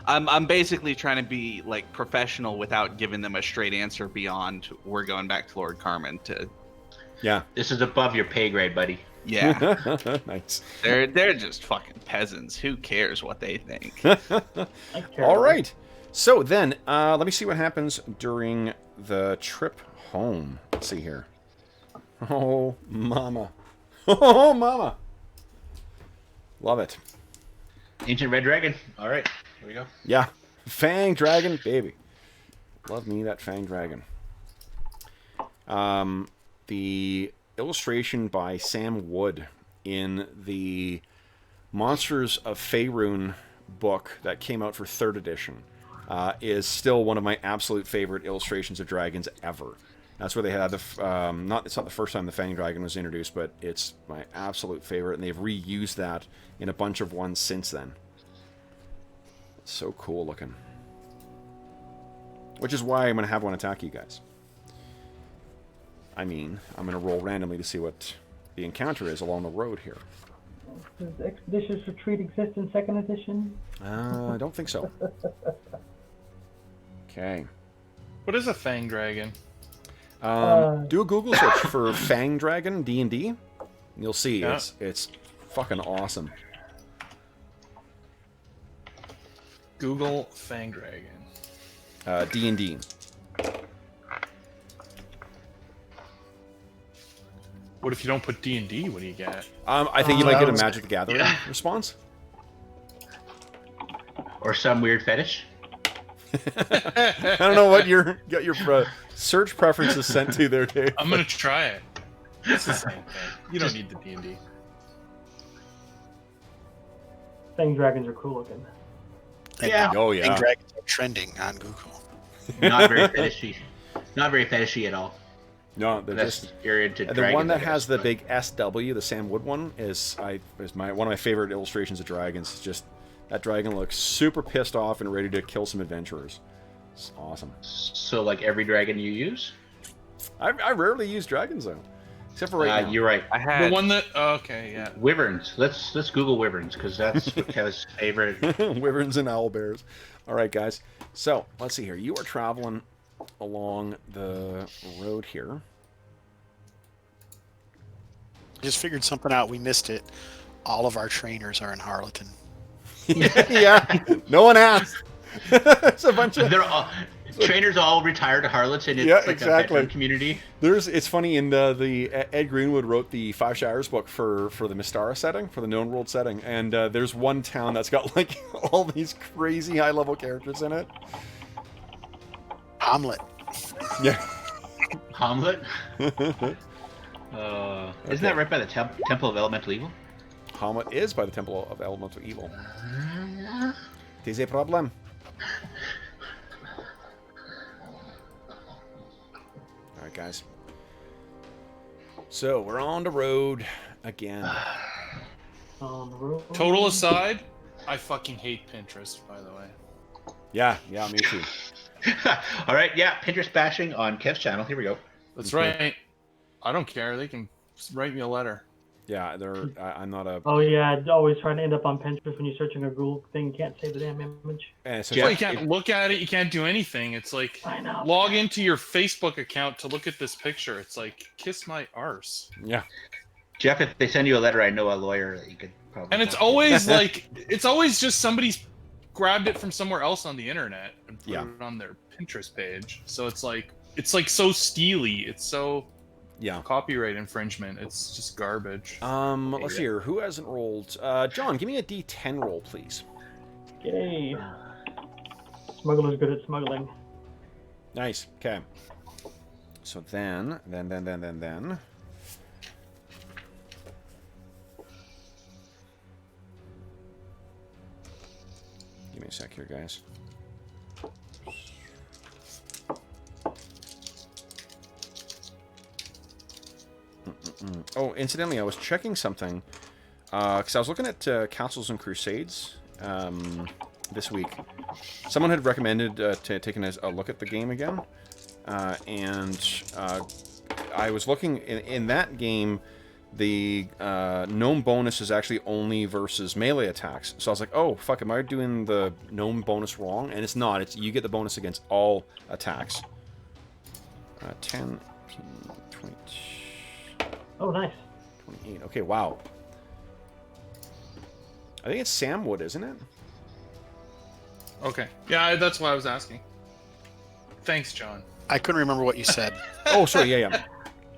I'm basically trying to be like professional without giving them a straight answer beyond we're going back to Lord Carmen to. Yeah. This is above your pay grade, buddy. Yeah. Nice. They're just fucking peasants. Who cares what they think? All right. So then, let me see what happens during the trip home. Let's see here. Oh, mama. Oh, mama. Love it. Ancient Red Dragon. All right, here we go. Yeah. Fang Dragon, baby. Love me that Fang Dragon. The illustration by Sam Wood in the Monsters of Faerun book that came out for 3rd edition is still one of my absolute favorite illustrations of dragons ever. That's where they had the it's not the first time the Fang Dragon was introduced, but it's my absolute favorite, and they've reused that in a bunch of ones since then. It's so cool looking. Which is why I'm going to have one attack you guys. I mean, I'm going to roll randomly to see what the encounter is along the road here. Does Expeditious Retreat exist in 2nd edition? I don't think so. Okay. What is a Fang Dragon? Do a Google search for Fang Dragon D&D. You'll see Yeah. it's fucking awesome. Google Fang Dragon. D&D. What if you don't put D&D? What do you get? I think you might that get a was- Magic the Gathering yeah. response. Or some weird fetish. I don't know what your search preferences sent to there, Dave. I'm gonna try it. It's the same thing. You don't need the D&D. Fang dragons are cool looking. Yeah. Oh Fang yeah. dragons are trending on Google. Not very fetishy. Not very fetishy at all. No, they're That's just. you're into The dragons, one I that has guess, the but- big SW, the Sam Wood one, is one of my favorite illustrations of dragons. It's just that dragon looks super pissed off and ready to kill some adventurers. It's awesome. So, like every dragon you use? I rarely use dragons though, except for right now. You're right. I had The one that okay, yeah. Wyverns. Let's Google wyverns because that's Kevin's favorite. Wyverns and owl bears. All right, guys. So let's see here. You are traveling along the road here. Just figured something out. We missed it. All of our trainers are in Harlington. Yeah. No one asked. It's a bunch of. They're all trainers all retired to Harlington. It's Yeah, like exactly. a veteran community. It's funny in the Ed Greenwood wrote the Five Shires book for the Mystara setting, for the known world setting, and there's one town that's got like all these crazy high level characters in it. Omelet. Yeah. Hamlet. Isn't that right by the Temple of Elemental Evil? Hamlet is by the Temple of Elemental Evil. There's a problem. Alright, guys. So, we're on the road again. On the road. Total aside, I fucking hate Pinterest, by the way. Yeah, me too. All right, yeah, Pinterest bashing on Kev's channel. Here we go. That's Okay. right. I don't care. They can write me a letter. Yeah, I'm not a... Oh yeah, always trying to end up on Pinterest when you're searching a Google thing. Can't save the damn image. it's Yeah. Well, you can't look at it. You can't do anything. It's like I know. log into your Facebook account to look at this picture. It's like kiss my arse. yeah. Jeff, if they send you a letter, I know a lawyer that you could probably. And it's talk to. always like it's always just somebody's grabbed it from somewhere else on the internet and put Yeah. it on their Pinterest page. So it's like so steely. It's so Yeah. copyright infringement. It's just garbage. Let's see here. Who hasn't rolled? John, give me a D10 roll, please. Yay. Smuggler's good at smuggling. Nice. Okay. So then. Give me a sec here, guys. Oh, incidentally, I was checking something because I was looking at Castles and Crusades this week. Someone had recommended taking a look at the game again, and I was looking in that game. the gnome bonus is actually only versus melee attacks. So I was like, oh, fuck, am I doing the gnome bonus wrong? And it's not. It's you get the bonus against all attacks. 10, 15, 20... Oh, nice. 28. Okay, wow. I think it's Samwood, isn't it? Okay. Yeah, that's why I was asking. Thanks, John. I couldn't remember what you said. Oh, sorry, yeah.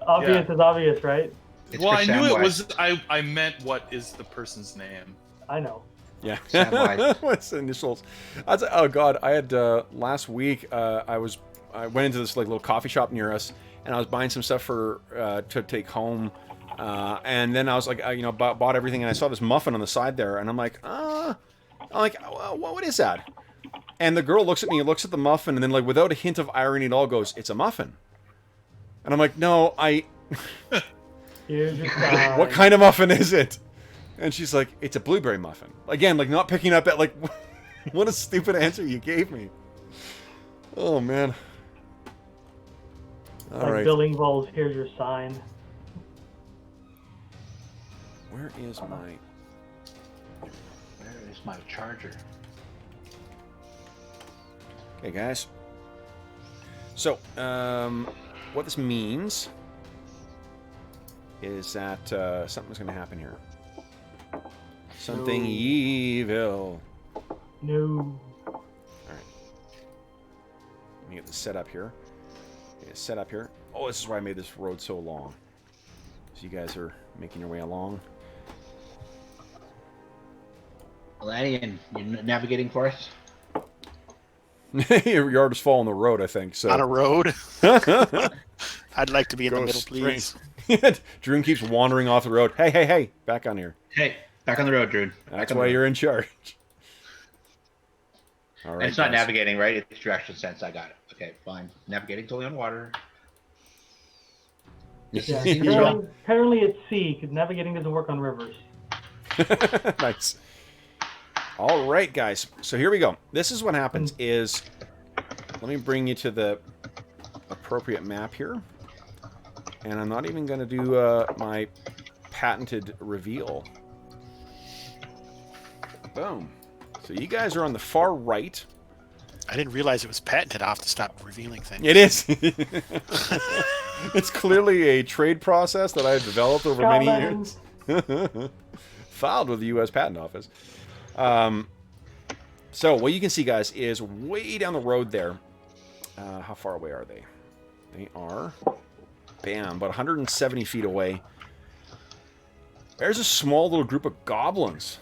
Obvious is obvious, right? It's Well, for I knew it Samwise. was. I meant what is the person's name? I know. Yeah. Samwise. What's the initials? Oh, God. I had, last week, I went into this, like, little coffee shop near us, and I was buying some stuff for, to take home. And then I was like, bought everything, and I saw this muffin on the side there, and I'm like, what is that? And the girl looks at me, looks at the muffin, and then, like, without a hint of irony at all, goes, "It's a muffin." And I'm like, no, Here's your sign. what kind of muffin is it? And she's like, "It's a blueberry muffin." Again, like, not picking up that, like, what a stupid answer you gave me. Oh, man. All Like right. Bill Engvall's "Here's your sign." Where is my... Where is my charger? Okay, guys. So, what this means is that something's going to happen here. Something No. evil. No. All right. Let me get this set up here. Okay, set up here. Oh, this is why I made this road so long. So you guys are making your way along. Elanion, you navigating for us? Your yard is following the road, I think. So. On a road. I'd like to be in the Go middle, straight. please. Druin keeps wandering off the road. Hey, back on here. Hey, back on the road, Druin. That's why you're in charge. All right. And it's not guys. navigating, right? It's direction sense. I got it. Okay, fine. Navigating totally on water. Yeah, apparently it's sea, because navigating doesn't work on rivers. Nice. All right, guys. So here we go. This is what happens is... Let me bring you to the appropriate map here. And I'm not even going to do my patented reveal. Boom. So you guys are on the far right. I didn't realize it was patented. I'll have to stop revealing things. It is. It's clearly a trade process that I've developed over many years. Filed with the U.S. Patent Office. So what you can see, guys, is way down the road there. How far away are they? They are, bam, about 170 feet away. There's a small little group of goblins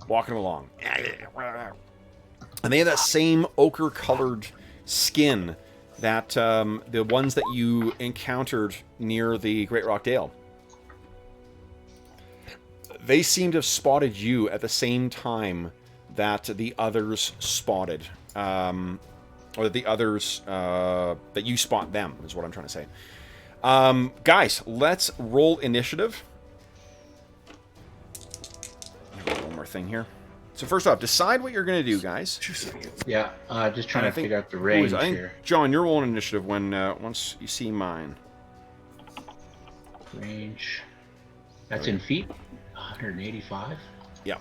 walking along. And they have that same ochre-colored skin that the ones that you encountered near the Great Rock Dale. They seem to have spotted you at the same time that the others spotted. Or the others, that you spot them, is what I'm trying to say. Guys, let's roll initiative. One more thing here. So first off, decide what you're going to do, guys. Yeah, just trying I to think- figure out the Who range is it? I think, here. John, you're rolling initiative when once you see mine. Range. That's in feet. 185. Yeah.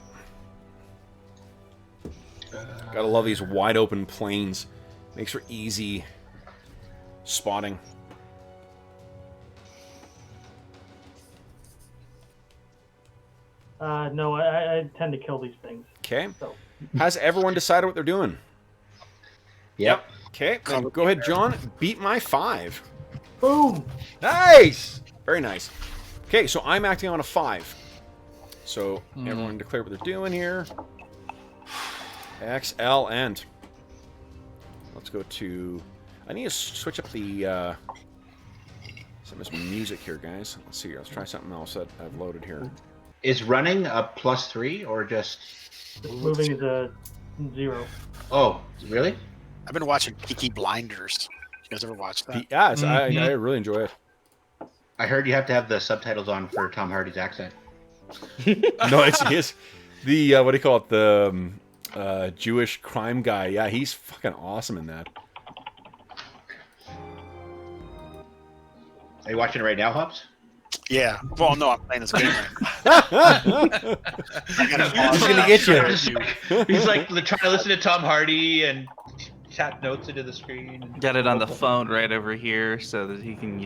Gotta love these wide open plains. Makes for easy spotting. No, I tend to kill these things. Okay. So Has everyone decided what they're doing? Yep. Okay. Then go ahead, John. Beat my 5. boom. Nice. Very nice. Okay, so I'm acting on a 5. So everyone declare what they're doing here. Excellent. Let's go to... I need to switch up the... some music here, guys. Let's see here. Let's try something else that I've loaded here. Is running a +3 or just? Moving is a 0. Oh, really? I've been watching Peaky Blinders. You guys ever watch that? Yeah, I really enjoy it. I heard you have to have the subtitles on for Tom Hardy's accent. No, it's the what do you call it? The Jewish crime guy. Yeah, he's fucking awesome in that. Are you watching it right now, Hobbs? Yeah. Well, no, I'm playing this game right now. He's gonna get you. He's like trying to listen to Tom Hardy and tap notes into the screen. Got it on the phone right over here so that he can,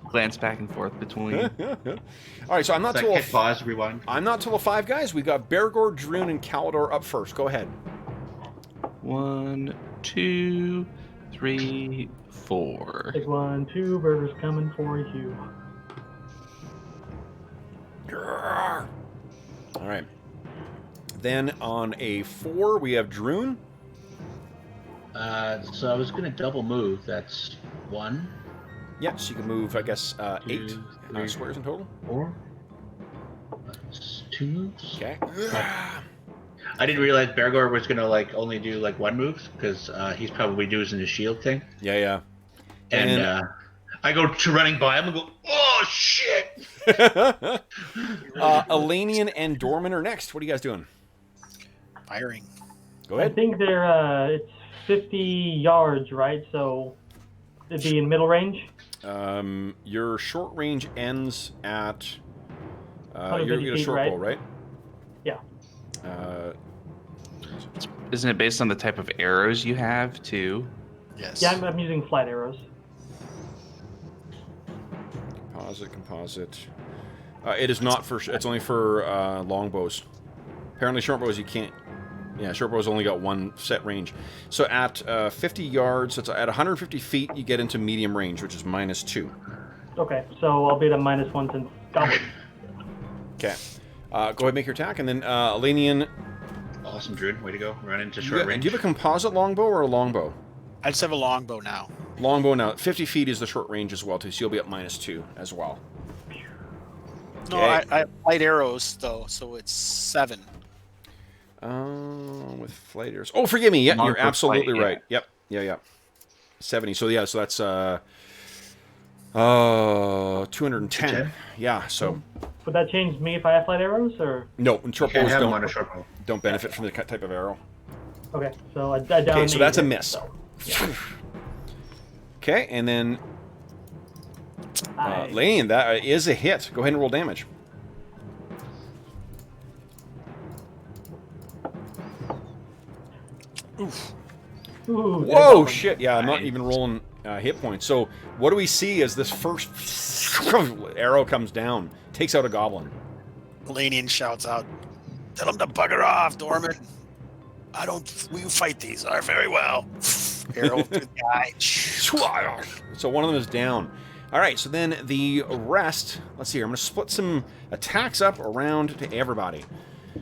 glance back and forth between. All right, so I'm not It's till like hit pause, rewind. I'm not till 5 guys. We got Bergour, Druin, and Kalidor up first. Go ahead. 1, 2, 3, 4. Take 1, 2, Burger's coming for you. All right. Then on a 4, we have Druin. So I was gonna double move. That's 1, Yeah, so you can move, I guess, 8 2, 3, squares in total. 4. That's 2 moves. Okay. I didn't realize Bergour was gonna only do 1 move because he's probably using the shield thing. Yeah. And I go to running by him and go, oh shit! Elanion and Dorman are next. What are you guys doing? Firing. Go I ahead. think they're it's 50 yards, right? So it'd be in middle range. Your short range ends at. You're 150 gonna get a feet, short right? bow, right? Yeah. Isn't it based on the type of arrows you have, too? Yes. Yeah, I'm using flight arrows. Composite. It is not for. It's only for longbows. Apparently, short bows you can't. Yeah, short bows only got 1 set range. So at 50 yards, it's at 150 feet, you get into medium range, which is -2. Okay, so I'll be at a -1 since Goblin. Okay. Go ahead and make your attack, and then Elanion. Awesome, Druid. Way to go. Run into Do short you range. have a composite longbow or a longbow? I just have a longbow now. Longbow now. 50 feet is the short range as well, too, so you'll be at -2 as well. No, Okay. I have light arrows though, so it's 7. With flight arrows. Oh, forgive me. Yeah, Long you're for absolutely flight, yeah. right. Yep. Yeah. 70. So yeah, so that's 210. 210? Yeah. So Would that change me if I have flight arrows, or? no, and short You can't bows have him on a don't short bow. benefit from the type of arrow. Okay, so I down. Okay, so that's a it, miss. so. Okay, and then I- Lane, that is a hit. Go ahead and roll damage. Ooh, Whoa, shit. Yeah, I'm not even rolling hit points. So what do we see as this first arrow comes down, takes out a goblin? Elanion shouts out, "Tell him to bugger off, Dorman. We fight these are very well." Arrow to the guy. So one of them is down. All right, so then the rest, let's see here. I'm going to split some attacks up around to everybody.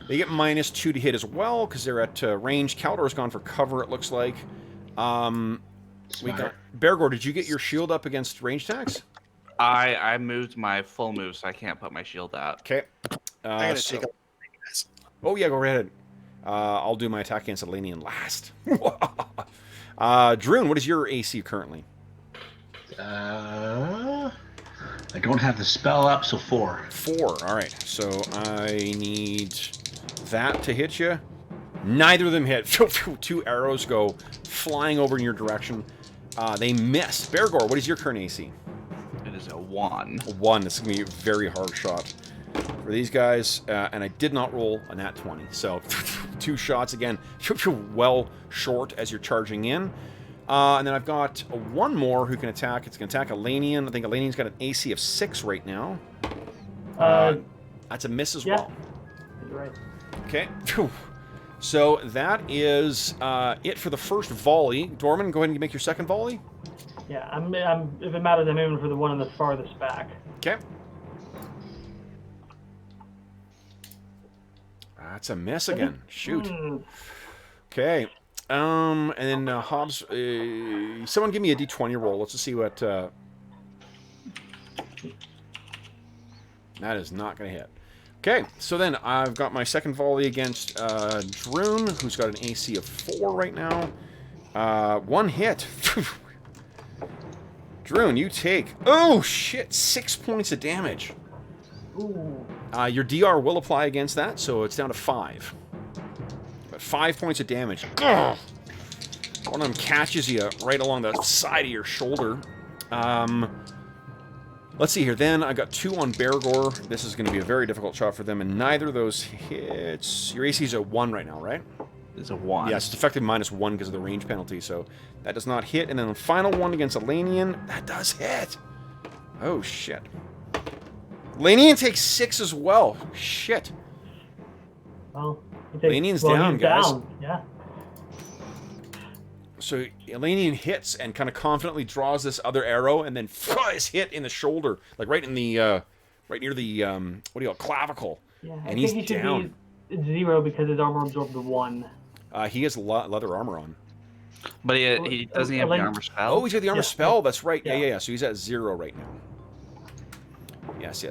They get -2 to hit as well because they're at range. Kalidor's gone for cover, it looks like. We got Bergour. Did you get your shield up against range attacks? I moved my full move, so I can't put my shield out. Okay. I gotta take up. Oh yeah, go right ahead. I'll do my attack against Elanion last. Druin, what is your AC currently? I don't have the spell up, so 4. 4. All right. So I need that to hit you. Neither of them hit. 2 arrows go flying over in your direction. They miss. Bergour, what is your current AC? It is a 1. 1. This is going to be a very hard shot for these guys. And I did not roll a nat 20. So 2 shots again. Well short as you're charging in. And then I've got 1 more who can attack. It's going to attack Elanion. I think Elanion's got an AC of 6 right now. That's a miss as well. You're right. Okay. So that is it for the first volley. Dorman, go ahead and make your second volley. Yeah, I'm. If it matters, I'm aiming for the one in the farthest back. Okay. That's a miss again. Shoot. Okay. And then Hobbs, someone give me a d20 roll. Let's just see what. That is not going to hit. Okay, so then I've got my second volley against Druin, who's got an AC of 4 right now. 1 hit. Druin, you take, oh shit, 6 points of damage. Ooh. Your DR will apply against that, so it's down to 5. But 5 points of damage. Ugh. One of them catches you right along the side of your shoulder. Let's see here. Then I got 2 on Bergour. This is going to be a very difficult shot for them, and neither of those hits. Your AC is a 1 right now, right? It's a 1. Yes, it's effective -1 because of the range penalty, so that does not hit. And then the final one against Elanion, that does hit. Oh, shit. Elanion takes 6 as well. Shit. Well, Elanion's down, guys. Down. Yeah. So Elanion hits and kind of confidently draws this other arrow, and then is hit in the shoulder, like right in the, right near the, what do you call it, clavicle. Yeah. And he's think he should down. be 0 because his armor absorbed the 1. He has leather armor on. But he doesn't have the armor spell. Oh, he's got the armor spell. That's right. Yeah. Yeah. So he's at 0 right now. Yes.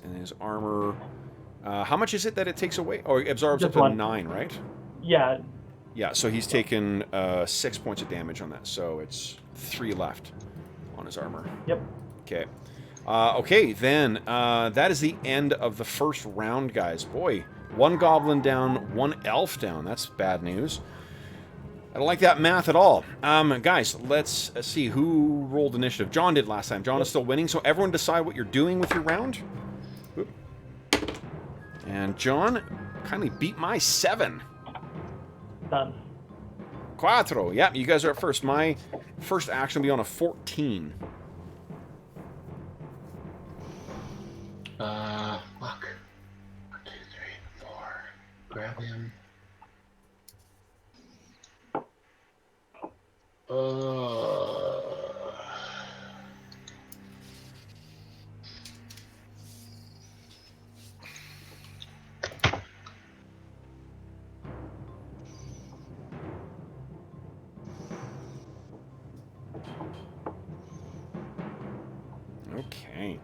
And his armor. How much is it that it takes away? Oh, it absorbs Just up to 1. 9, right? Yeah. Yeah. So he's taken 6 points of damage on that. So it's 3 left on his armor. Yep. Okay. Okay. Then that is the end of the first round, guys. Boy, 1 goblin down, 1 elf down. That's bad news. I don't like that math at all. Guys, let's see who rolled initiative. John did last time. John is still winning, so everyone decide what you're doing with your round. Oop. And John kindly beat my 7. Done. Cuatro. Yep, you guys are up first. My first action will be on a 14. Fuck. 1, 2, 3, 4. Grab him. Okay.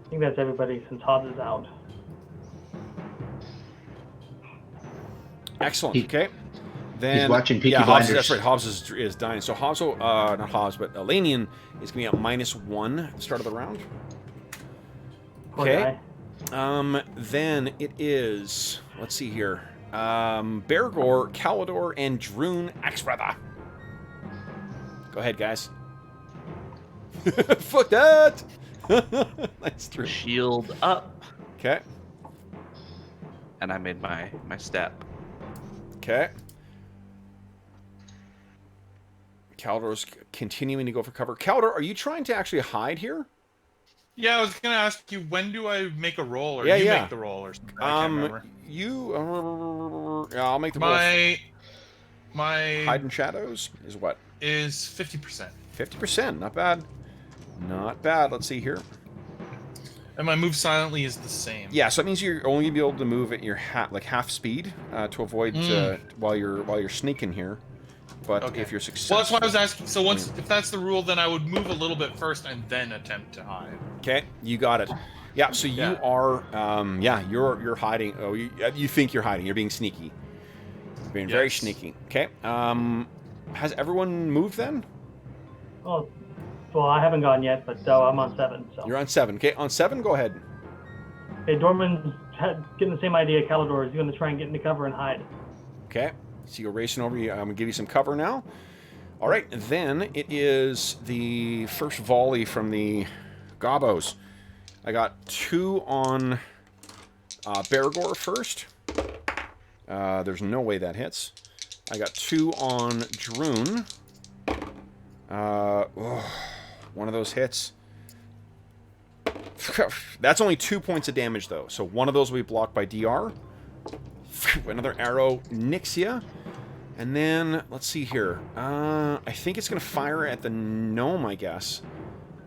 I think that's everybody since Hobbs is out. Excellent. Okay. Then, He's watching Peaky Hobbs, Blinders. that's right. Hobbs is dying. So Hobbs, not Hobbs, but Elanion is going to be at -1 at the start of the round. Poor Okay. guy. Then it is, let's see here, Bergour, Calidor, and Druin Axebrother. Go ahead, guys. Fuck that! Nice, Druin. Shield up. Okay. And I made my step. Okay. Calidor's continuing to go for cover. Calidor, are you trying to actually hide here? Yeah, I was gonna ask you, when do I make a roll, or Yeah, you yeah. make the roll, or something? I can't remember. Yeah, I'll make the roll. My Hide in shadows is what? is 50%, 50%. Not bad. Not bad. Let's see here. and my move silently is the same. Yeah, so that means you're only gonna be able to move at your half speed to avoid while you're sneaking here. But Okay. if you're successful, Well, that's why I was asking. So if that's the rule, then I would move a little bit first and then attempt to hide. okay, you got it. Yeah, so you Yeah. are, you're hiding. Oh, you think you're hiding? You're being sneaky. You're being very Yes. sneaky. Okay. Has everyone moved then? Oh, well, I haven't gone yet, but I'm on 7. So. You're on 7. Okay, on 7, go ahead. Hey, Dorman's getting the same idea. Calidor is going to try and get into cover and hide. Okay, so you're racing over. I'm gonna give you some cover now. All right, then it is the first volley from the Gobos. I got 2 on Bergour first. There's no way that hits. I got 2 on Druin. One of those hits. That's only 2 points of damage, though. So one of those will be blocked by DR. Another arrow nicks ya. And then, let's see here. I think it's going to fire at the gnome, I guess.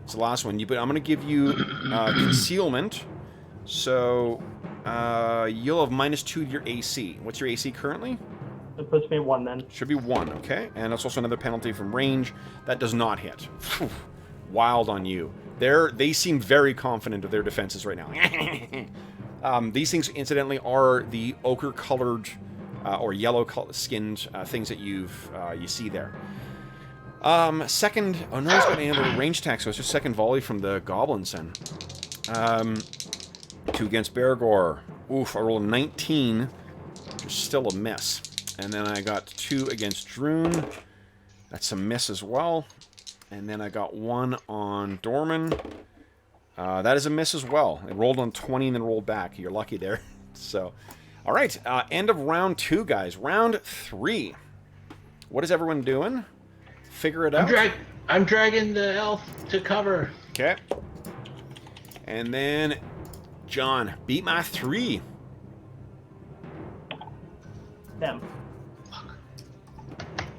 It's the last one. But I'm going to give you concealment. So you'll have -2 to your AC. What's your AC currently? It puts me at 1 then. Should be 1, okay? And that's also another penalty from range. That does not hit. Wild on you. They seem very confident of their defenses right now. These things, incidentally, are the ochre-colored or yellow-skinned things that you see there. Second... Oh, no, he's got another range attack, so it's just second volley from the goblins then. 2 against Bergour. Oof, I rolled a 19. Which is still a miss. And then I got 2 against Druin. That's a miss as well. And then I got one on Dorman. That is a miss as well. It rolled on 20 and then rolled back. You're lucky there. So, all right. End of round 2, guys. Round 3. What is everyone doing? Figure it out. I'm dragging the elf to cover. Okay. And then, John, beat my 3. Them.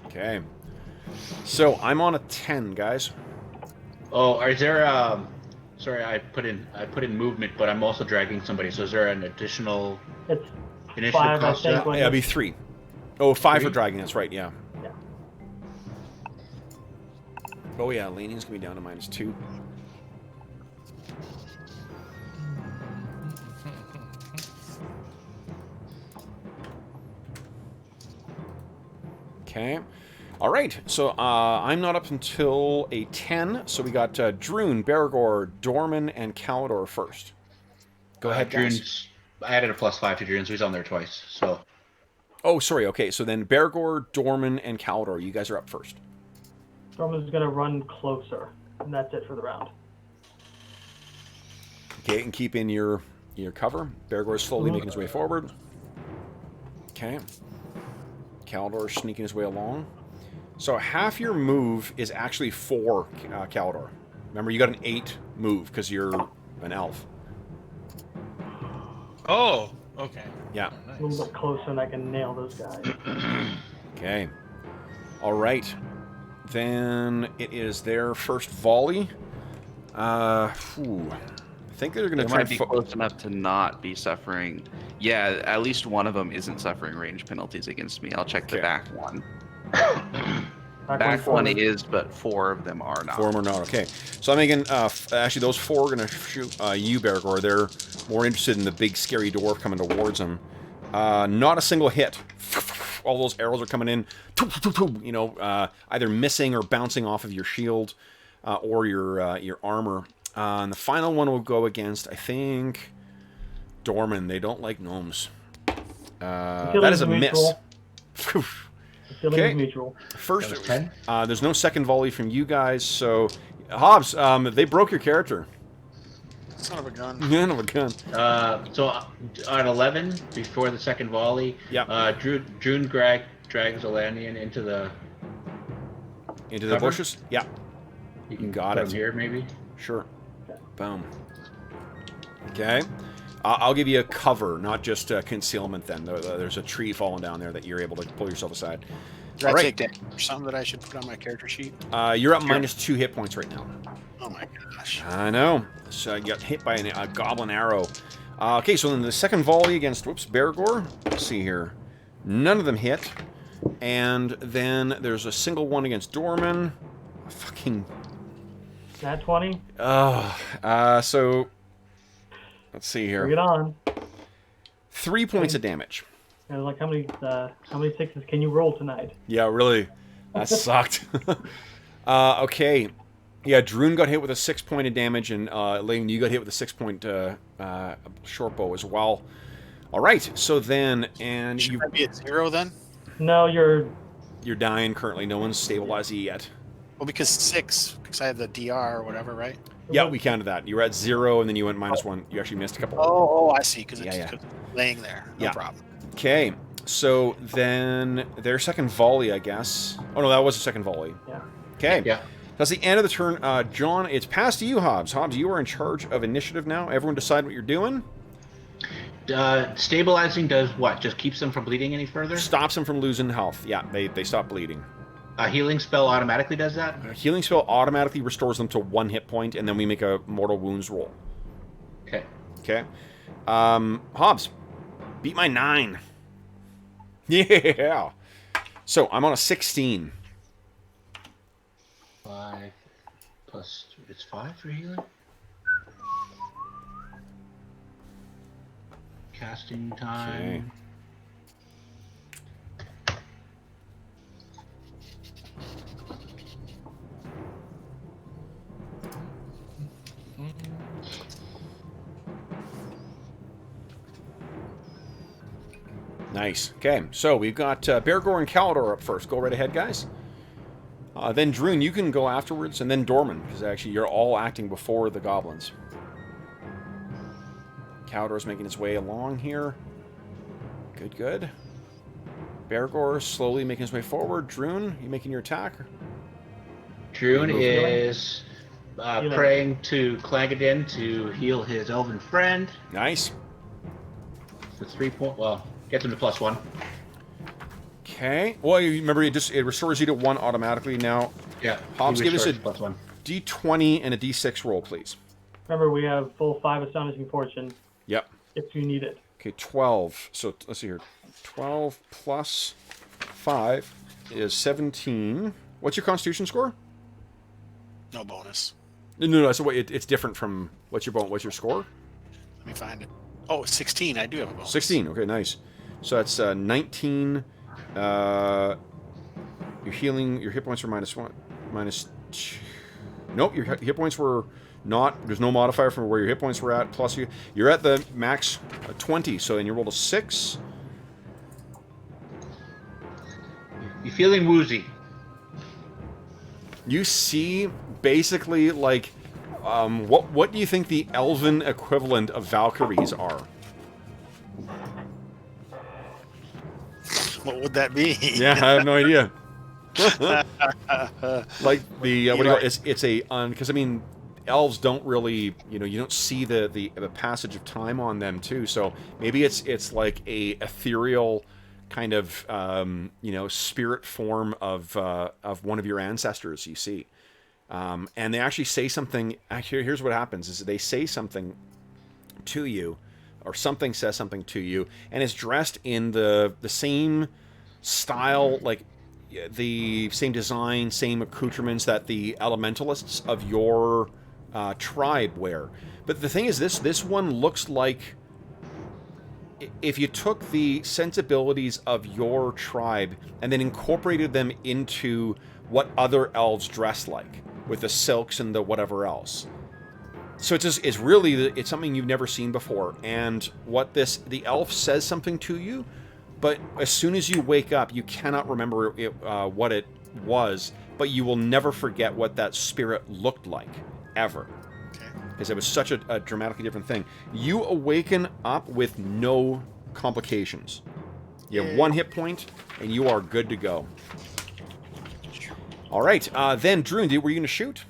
Okay. So, I'm on a 10, guys. Oh, is there sorry, I put in movement, but I'm also dragging somebody. So is there an additional It's initiative 5, I cost? think. To when Yeah, it'd be 3. Oh, 5 for 3? dragging, that's right, yeah. Yeah. Oh, yeah, Elanion's gonna be down to -2. Okay. All right, so I'm not up until a 10, so we got Druin, Bergour, Dorman, and Calidor first. Go ahead, guys. Druin's, I added a +5 to Druin, so he's on there twice. So Oh, sorry, okay, so then Bergour, Dorman, and Calidor, you guys are up first. Dorman's gonna run closer, and that's it for the round. Okay, and keep in your cover. Bergour is slowly making his way forward. Okay. Calidor sneaking his way along. So half your move is actually for Calidor. Remember, you got an 8 move because you're an elf. Oh, okay. Yeah. A little bit closer, and I can nail those guys. Okay. All right. Then it is their first volley. I think they're going to They try might be close enough to not be suffering. Yeah, at least one of them isn't suffering range penalties against me. I'll check the Okay. back one. Back One is, but 4 of them are not. 4 or not. Okay. So I'm making, actually, those 4 are going to shoot you, Bergour. They're more interested in the big, scary dwarf coming towards them. Not a single hit. All those arrows are coming in, you know, either missing or bouncing off of your shield or your armor. And the final one will go against, I think, Dorman. They don't like gnomes. That is a miss. Okay. Mutual. First, That was 10? there's no second volley from you guys, so Hobbs, they broke your character. Son of a gun. Man of a gun. So on 11, before the second volley, Yeah. Druin drags Elanion into the Into the cover? bushes. Yeah. You can Got put it. him here, maybe. Sure. Boom. Okay. I'll give you a cover, not just concealment then. There's a tree falling down there that you're able to pull yourself aside. Did I All right. take damage or something that I should put on my character sheet? You're up -2 hit points right now. Oh my gosh. I know. So you got hit by a goblin arrow. Okay, so then the second volley against, Bergour. Let's see here. None of them hit. And then there's a single one against Dorman. Fucking... Nat 20. So... Let's see here. Bring it on. 3 points of damage. And like, how many 6s can you roll tonight? Yeah, really. That sucked. Okay. Yeah, Druin got hit with a 6 point of damage, and Lane, you got hit with a 6 point short bow as well. All right, so then, and Should I be at 0 then? No, you're you're dying currently. No one's stabilized you yet. Well, because 6, because I have the DR or whatever, right? Yeah, we counted that. You were at 0, and then you went -1. You actually missed a couple. Oh, I see, because it's Yeah, yeah. 'cause it's laying there. No Yeah. problem. Okay, so then their second volley, I guess. Oh, no, that was the second volley. Yeah. Okay. Yeah. That's the end of the turn. John, it's past to you, Hobbs. Hobbs, you are in charge of initiative now. Everyone decide what you're doing. Stabilizing does what? Just keeps them from bleeding any further? Stops them from losing health. Yeah, they stop bleeding. A healing spell automatically does that? A healing spell automatically restores them to 1 hit point, and then we make a mortal wounds roll. Okay. Okay. Hobbs, beat my 9. Yeah. So I'm on a 16. 5 plus... It's 5 for healing? Casting time. Nice. Okay, so we've got Bergour and Calidor up first. Go right ahead, guys. Then Druin, you can go afterwards, and then Dorman, because actually you're all acting before the goblins. Caldor's making his way along here. Good, good. Bergour slowly making his way forward. Druin, you making your attack? Druin is praying to Clangadin to heal his elven friend. Nice. For 3 point. Well, gets him to +1. Okay. Well, you remember it restores you to 1 automatically now. Yeah. Hobbs, give us a +1. D20 and a D6 roll, please. Remember, we have full 5 Astonishing Fortune Yep. if you need it. Okay, 12. So let's see here. 12 plus 5 is 17. What's your Constitution score? No bonus. No. So wait, it's different from what's your score? Let me find it. Oh, 16. I do have a bonus. 16. Okay, nice. So that's 19. Your healing. Your hit points were -1. Nope. Your hit points were not. There's no modifier from where your hit points were at. Plus you're at the max 20. So and you rolled a 6. You feeling woozy? You see, basically, like, what do you think the elven equivalent of Valkyries are? What would that be? Yeah, I have no idea. Like the what do you call it? It's a because I mean, elves don't really you don't see the passage of time on them too. So maybe it's like a ethereal kind of spirit form of one of your ancestors. You see, and they actually say something. Actually, here's what happens: is they say something to you, or something says something to you, and it's dressed in the same style, like the same design, same accoutrements that the elementalists of your tribe wear. But the thing is, this one looks like if you took the sensibilities of your tribe and then incorporated them into what other elves dress like, with the silks and the whatever else. So it's really something you've never seen before. And what the elf says something to you, but as soon as you wake up, you cannot remember what it was, but you will never forget what that spirit looked like, ever. Because it was such a dramatically different thing. You awaken up with no complications. You have 1 hit point, and you are good to go. All right, then Druin, were you going to shoot?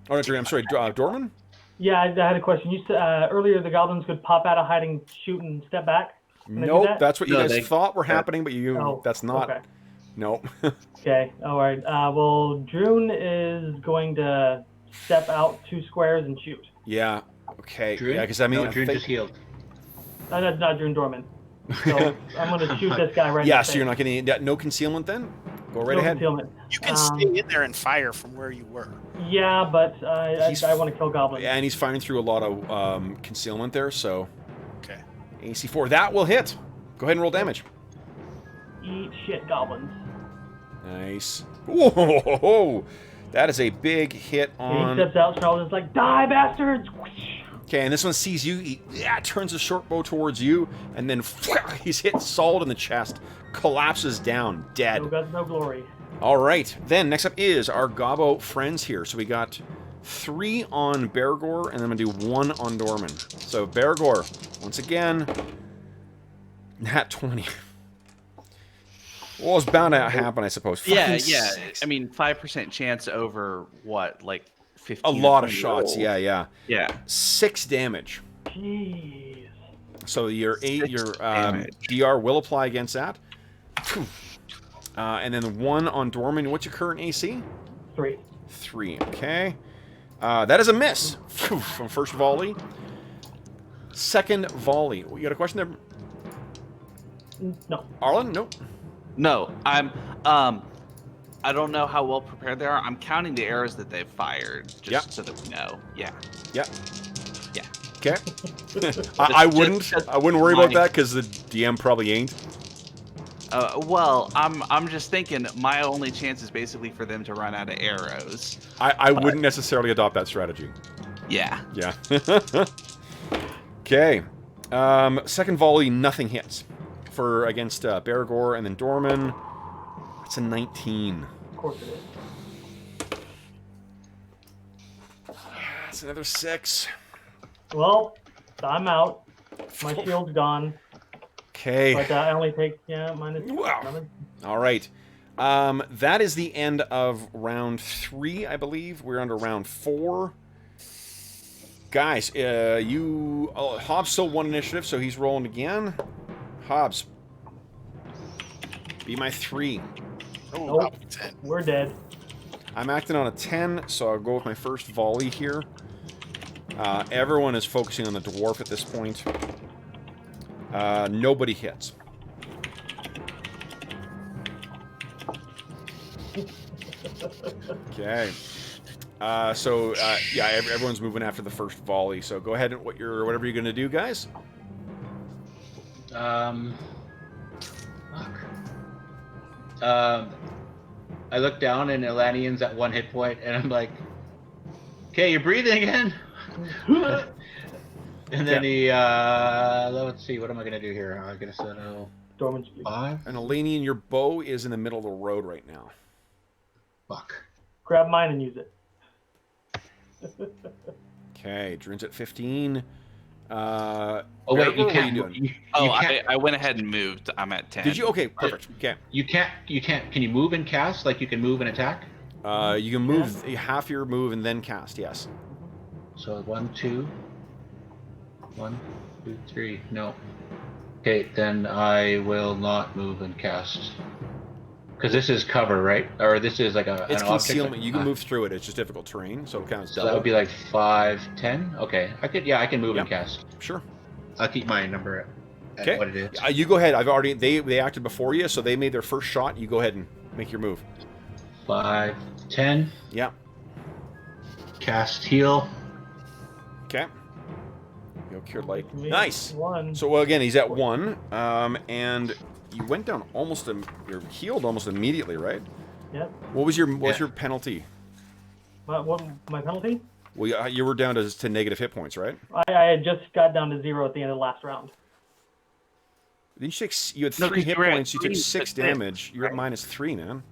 Oh, no, Druin, I'm sorry, Dorman? Yeah, I had a question. You said earlier the goblins could pop out of hiding, shoot, and step back. Nope, that's what you guys thought were happening, but that's not. Okay. Nope. Okay, all right. Well, Druin is going to step out 2 squares and shoot. Yeah. Okay. Druin? Yeah, because I mean, Druin just healed. Not Druin, Dorman. So I'm going to shoot this guy right in the so face. you're not getting no concealment then. Go right No ahead. concealment. You can stay in there and fire from where you were. Yeah, but I want to kill goblins. Yeah, and he's firing through a lot of concealment there, so. Okay. AC4, that will hit. Go ahead and roll damage. Eat shit, goblins. Nice. Whoa! That is a big hit on. He steps out, Charles is like, "Die, bastards!" Okay, and this one sees you. He turns the short bow towards you, and then he's hit solid in the chest, collapses down, dead. No guts, no glory. All right, then next up is our Gobbo friends here. So we got 3 on Bergour, and then I'm gonna do 1 on Dorman. So Bergour, once again, nat 20. Well, it's bound to happen, I suppose. Yeah. Six. I mean, 5% chance over what, like 15. A lot of shots. Yeah. Yeah. 6 damage. Jeez. So your damage. DR will apply against that. And then 1 on Dorman. What's your current AC? 3. 3. Okay. That is a miss from first volley. Second volley. You got a question there, No. Arlen? Nope. No, I don't know how well prepared they are. I'm counting the arrows that they've fired, just so that we know. Yeah. Yep. Yeah. Okay. I wouldn't worry about my- that because the DM probably ain't. Well, I'm just thinking my only chance is basically for them to run out of arrows. I wouldn't necessarily adopt that strategy. Yeah. Yeah. Okay. Second volley, nothing hits against Bergour, and then Dorman. That's a 19. Of course it is. That's another 6. Well, I'm out. My shield's gone. Okay. But I only take, minus Wow. 7. All right. That is the end of round 3, I believe. We're under round 4. Guys, Hobbs still won initiative, so he's rolling again. Hobbs, be my 3. Oh, Nope. We're dead. I'm acting on a 10, so I'll go with my first volley here. Everyone is focusing on the dwarf at this point. Nobody hits. Okay. Everyone's moving after the first volley. So go ahead and whatever you're gonna do, guys. I look down and Elanion's at 1 hit point, and I'm like, "Okay, you're breathing again." And then let's see, what am I gonna do here? I'm gonna set Dormant speed. 5. And Elanion, your bow is in the middle of the road right now. Fuck. Grab mine and use it. Okay, Druin's at 15. Oh wait, you Bergour, can't. what are you doing? I went ahead and moved. I'm at 10. Did you? Okay, perfect. Okay. You can't. Can you move and cast like you can move and attack? You can move half your move and then cast. Yes. So 1, 2. 1, 2, 3. No. Okay, then I will not move and cast. Because this is cover, right? Or this is like It's an concealment. object. You can move through it. It's just difficult terrain, so it counts So double. that would be like 5, 10. Okay, I can move and cast. Sure. I'll keep my number at Okay. what it is. You go ahead. They acted before you, so they made their first shot. You go ahead and make your move. 5, 10. Yeah. Cast heal. Okay. You'll cure light. Me, Nice. 1. So well, again, he's at 1, and you went down you're healed almost immediately, right? Yep. What was your penalty? My penalty? Well, you were down to negative hit points, right? I had just got down to 0 at the end of the last round. Didn't you had No, 3 hit you were at points. You took 3, 6 but damage. You're at right? -3, man.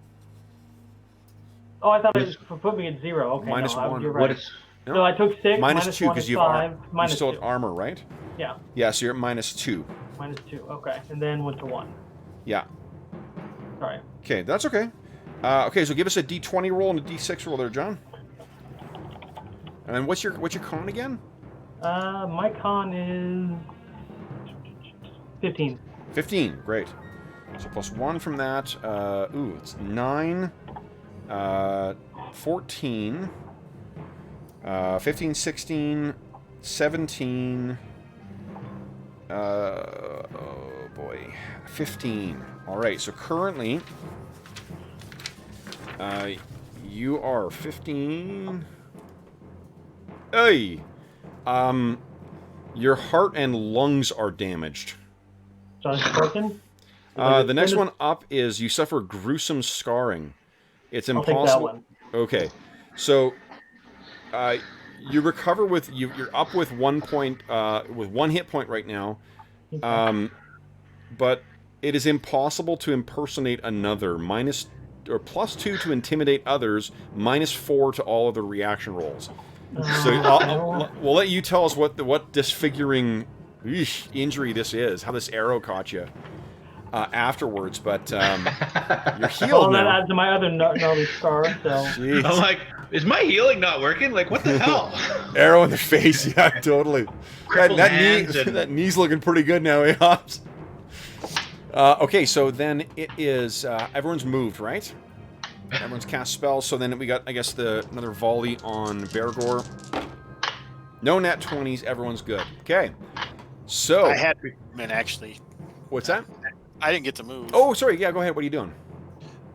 Oh, I thought it was for put me at 0. Okay, Minus no, 1. You're right. What is? So I took 6. -2 1 because is you 5. you Minus still 2. have armor, right? Yeah. Yeah, so you're at -2. Minus 2. Okay, and then went to 1. Yeah. All right. Okay, that's okay. Okay, so give us a D20 roll and a D6 roll there, John. And what's your con again? My con is 15. 15. Great. So +1 from that. It's 9. 14. 15, 16, 17. Oh boy. 15. All right. So currently, you are 15. Hey. Your heart and lungs are damaged. So it's broken? The next one up is you suffer gruesome scarring. It's I'll impossible. take that one. Okay, so you recover with you're up with 1 point with 1 hit point right now, but it is impossible to impersonate another. +2 to intimidate others. -4 to all other reaction rolls. So we'll let you tell us what disfiguring injury this is, how this arrow caught you afterwards. But you're healed that now. adds to my other gnarly scar, so... Jeez. I'm like, is my healing not working? Like, what the hell? Arrow in the face, yeah, totally. Crippled hands and- That knee's looking pretty good now, eh, Hobbs? Okay, so then it is everyone's moved, right? Everyone's cast spells. So then we got, I guess, another volley on Bergour. No nat 20s. Everyone's good. Okay. So I had movement, actually. what's that? I didn't get to move. Oh, sorry. Yeah, go ahead. What are you doing?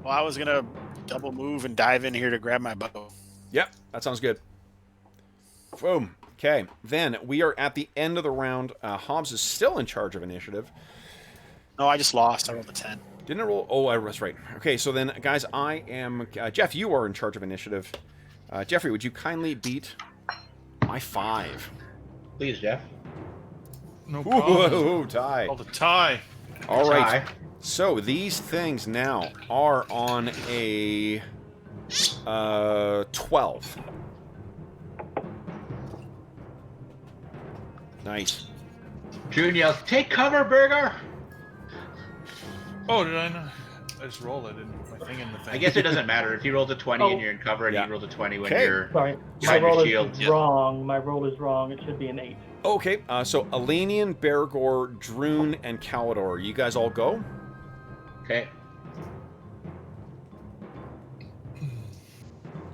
Well, I was gonna double move and dive in here to grab my bow. Yep, that sounds good. Boom. Okay. Then we are at the end of the round. Hobbs is still in charge of initiative. No, I just lost. I rolled a 10. Didn't I roll? Oh, that's right. Okay, so then, guys, I am... Jeff, you are in charge of initiative. Jeffrey, would you kindly beat my 5? Please, Jeff. No problem. Whoa, tie. Called a tie. All right. Tie. So these things now are on a 12. Nice. Druin yells, "Take cover, Bergour!" Oh, did I not? I just rolled. I didn't put my thing in the thing. I guess it doesn't matter if you rolled a 20 Oh. and you're in cover, and Yeah. you rolled a 20 when Okay. you're Sorry, my behind your roll shield. is wrong. My roll is wrong. It should be an 8. Okay, so Elanion, Bergour, Druin, and Calidor. You guys all go? Okay.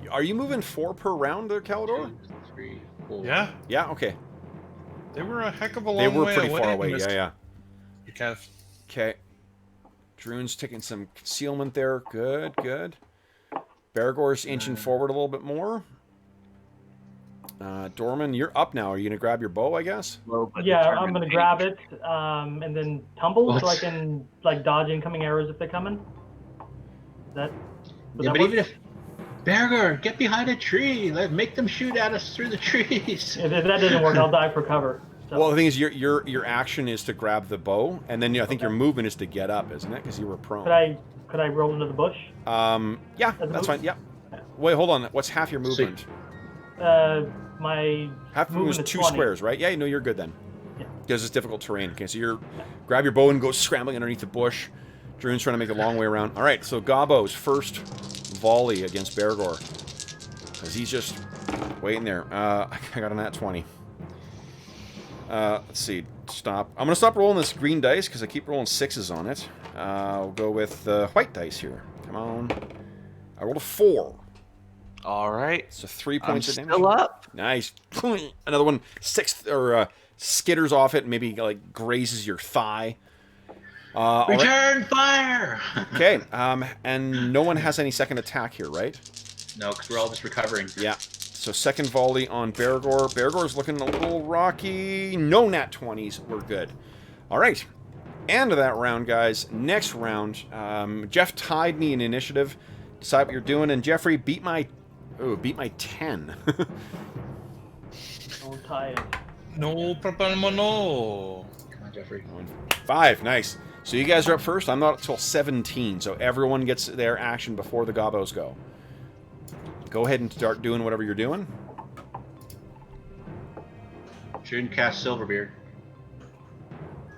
Are you moving 4 per round there, Calidor? 2, 3, 4. Yeah, Yeah, okay. they were a heck of a long They were way pretty away. far away, Mr. yeah. Kev. Okay. Druin's taking some concealment there. Good, good. Bergour's inching forward a little bit more. Dorman, you're up now. Are you going to grab your bow, I guess? Well, but Yeah, determine I'm gonna the grab range. it and then tumble so I What? can like dodge incoming arrows if they're coming. Would Yeah, that but work? even if Bergour, get behind a tree. Make them shoot at us through the trees. If that doesn't work, I'll die for cover. So. Well, the thing is, your action is to grab the bow, and then I think your movement is to get up, isn't it? Because you were prone. Could I roll into the bush? Yeah, As a that's move? fine. Yep. Wait, hold on. What's half your movement? My Half your movement is 2 20. squares, right? Yeah, no, you're good then. Yeah. Because it's difficult terrain. Okay, so you're grab your bow and go scrambling underneath the bush. Druin's trying to make the long way around. All right, so Gobbo's first volley against Bergour. Because he's just waiting there. I got a nat 20. Let's see. Stop. I'm going to stop rolling this green dice because I keep rolling 6s on it. We'll go with white dice here. Come on. I rolled a 4. All right. So 3 I'm points of damage. still up. Nice. Another one skitters off it, maybe like grazes your thigh. All right. Return fire! Okay, and no one has any second attack here, right? No, because we're all just recovering. Yeah. So second volley on Bergour. Bergour's looking a little rocky. No nat 20s. We're good. All right. End of that round, guys. Next round, Jeff tied me in initiative. Decide what you're doing, and Jeffrey beat my 10. Don't tie it. No problemo, no. Come on, Jeffrey. 5, nice. So you guys are up first. I'm not until 17, so everyone gets their action before the Gobbos go. Go ahead and start doing whatever you're doing. Druin cast Silverbeard.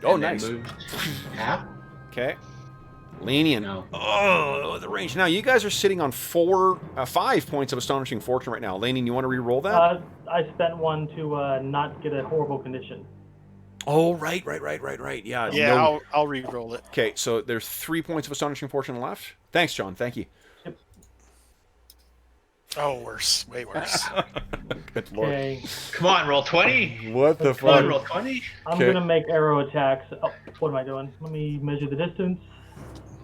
Oh, And then nice. moved half? Okay. Lenient. No. Oh, the range. Now, you guys are sitting on 5 points of Astonishing Fortune right now. Laney, you want to re-roll that? I spent one to not get a horrible condition. Oh, right. Yeah. Yeah, no. I'll re-roll it. Okay, so there's 3 points of Astonishing Fortune left. Thanks, John. Thank you. Oh, worse. Way worse. Good lord. Okay, Come on, roll 20. What the Come on, fuck? roll 20. I'm Okay. gonna make arrow attacks. Oh, what am I doing? Let me measure the distance.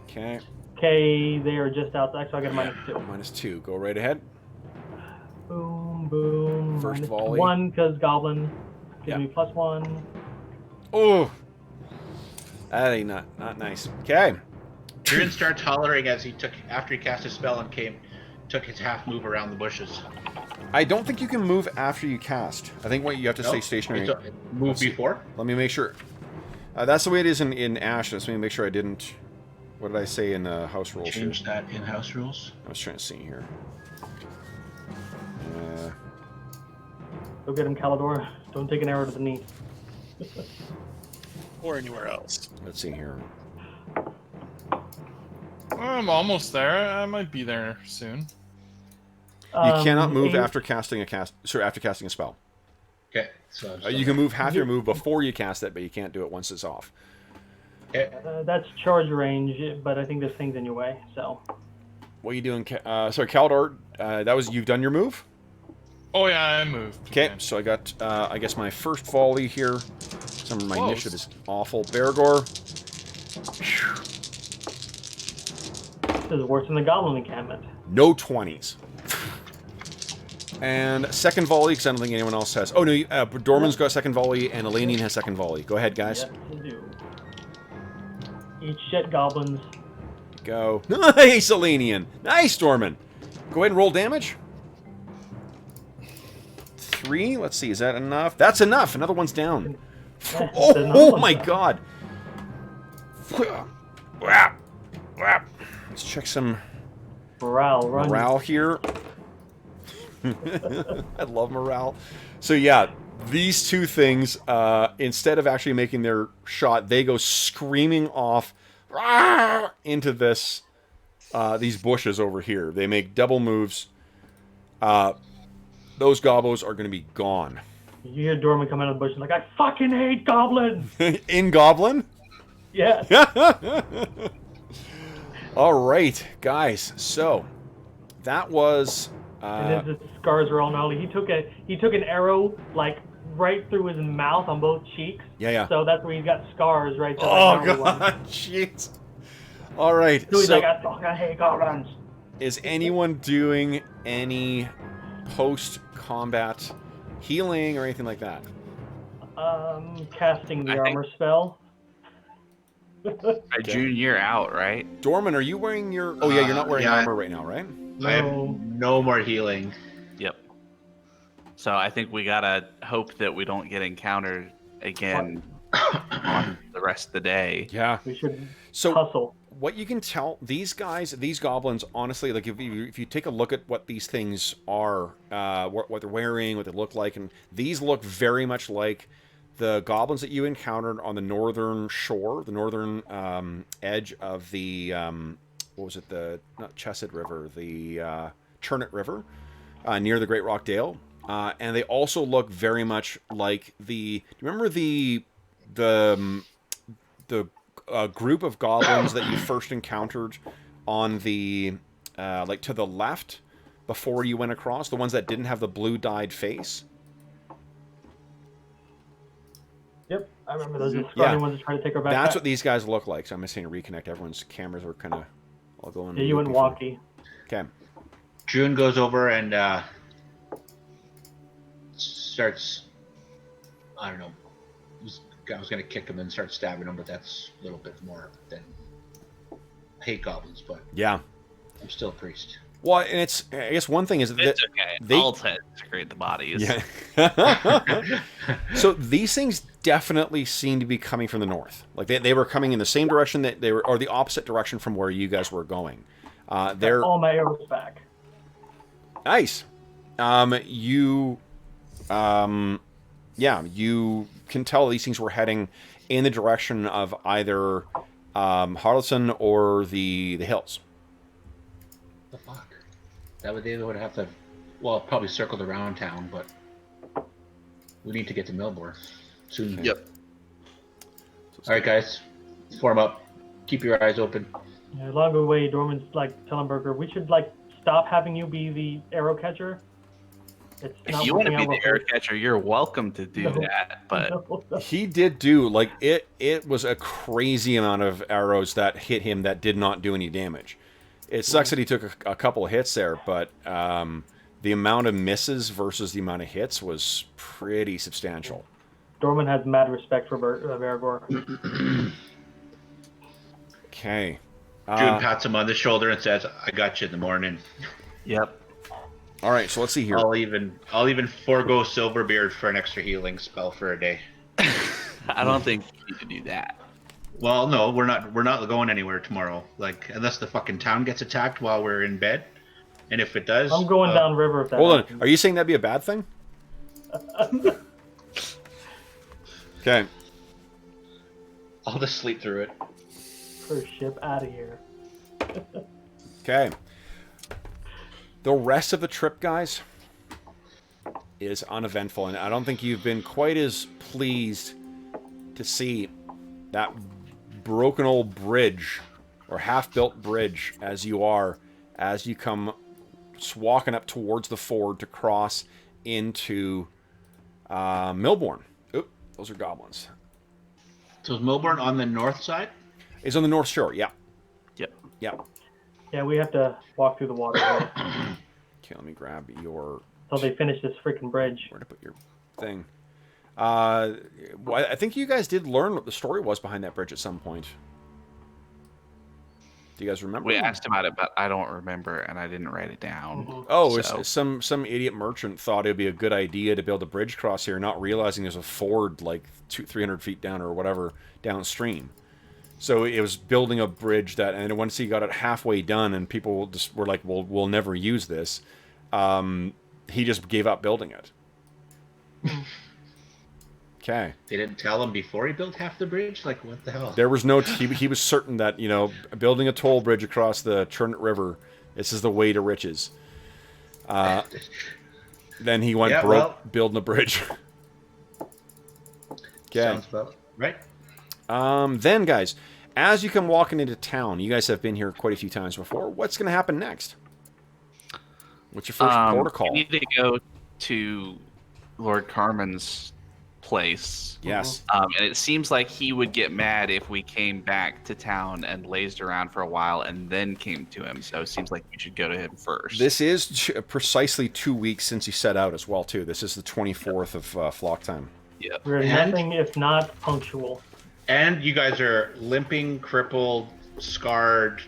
Okay. Okay, they are just outside, so I get a -2. -2. Go right ahead. Boom, boom. First volley. -1 because Goblin gives Yeah. me +1. Oh. That ain't not nice. Okay. Druin starts hollering as after he cast his spell and took his half move around the bushes. I don't think you can move after you cast. I think you have to stay stationary. Move Let's see. before? Let me make sure. That's the way it is in Ash. Let me make sure I didn't. What did I say in house rules? Here? Change that in house rules. I was trying to see here. Go get him, Calidor. Don't take an arrow to the knee. Or anywhere else. Let's see here. I'm almost there. I might be there soon. You cannot move 8 after casting a spell. Okay, so You can move half your move before you cast it, but you can't do it once it's off. Okay. That's charge range, but I think this thing's in your way, so. What are you doing? Sorry, Caldor. You've done your move. Oh yeah, I moved. Okay, so I got, I guess, my first volley here. Some of my Close. initiative is awful. Bergour. This is worse than the Goblin encampment. No 20s. And second volley, because I don't think anyone else has. Oh, no, Dorman's got second volley, and Elanion has second volley. Go ahead, guys. Yes, you do. Eat shit, goblins. Go. Nice, Elanion. Nice, Dorman. Go ahead and roll damage. 3. Let's see, is that enough? That's enough. Another one's down. Yeah, Oh, there's another oh one my down. god. Let's check some Morale, run. morale here. I love morale. So yeah, these two things, instead of actually making their shot, they go screaming off into this these bushes over here. They make double moves. Those gobos are going to be gone. You hear Dorman come out of the bush and like, I fucking hate goblins! In Goblin? Yes. All right, guys. So that was. And his scars are all gnarly. He took an arrow like right through his mouth on both cheeks. Yeah. So that's where he's got scars right there. Oh god, jeez. All right. So he's like, I fucking hate goblins. Is anyone doing any post-combat healing or anything like that? Casting the armor spell. June, you're out, right? Dorman, are you wearing your? Oh yeah, you're not wearing armor right now, right? I have no more healing. Yep. So I think we gotta hope that we don't get encountered again on the rest of the day. Yeah. We should So hustle. what you can tell, these guys, these goblins, honestly, like if you take a look at what these things are, what they're wearing, what they look like, and these look very much like the goblins that you encountered on the northern shore, the northern edge of the, what was it, the, not Chesed River, the Churnet River, near the Great Rock Dale. And they also look very much like the, do you remember the group of goblins that you first encountered on the, like to the left before you went across? The ones that didn't have the blue dyed face? Yep, I remember those scrawny ones trying to take her back. That's what these guys look like. So I'm just saying to reconnect. Everyone's cameras are kind of all going. Yeah, you and Walkie. Okay. June goes over and starts. I don't know. I was gonna kick him and start stabbing him, but that's a little bit more than I hate goblins. But yeah, I'm still a priest. Well, and it's, I guess one thing is that It's okay. I'll desecrate the bodies. Yeah. So these things definitely seem to be coming from the north. Like they were coming in the same direction that they were, or the opposite direction from where you guys were going. They're all my arrows back. Nice. You can tell these things were heading in the direction of either Harlington or the hills. The fuck? That would they would have to, well, probably circled around town, but we need to get to Milbourne soon. Yep. All right, guys, form up. Keep your eyes open. Yeah, along the way, Dorman's like telling Bergour, we should like stop having you be the arrow catcher. It's If not you want to working be out the well air catcher, you're welcome to do that. But He did do, like, it was a crazy amount of arrows that hit him that did not do any damage. It sucks that he took a couple of hits there, but the amount of misses versus the amount of hits was pretty substantial. Dorman has mad respect for Bergour. Okay. June pats him on the shoulder and says, "I got you in the morning." yep. All right, so let's see here. I'll even forego Silverbeard for an extra healing spell for a day. I don't think you need to do that. Well, no, we're not going anywhere tomorrow. Like, unless the fucking town gets attacked while we're in bed. And if it does, I'm going downriver if that Hold on. happens. Are you saying that'd be a bad thing? Okay. I'll just sleep through it. First ship out of here. Okay. The rest of the trip, guys, is uneventful, and I don't think you've been quite as pleased to see that broken old bridge, or half-built bridge, as you come walking up towards the ford to cross into Milbourne. Oop, those are goblins. So is Milbourne on the north side? It's on the north shore, yeah. Yep. Yeah. Yeah, we have to walk through the water Okay, let me grab your... until they finish this freaking bridge. Where to put your thing? Well, I think you guys did learn what the story was behind that bridge at some point. Do you guys remember? We asked about it, but I don't remember, and I didn't write it down. Oh, so. some idiot merchant thought it would be a good idea to build a bridge across here, not realizing there's a ford like 300 feet down or whatever downstream. So it was building a bridge that, and once he got it halfway done, and people just were like, "Well, we'll never use this," he just gave up building it. Okay. They didn't tell him before he built half the bridge? Like, what the hell? There was no. He was certain that building a toll bridge across the Churnet River, this is the way to riches. Then he went broke building a bridge. Okay. Sounds about right. Then, guys, as you come walking into town, you guys have been here quite a few times before. What's going to happen next? What's your first protocol? We need to go to Lord Carmen's place. Yes. And it seems like he would get mad if we came back to town and lazed around for a while and then came to him. So it seems like we should go to him first. This is precisely 2 weeks since you set out as well, too. This is the 24th of flock time. Yeah. We're nothing if not punctual. And you guys are limping, crippled, scarred,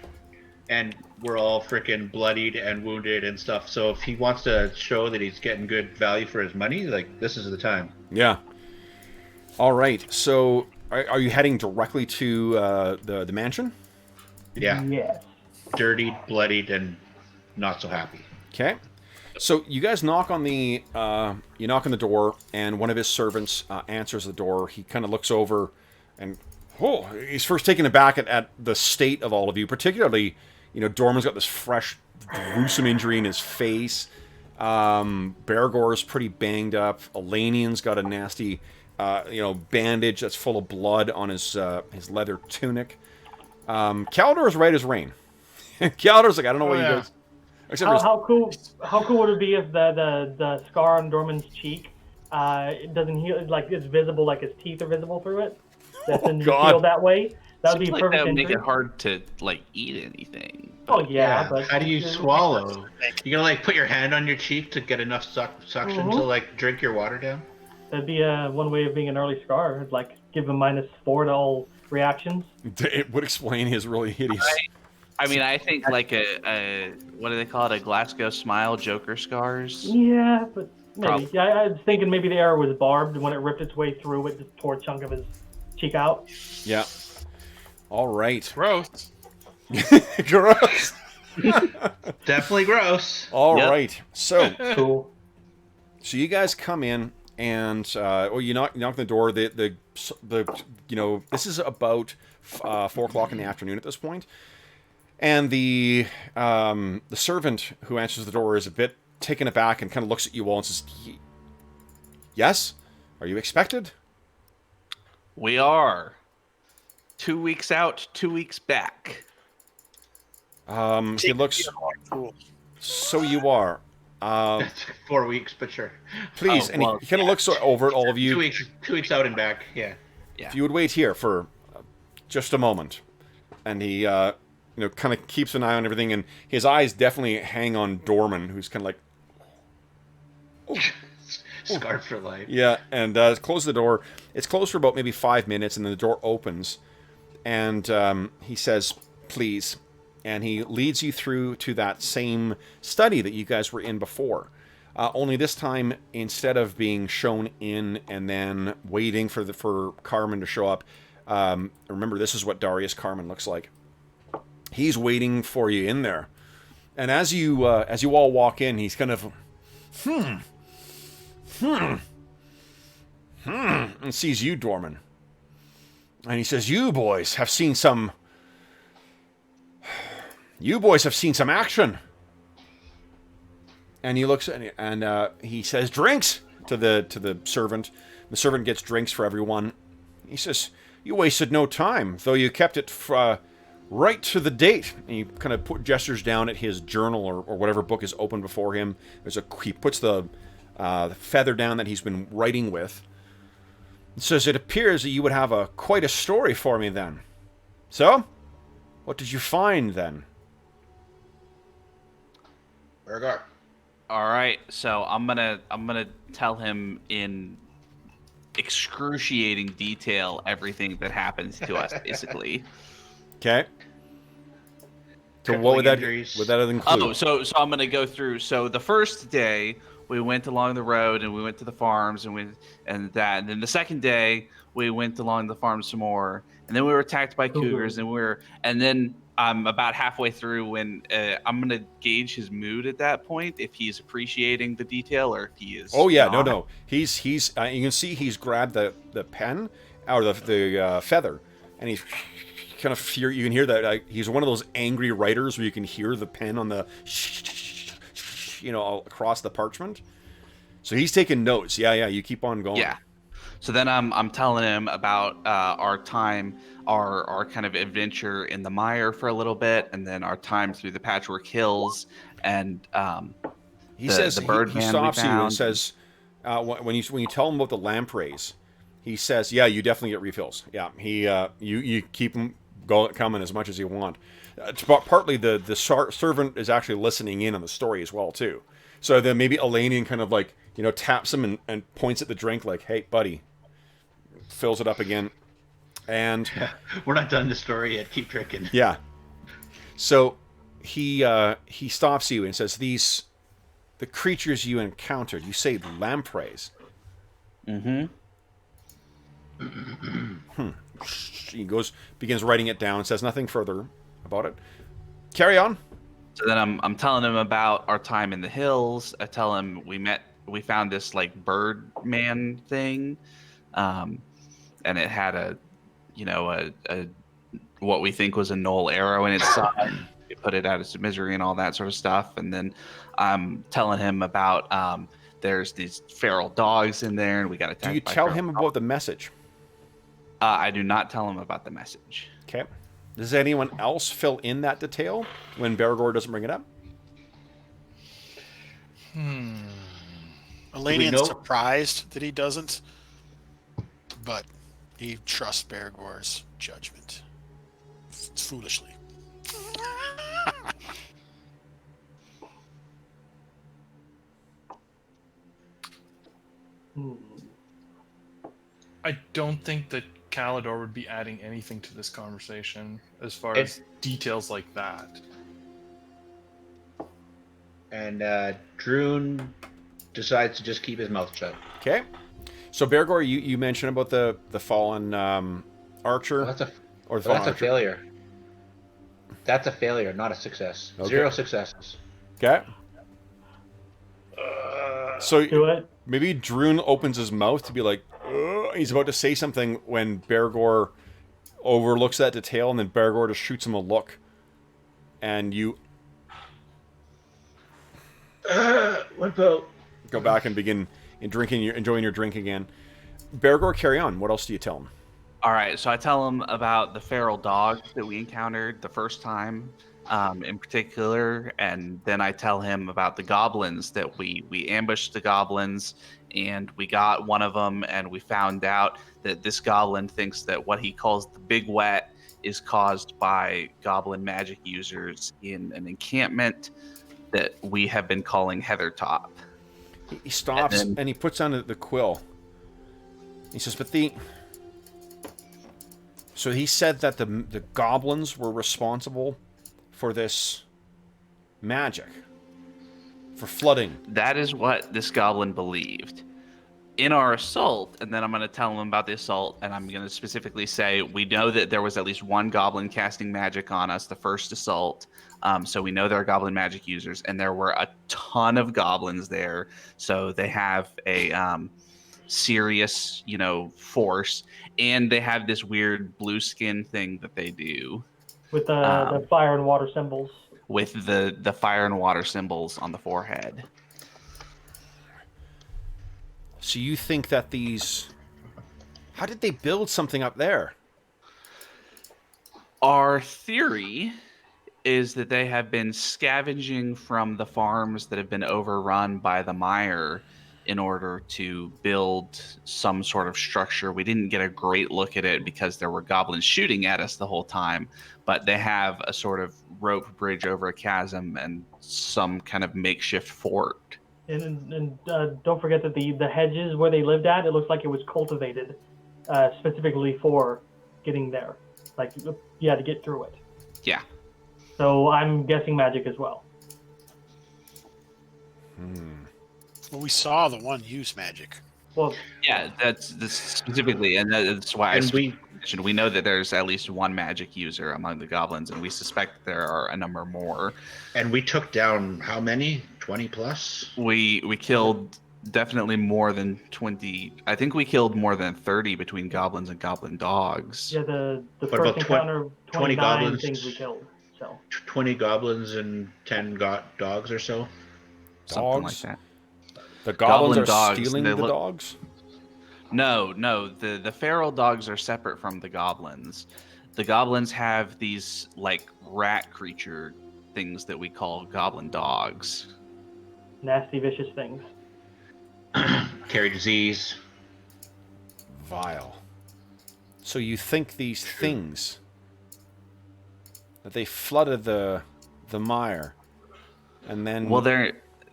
and we're all freaking bloodied and wounded and stuff. So if he wants to show that he's getting good value for his money, like, this is the time. Yeah. All right. So are you heading directly to the mansion? Yeah. Yes. Dirty, bloodied, and not so happy. Okay. So you guys knock on the door, and one of his servants answers the door. He kind of looks over, and he's first taken aback at the state of all of you. Particularly, Dorman's got this fresh, gruesome injury in his face. Bergour's pretty banged up. Elanion's got a nasty, bandage that's full of blood on his leather tunic. Caldor's right as rain. Caldor's like, I don't know what you guys. How cool would it be if the scar on Dorman's cheek it doesn't heal, like it's visible, like his teeth are visible through it? That doesn't heal that way. That would be perfect. That would make it hard to eat anything. Oh yeah, but how do you swallow? You gotta put your hand on your cheek to get enough suction to drink your water down. That'd be one way of being an early scar. Give him -4 to all reactions. It would explain his really hideous. I think like a what do they call it? A Glasgow smile, Joker scars. Yeah, but maybe. Yeah, I was thinking maybe the arrow was barbed. When it ripped its way through, it just tore a chunk of his cheek out. Yeah. All right. Gross. Gross. Definitely gross. All right. So cool. So you guys come in, and you knock on the door. The this is about 4 o'clock in the afternoon at this point. And the servant who answers the door is a bit taken aback and kind of looks at you all and says, "Yes? Are you expected?" We are. 2 weeks out, 2 weeks back. He looks... So you are. 4 weeks, but sure. Please, and he kind of looks over at all of you. 2 weeks out and back, yeah. If you would wait here for just a moment. And he... kind of keeps an eye on everything, and his eyes definitely hang on Dorman, who's kind of like... Scarred for life. Yeah, and close the door. It's closed for about maybe 5 minutes, and then the door opens, and he says, "Please," and he leads you through to that same study that you guys were in before. Only this time, instead of being shown in and then waiting for Carmen to show up, remember, this is what Darius Carmen looks like. He's waiting for you in there, and as you all walk in, he's kind of and sees you, Dorman, and he says, "You boys have seen some action." And he looks at and he says, "Drinks," to the servant. The servant gets drinks for everyone. He says, "You wasted no time, though you kept it right to the date." And he kind of gestures down at his journal or whatever book is open before him. He puts the feather down that he's been writing with. It says, "It appears that you would have quite a story for me then. So, what did you find then?" Bergour. All right, so I'm gonna tell him in excruciating detail everything that happens to us, basically. Okay. So what would that include? Oh, so I'm gonna go through. So the first day we went along the road and we went to the farms and then the second day we went along the farm some more, and then we were attacked by cougars and then I'm about halfway through when I'm gonna gauge his mood at that point, if he's appreciating the detail or if he is. Oh yeah, not. no. He's you can see he's grabbed the pen or the feather, and he's kind of fear. You can hear that he's one of those angry writers where you can hear the pen on the across the parchment. So he's taking notes. Yeah. You keep on going. Yeah. So then I'm telling him about our time, our kind of adventure in the mire for a little bit, and then our time through the Patchwork Hills, and he says he stops you and says when you tell him about the lampreys, he says, "Yeah, you definitely get refills. Yeah, you keep them coming as much as you want." Partly the servant is actually listening in on the story as well too. So then maybe Elanion kind of like taps him and points at the drink like, "Hey, buddy," fills it up again, and we're not done the story yet. Keep drinking. Yeah. So he stops you and says, "The creatures you encountered, you say lampreys." Mm-hmm. He begins writing it down, says nothing further about it. Carry on. So then I'm telling him about our time in the hills. I tell him we found this like bird man thing, and it had a what we think was a null arrow in its side. We put it out of misery and all that sort of stuff. And then I'm telling him about there's these feral dogs in there, and we got attacked. Do you tell him about the message? I do not tell him about the message. Okay. Does anyone else fill in that detail when Bergour doesn't bring it up? Elanion's surprised that he doesn't, but he trusts Bergour's judgment. Foolishly. I don't think that Calidor would be adding anything to this conversation as far as details like that. And Druin decides to just keep his mouth shut. Okay. So Bergour, you mentioned about the fallen archer. That's a failure. That's a failure, not a success. Okay. 0 successes. Okay. So Do it. Maybe Druin opens his mouth to be like, he's about to say something when Bergour overlooks that detail, and then Bergour just shoots him a look. And you go back and begin enjoying your drink again. Bergour, carry on. What else do you tell him? All right, so I tell him about the feral dog that we encountered the first time, in particular, and then I tell him about the goblins that we ambushed the goblins, and we got one of them, and we found out that this goblin thinks that what he calls the Big Wet is caused by goblin magic users in an encampment that we have been calling Heathertop. He stops and he puts on the quill. He says, "But so he said that the goblins were responsible for this magic, for flooding." That is what this goblin believed. In our assault, and then I'm going to tell him about the assault, and I'm going to specifically say we know that there was at least one goblin casting magic on us the first assault, so we know there are goblin magic users, and there were a ton of goblins there, so they have a serious, force, and they have this weird blue skin thing that they do. With the fire and water symbols. With the fire and water symbols on the forehead. So you think that how did they build something up there? Our theory is that they have been scavenging from the farms that have been overrun by the mire in order to build some sort of structure. We didn't get a great look at it because there were goblins shooting at us the whole time, but they have a sort of rope bridge over a chasm and some kind of makeshift fort. And don't forget that the hedges where they lived at, it looks like it was cultivated specifically for getting there. Like, you had to get through it. Yeah. So I'm guessing magic as well. Well, we saw the one use magic. Well, yeah, that's specifically, and that's why. And mentioned, we know that there's at least one magic user among the goblins, and we suspect there are a number more. And we took down how many? 20 plus? We killed definitely more than 20. I think we killed more than 30 between goblins and goblin dogs. Yeah, the What first about encounter, 20 29 goblins? things we killed. So 20 goblins and 10 dogs or so? Something Dogs? like that. The goblins Goblin are dogs, stealing they the look- dogs? No, the feral dogs are separate from the goblins. The goblins have these like rat creature things that we call goblin dogs. nasty, vicious things. Carry disease. Vile. So you think these things, that they flooded the mire, and then... Well,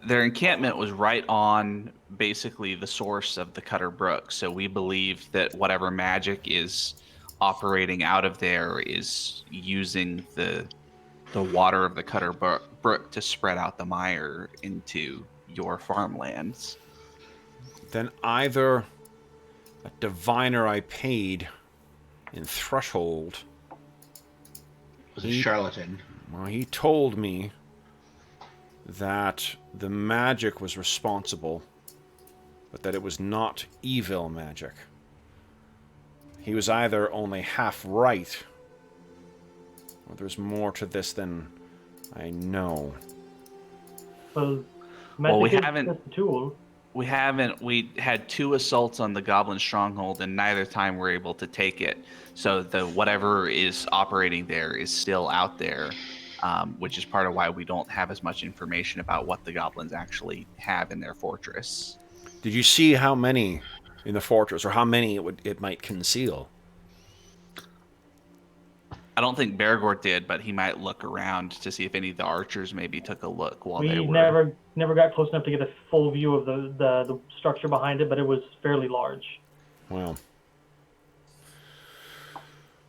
their encampment was right on basically the source of the Cutter Brook, so we believe that whatever magic is operating out of there is using the water of the Cutter Brook to spread out the mire into your farmlands. Then either a diviner I paid in Threshold, Was a charlatan. well, he told me that the magic was responsible, but that it was not evil magic. He was either only half right, or there's more to this than I know. Well, we magic is haven't- just a tool. We had 2 assaults on the Goblin stronghold, and neither time we're able to take it. So the whatever is operating there is still out there, which is part of why we don't have as much information about what the goblins actually have in their fortress. Did you see how many in the fortress, or how many it might conceal? I don't think Bergour did, but he might look around to see if any of the archers maybe took a look while they We were. never got close enough to get a full view of the structure behind it, but it was fairly large.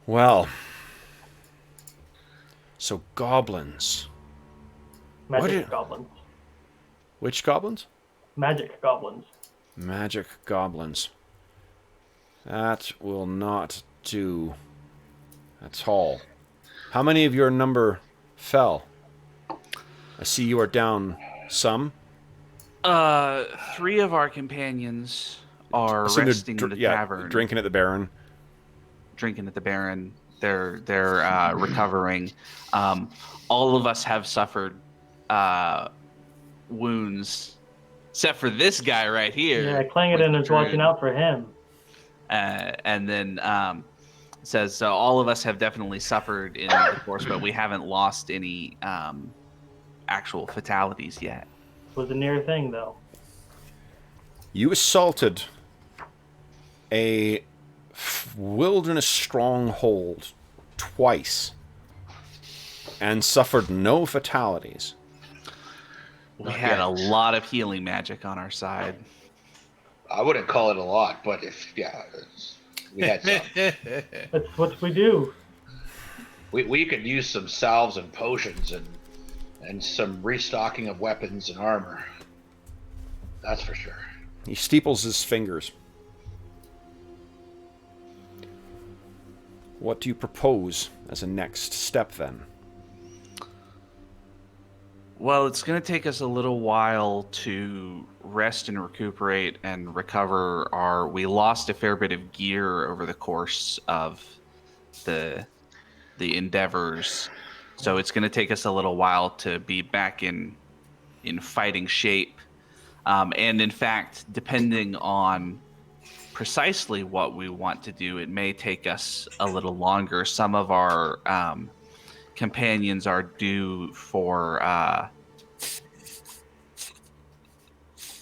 Well. So goblins. Magic goblins. Which goblins? Magic goblins. Magic goblins. That will not do at all. How many of your number fell? I see you are down some. 3 of our companions are So they're resting in the tavern, drinking at the Baron. drinking at the Baron. They're recovering. All of us have suffered wounds, except for this guy right here. Yeah, Clangadin is watching out for him. And then says, so all of us have definitely suffered in the course, but we haven't lost any actual fatalities yet. Was a near thing though. You assaulted a wilderness stronghold twice and suffered no fatalities. We had a lot of healing magic on our side. I wouldn't call it a lot, but we had some. That's what we do. we could use some salves and potions and some restocking of weapons and armor. That's for sure. He steeples his fingers. What do you propose as a next step then? Well, it's going to take us a little while to rest and recuperate and recover our... We lost a fair bit of gear over the course of the endeavors. So it's going to take us a little while to be back in fighting shape. And in fact, depending on precisely what we want to do, it may take us a little longer. Some of our companions are due for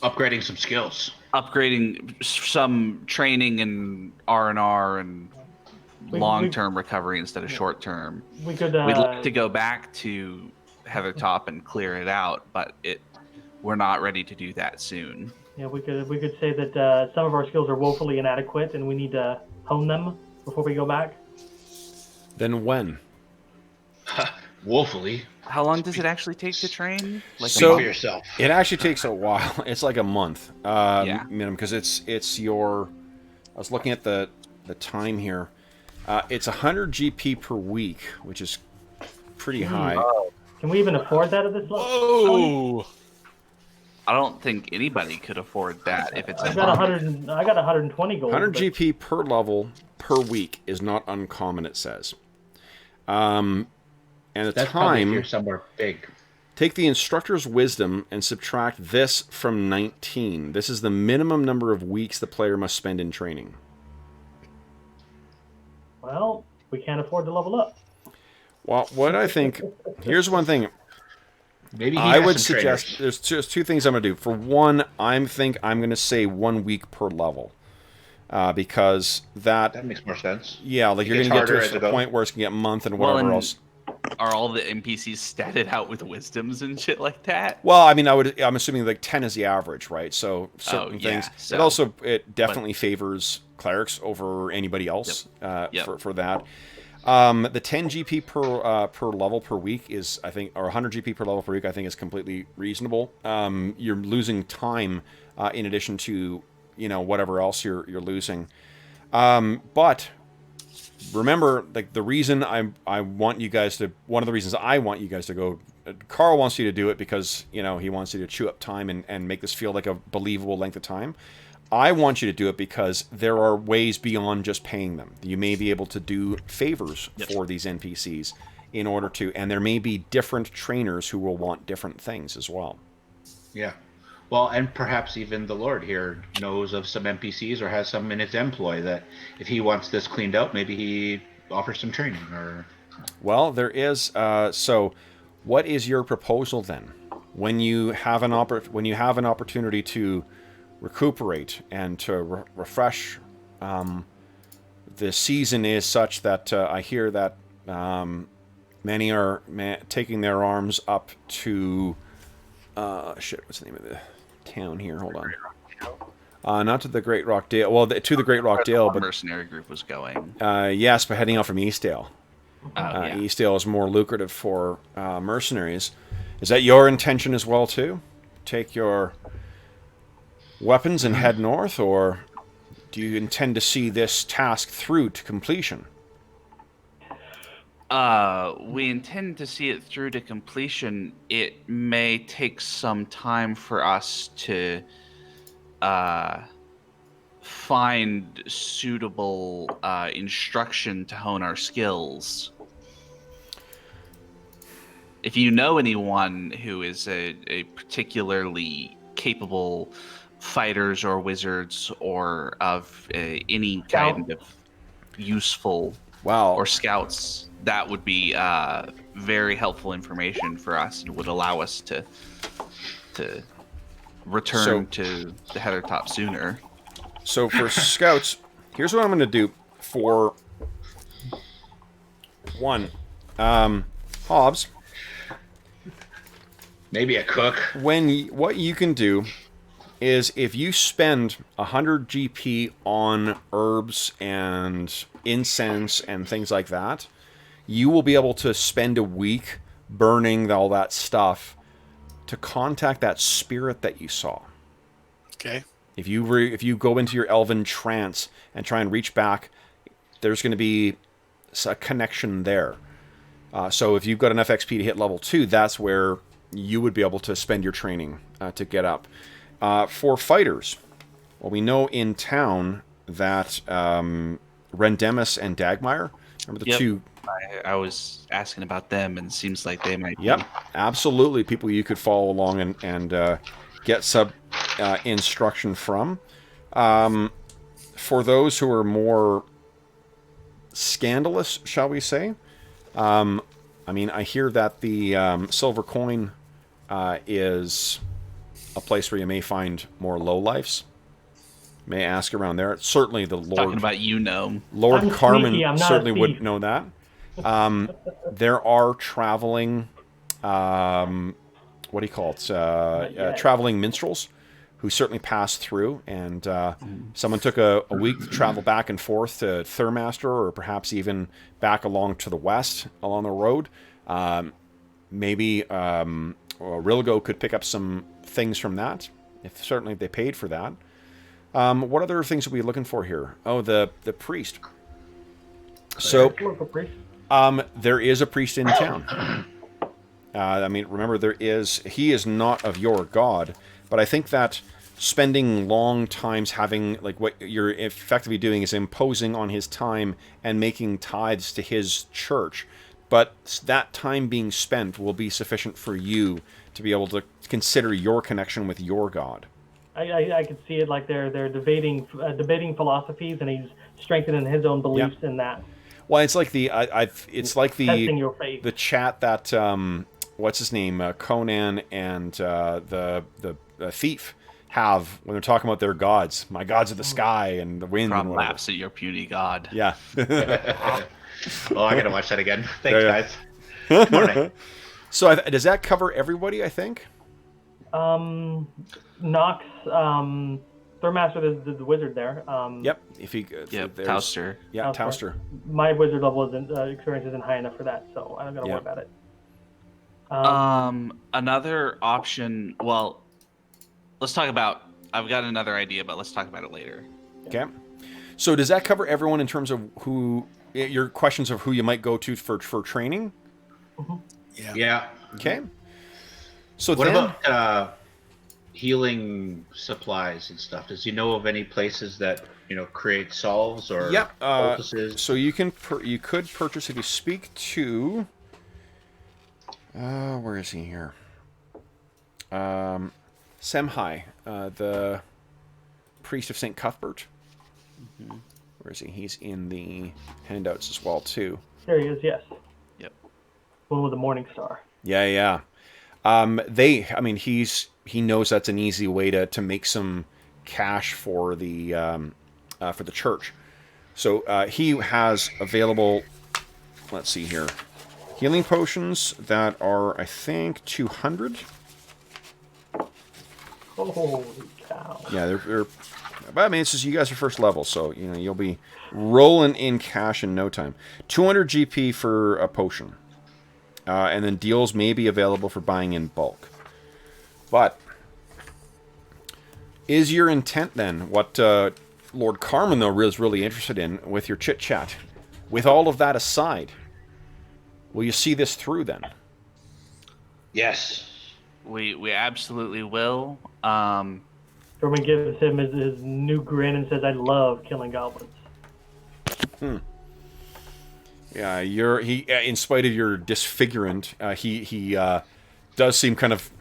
Upgrading some skills. upgrading some training in R&R and long-term recovery instead of short-term. We could. We'd like to go back to Heathertop and clear it out, but we're not ready to do that soon. Yeah, we could say that some of our skills are woefully inadequate, and we need to hone them before we go back. Then when? Woefully. How long does it actually take to train? Like Speak for yourself. It actually takes a while. It's like a month, Yeah. minimum, because it's your. I was looking at the time here. It's 100 GP per week, which is pretty high. Can we even afford that at this level? Oh, I don't think anybody could afford that if it's I a got month. 100. I got 120 gold. 100 but- GP per level per week is not uncommon, it says. And the That's probably if time, you're somewhere big. take the instructor's wisdom and subtract this from 19. This is the minimum number of weeks the player must spend in training. Well, we can't afford to level up. Well, what I think, here's one thing. Maybe he I has would some suggest trainers. there's just two things I'm going to do. For one, I'm going to say 1 week per level. Because That makes more sense. yeah, like It you're going gets to get to harder a as it certain goes. point where it's going to get month and Well, whatever and else. Are all the NPCs statted out with wisdoms and shit like that? Well, I mean, I'm assuming like 10 is the average, right? So certain yeah, things. so- It definitely favors clerics over anybody else Yep. for that. The 10 GP per level per week is, I think, or 100 GP per level per week, I think is completely reasonable. You're losing time in addition to whatever else you're losing. But remember, like the reason I want you guys to, one of the reasons I want you guys to go, Carl wants you to do it because he wants you to chew up time and make this feel like a believable length of time. I want you to do it because there are ways beyond just paying them. You may be able to do favors for these NPCs in order to, and there may be different trainers who will want different things as well. Yeah. Well, and perhaps even the Lord here knows of some NPCs or has some in his employ that if he wants this cleaned out, maybe he offers some training or... Well, there is. So, what is your proposal then? When you have an opportunity to recuperate and to refresh, the season is such that I hear that many are taking their arms up to what's the name of the town here? Hold on. Not to the Great Rock Dale. Well, to the Great Rock Dale, The but mercenary group was going. yes, but heading out from Eastdale. Yeah. Eastdale is more lucrative for mercenaries. Is that your intention as well too? Take your weapons and head north, or do you intend to see this task through to completion? We intend to see it through to completion. It may take some time for us to find suitable instruction to hone our skills. If you know anyone who is a particularly capable fighters or wizards or of any kind of useful Wow. or scouts, that would be very helpful information for us and would allow us to return to the Heathertop sooner. So for scouts, here's what I'm going to do. For one, Hobbs, Maybe a cook. what you can do is if you spend 100 GP on herbs and incense and things like that, you will be able to spend a week burning all that stuff to contact that spirit that you saw. Okay. If you go into your elven trance and try and reach back, there's going to be a connection there. So if you've got enough XP to hit level 2, that's where you would be able to spend your training to get up. For fighters, well, we know in town that Rendemus and Dagmire, remember the two... I was asking about them, and it seems like they might be. Yep, absolutely. People you could follow along and get some instruction from. For those who are more scandalous, shall we say, I mean, I hear that the Silver Coin is a place where you may find more lowlifes. May ask around there. Certainly the Lord... Talking about Lord I'm Carmen sneaky, I'm not certainly a thief. wouldn't know that. There are traveling... what do you call it? Traveling minstrels who certainly pass through, and someone took a week to travel back and forth to Thurmaster, or perhaps even back along to the west along the road. Maybe Rilgo could pick up some things from that, if they paid for that. What other things are we looking for here? Oh, the priest. So, Local priest. there is a priest in town. I mean, remember, he is not of your god, but I think that spending long times having, like, what you're effectively doing is imposing on his time and making tithes to his church, but that time being spent will be sufficient for you to be able to consider your connection with your god. I could see it like they're debating philosophies, and he's strengthening his own beliefs in that. Well, it's like Testing your faith. the chat that what's his name, Conan and the thief have when they're talking about their gods. My gods of the sky and the wind. From and laughs at your puny god. Yeah. Oh, I gotta watch that again. Thanks, guys. Good morning. So does that cover everybody? I think. Knox, Thurmaster, the wizard there. Yep. If he. Tauster. Yeah, Tauster. My wizard level experience isn't high enough for that, so I don't gotta worry about it. Another option. Well, let's talk about. I've got another idea, but let's talk about it later. Okay. So does that cover everyone in terms of who your questions of who you might go to for training? Mm-hmm. Yeah. Okay. So what about healing supplies and stuff? Does he know of any places that create salves or poultices? So you could purchase if you speak to. Where is he here? Semhai, the priest of St. Cuthbert. Mm-hmm. Where is he? He's in the handouts as well, too. There he is, yes. Yep. One with the Morning Star. Yeah. He knows that's an easy way to make some cash for the church. So he has available, let's see here, healing potions that are, I think, 200. Holy cow. Yeah, they're but I mean, it's just you guys are first level, so you'll be rolling in cash in no time. 200 GP for a potion, and then deals may be available for buying in bulk. But is your intent then what Lord Carmen though is really interested in with your chit chat? With all of that aside, will you see this through then? Yes. We absolutely will. Druin gives him his new grin and says, "I love killing goblins." Yeah, he. In spite of your disfigurement, he does seem kind of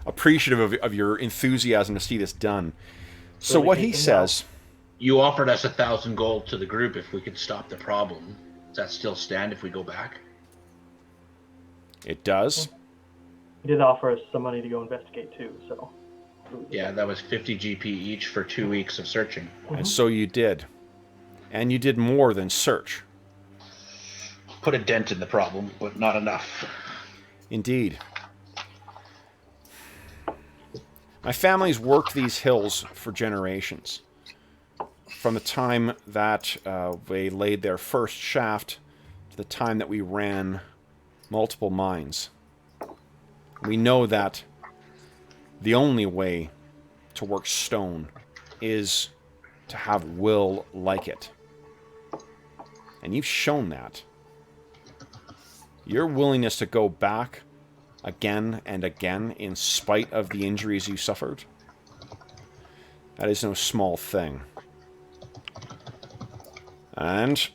appreciative of your enthusiasm to see this done. So what he says, you offered us 1,000 gold to the group if we could stop the problem. Does that still stand if we go back? It does. He did offer us some money to go investigate too, so. Yeah, that was 50 GP each for 2 weeks of searching. And so you did. And you did more than search. Put a dent in the problem, but not enough. Indeed. My family's worked these hills for generations. From the time that they laid their first shaft to the time that we ran multiple mines. We know that the only way to work stone is to have will like it. And you've shown that. Your willingness to go back again and again in spite of the injuries you suffered, that is no small thing. And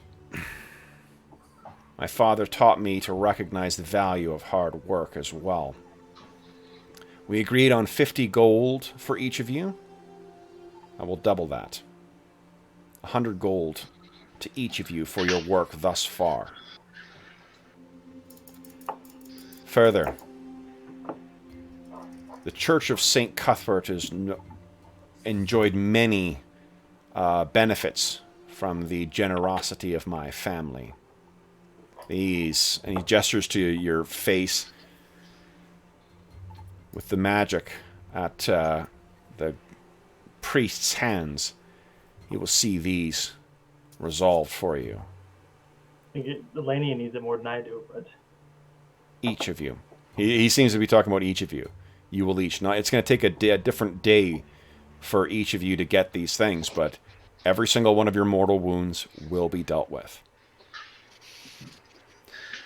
my father taught me to recognize the value of hard work as well. We agreed on 50 gold for each of you. I will double that. 100 gold to each of you for your work thus far. Further, the Church of St. Cuthbert has enjoyed many benefits from the generosity of my family. These, and he gestures to your face with the magic at the priest's hands. You will see these resolved for you. I think Elanion needs it more than I do, but... Each of you. He seems to be talking about each of you. You will each. It's going to take a different day for each of you to get these things, but every single one of your mortal wounds will be dealt with.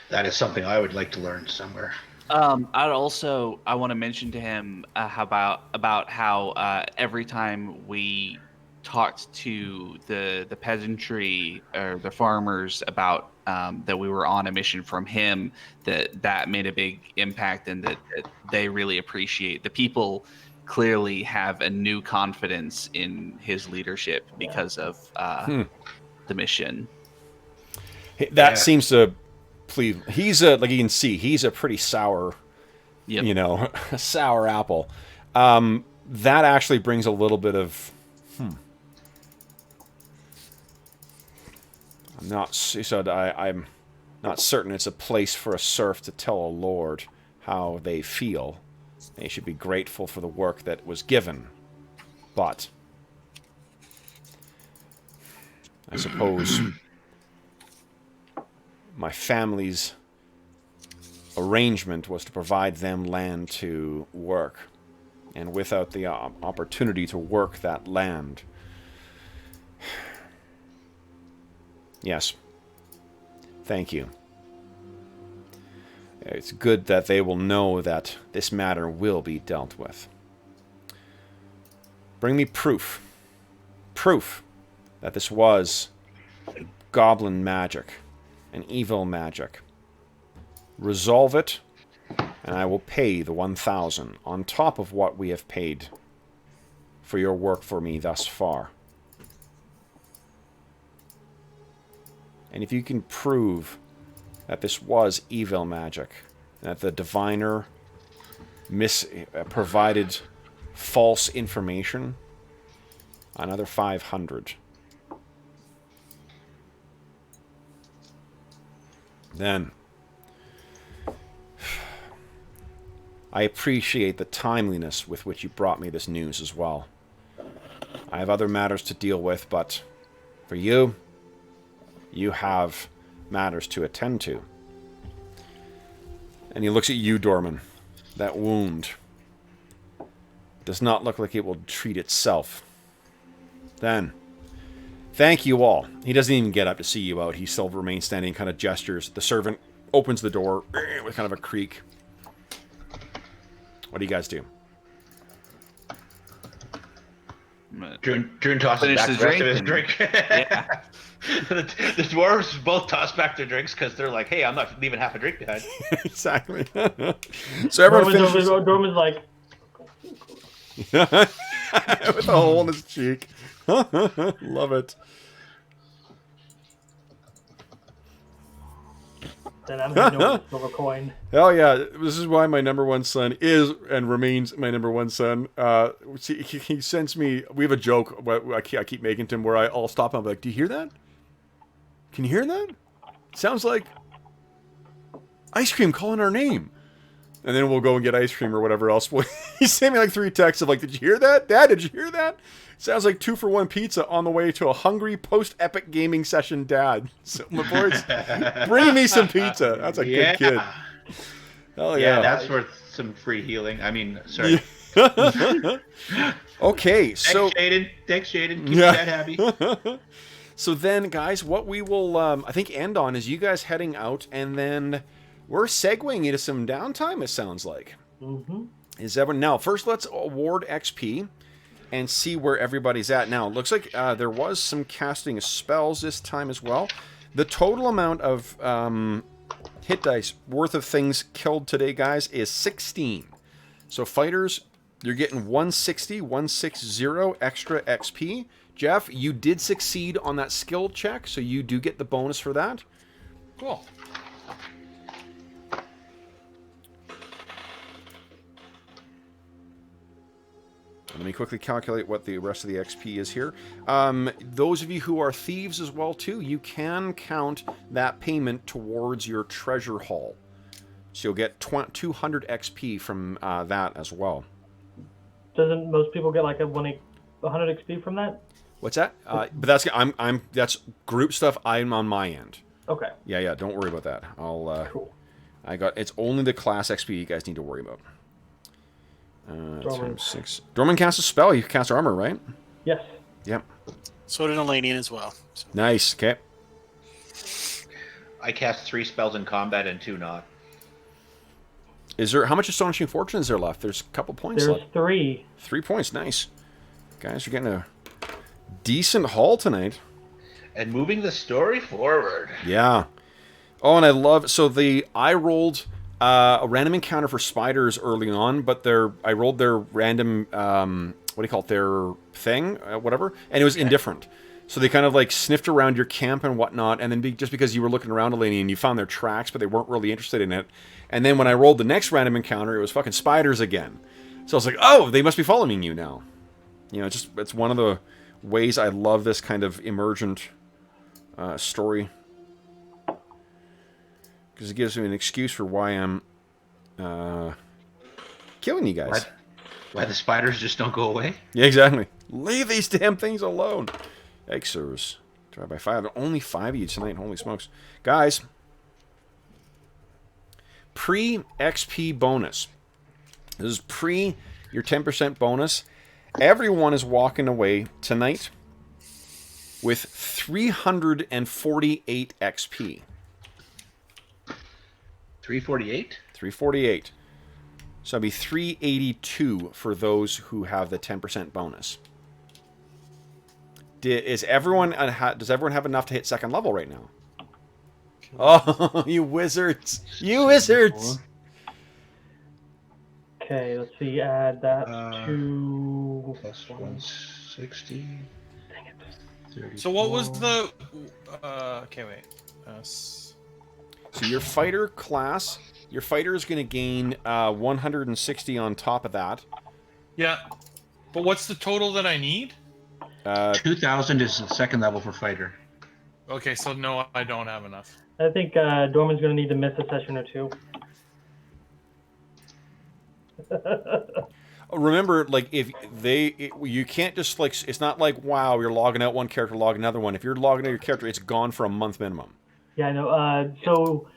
That is something I would like to learn somewhere. I want to mention to him about how every time we talked to the peasantry or the farmers about that we were on a mission from him, that made a big impact, and that they really appreciate. The people clearly have a new confidence in his leadership because of the mission. That seems to please. He's like you can see, he's a pretty sour, sour apple. That actually brings a little bit of. I'm not certain it's a place for a serf to tell a lord how they feel. They should be grateful for the work that was given, but I suppose my family's arrangement was to provide them land to work, and without the opportunity to work that land. Yes. Thank you. It's good that they will know that this matter will be dealt with. Bring me proof. Proof that this was goblin magic, an evil magic. Resolve it, and I will pay the 1,000 on top of what we have paid for your work for me thus far. And if you can prove that this was evil magic, that the diviner provided false information, another 500. Then, I appreciate the timeliness with which you brought me this news as well. I have other matters to deal with, but for you, you have matters to attend to. And he looks at you, Dorman. That wound does not look like it will treat itself. Then, thank you all. He doesn't even get up to see you out. He still remains standing, kind of gestures. The servant opens the door with kind of a creak. What do you guys do? Druin tosses back the rest of his drink. Yeah. The dwarves both toss back their drinks because they're like, hey, I'm not leaving half a drink behind. Exactly. So everyone finishes... Dorman's like... with a hole in his cheek. Love it. Then I'm going to silver coin. Hell yeah. This is why my number one son is and remains my number one son. He sends me... We have a joke I keep making to him where I'll stop him and be like, do you hear that? Can you hear that? Sounds like ice cream calling our name. And then we'll go and get ice cream or whatever else. He sent me like 3 texts of like, did you hear that? Dad, did you hear that? Sounds like 2-for-1 pizza on the way to a hungry post-epic gaming session dad. So my boys, bring me some pizza. That's a good kid. Hell yeah. Yeah, that's worth some free healing. I mean, sorry. Okay, so... Thanks, Jaden. Keep your dad happy. So then, guys, what we will, I think, end on is you guys heading out, and then we're segueing into some downtime, it sounds like. Mm-hmm. Now, first let's award XP and see where everybody's at. Now, it looks like there was some casting of spells this time as well. The total amount of hit dice worth of things killed today, guys, is 16. So fighters, you're getting 160 extra XP. Jeff, you did succeed on that skill check, so you do get the bonus for that. Cool. Let me quickly calculate what the rest of the XP is here. Those of you who are thieves as well, too, you can count that payment towards your treasure haul. So you'll get 200 XP from that as well. Doesn't most people get like 100 XP from that? What's that? But that's that's group stuff. I'm on my end. Okay. Yeah. Don't worry about that. Cool. It's only the class XP you guys need to worry about. Dorman. 6. Dorman casts a spell. You cast armor, right? Yes. Yep. So did Elanion as well. So. Nice. Okay. I cast 3 spells in combat and 2 not. Is there how much Astonishing Fortune is there left? There's a couple points There's left. 3. 3 points, nice. Guys, you're getting a decent haul tonight. And moving the story forward. Yeah. Oh, and I love I rolled a random encounter for spiders early on, but I rolled their random what do you call it? Their thing, whatever, and it was indifferent. So they kind of like sniffed around your camp and whatnot, and then just because you were looking around, Elanion, you found their tracks, but they weren't really interested in it. And then when I rolled the next random encounter, it was fucking spiders again. So I was like, oh, they must be following you now. You know, it's one of the ways I love this kind of emergent story. Because it gives me an excuse for why I'm killing you guys. Why the spiders just don't go away? Yeah, exactly. Leave these damn things alone. Egg servers. Try by 5. Only 5 each tonight. Holy smokes. Guys. Pre-XP bonus. This is pre your 10% bonus. Everyone is walking away tonight with 348 XP. 348? 348. So it'll be 382 for those who have the 10% bonus. Does everyone have enough to hit second level right now? Oh, you wizards! You wizards! Okay, let's see. Add that to Plus 160. Dang it. 34. So what was the? Okay, wait. So your fighter class, your fighter is going to gain 160 on top of that. Yeah, but what's the total that I need? 2,000 is the second level for fighter. Okay, so no, I don't have enough. I think Dorman's going to need to miss a session or 2. Remember, like, you can't just, like, it's not like, wow, you're logging out one character, logging another one. If you're logging out your character, it's gone for a month minimum. Yeah, I know. So,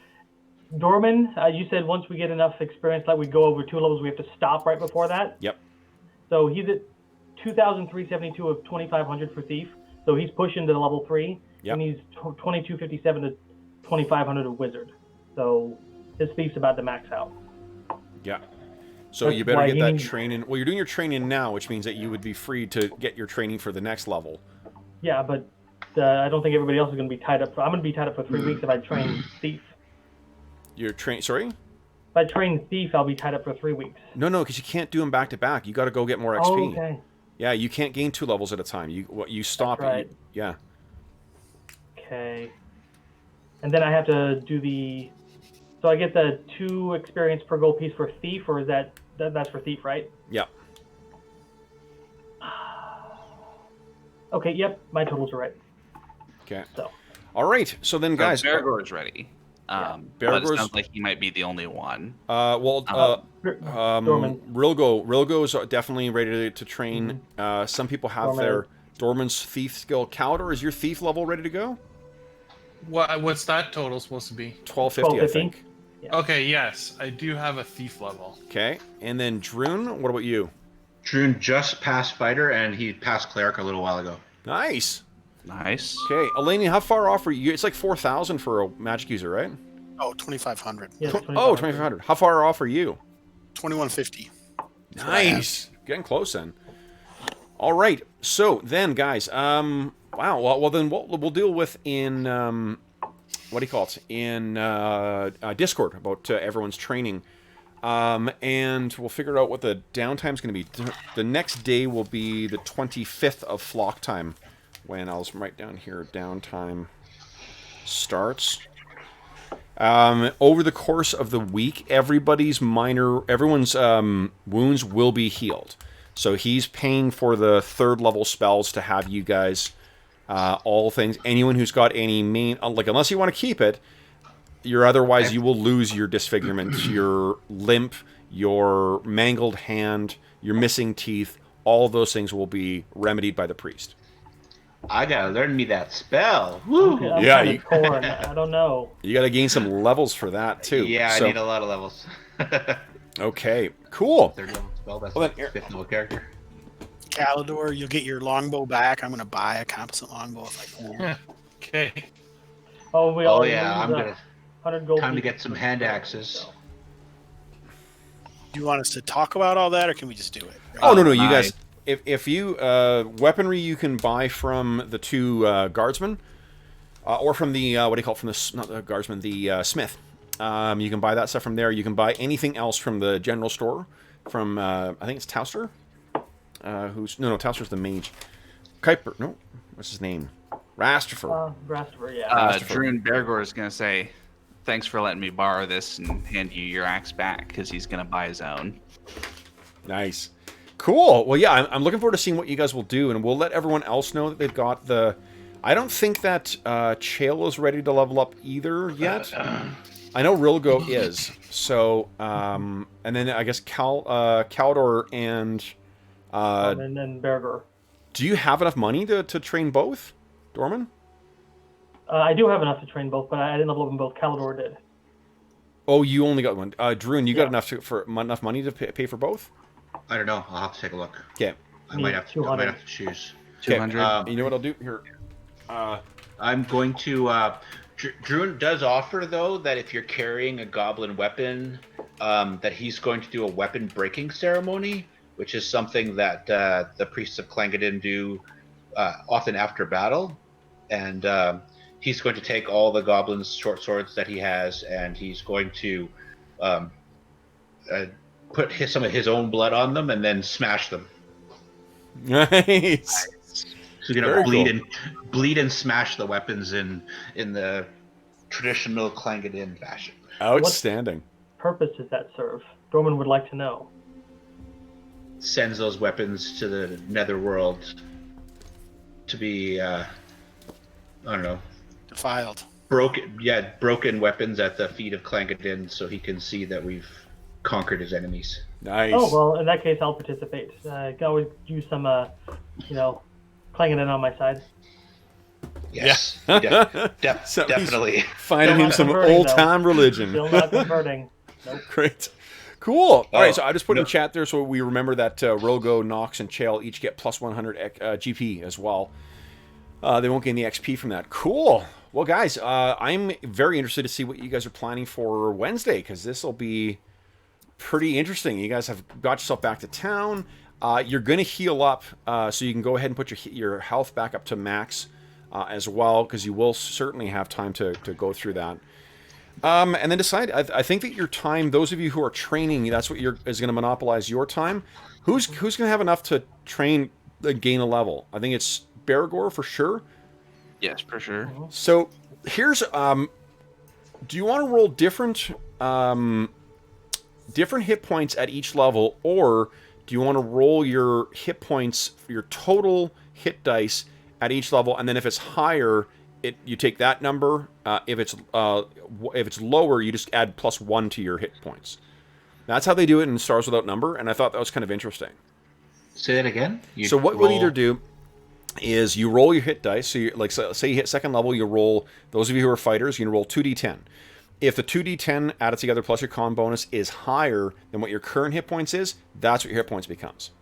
Dorman, you said once we get enough experience, like we go over 2 levels, we have to stop right before that? Yep. So he's at 2,372 of 2,500 for Thief. So he's pushing to level 3. Yep. And he's 2,257 to 2,500 of Wizard. So his Thief's about to max out. Yeah. So That's you better why get he that needs- training. Well, you're doing your training now, which means that you would be free to get your training for the next level. Yeah, but I don't think everybody else is going to be tied up. I'm going to be tied up for 3 weeks if I train Thief. Your sorry? If I train Thief, I'll be tied up for 3 weeks. No, because you can't do them back to back. You got to go get more XP. Oh, okay. Yeah, you can't gain 2 levels at a time. You stop. That's right. Yeah. Okay. And then I have to do the. So I get the 2 experience per gold piece for Thief, or is that's for Thief, right? Yeah. Okay. Yep. My totals are right. Okay. So. All right. So then, guys. So Bergour is ready. But it Bergour's- sounds like he might be the only one. Dorman. Rilgo's definitely ready to train. Some people have Dorman. their Dorman's thief skill. Caldor, is your thief level ready to go? What's that total supposed to be? 1250, I 1250? think. Yeah. Okay, yes, I do have a thief level. Okay. And then Druin, what about you? Druin just passed fighter, and he passed cleric a little while ago. Nice. Nice. Okay. Elanion, how far off are you? It's like 4,000 for a magic user, right? Oh, 2,500. Yeah, Oh, 2,500. How far off are you? 2,150. Nice. Getting close then. All right. So then, guys. Wow. Well, then we'll deal with in what do you call it? In Discord about everyone's training, and we'll figure out what the downtime's going to be. The next day will be the 25th of flock time, when I'll write down here downtime starts. Over the course of the week, everyone's wounds will be healed. So he's paying for the 3rd level spells to have you guys, all things. Anyone who's got any main, like, unless you want to keep it, otherwise you will lose your disfigurement, your limp, your mangled hand, your missing teeth. All of those things will be remedied by the priest. I gotta learn me that spell. Woo! Okay, I'm Yeah, kind you- of torn. I don't know. You got to gain some levels for that too. Yeah, So- I need a lot of levels. Okay, cool. 3rd level spell, that's Well, like then, 5th level character. Calidor, you'll get your longbow back. I'm going to buy a composite longbow if I can. Okay. Oh, we Oh all yeah, lose I'm gonna 100 gold. time to pieces get some for hand sure, axes. so. Do you want us to talk about all that, or can we just do it? Oh, no, you nice. guys... If you... weaponry you can buy from the two guardsmen, or from the... what do you call it? From the... Not the guardsman, the smith. You can buy that stuff from there. You can buy anything else from the general store. From, I think it's Tauster? Who's... No, Tauster's the mage. Kuiper... No. What's his name? Rastifer. Rastifer, yeah. Druin Bergour is going to say, thanks for letting me borrow this and hand you your axe back, because he's going to buy his own. Nice. Cool. Well, yeah, I'm looking forward to seeing what you guys will do, and we'll let everyone else know that they've got the... I don't think that Chael is ready to level up either yet. I know Rilgo is. So, and then I guess Caldor and... and then Bergour. Do you have enough money to train both, Dorman? I do have enough to train both, but I didn't level up them both. Caldor did. Oh, you only got one. Druin, you got enough money to pay for both? I don't know. I'll have to take a look. Okay. I might have to choose. 200. You know what I'll do here? I'm going to. Druin does offer though that if you're carrying a goblin weapon, that he's going to do a weapon breaking ceremony, which is something that the priests of Clangeddin do often after battle, and he's going to take all the goblin's short swords that he has, and he's going to put some of his own blood on them and then smash them. Nice. So bleed and smash the weapons in the traditional Clangeddin fashion. Outstanding. What purpose does that serve? Dorman would like to know. Sends those weapons to the netherworld to be, I don't know, Defiled. broken weapons at the feet of Clangeddin, so he can see that we've conquered his enemies. Nice. Oh, well, in that case, I'll participate. I can always use some, Clangeddin on my side. Yes. So Definitely. Finding him some converting, old-time religion. Still not converting. Nope. Great. Cool. All right, so I just put in chat there so we remember that Rogo, Knox, and Chael each get plus 100 GP as well. They won't gain the XP from that. Cool. Well, guys, I'm very interested to see what you guys are planning for Wednesday, because this will be pretty interesting. You guys have got yourself back to town. You're going to heal up, so you can go ahead and put your health back up to max as well, because you will certainly have time to go through that. And then decide. I think that your time, those of you who are training, that's what is going to monopolize your time. Who's going to have enough to train and gain a level? I think it's Bergour for sure. Yes, for sure. So here's do you want to roll different hit points at each level, or do you want to roll your hit points, your total hit dice at each level, and then if it's higher, you take that number. If it's lower, you just add +1 to your hit points. That's how they do it in Stars Without Number, and I thought that was kind of interesting. Say that again. So what we'll either do is you roll your hit dice. So say you hit second level, you roll. Those of you who are fighters, you can roll 2d10. If the 2d10 added together plus your con bonus is higher than what your current hit points is, that's what your hit points becomes.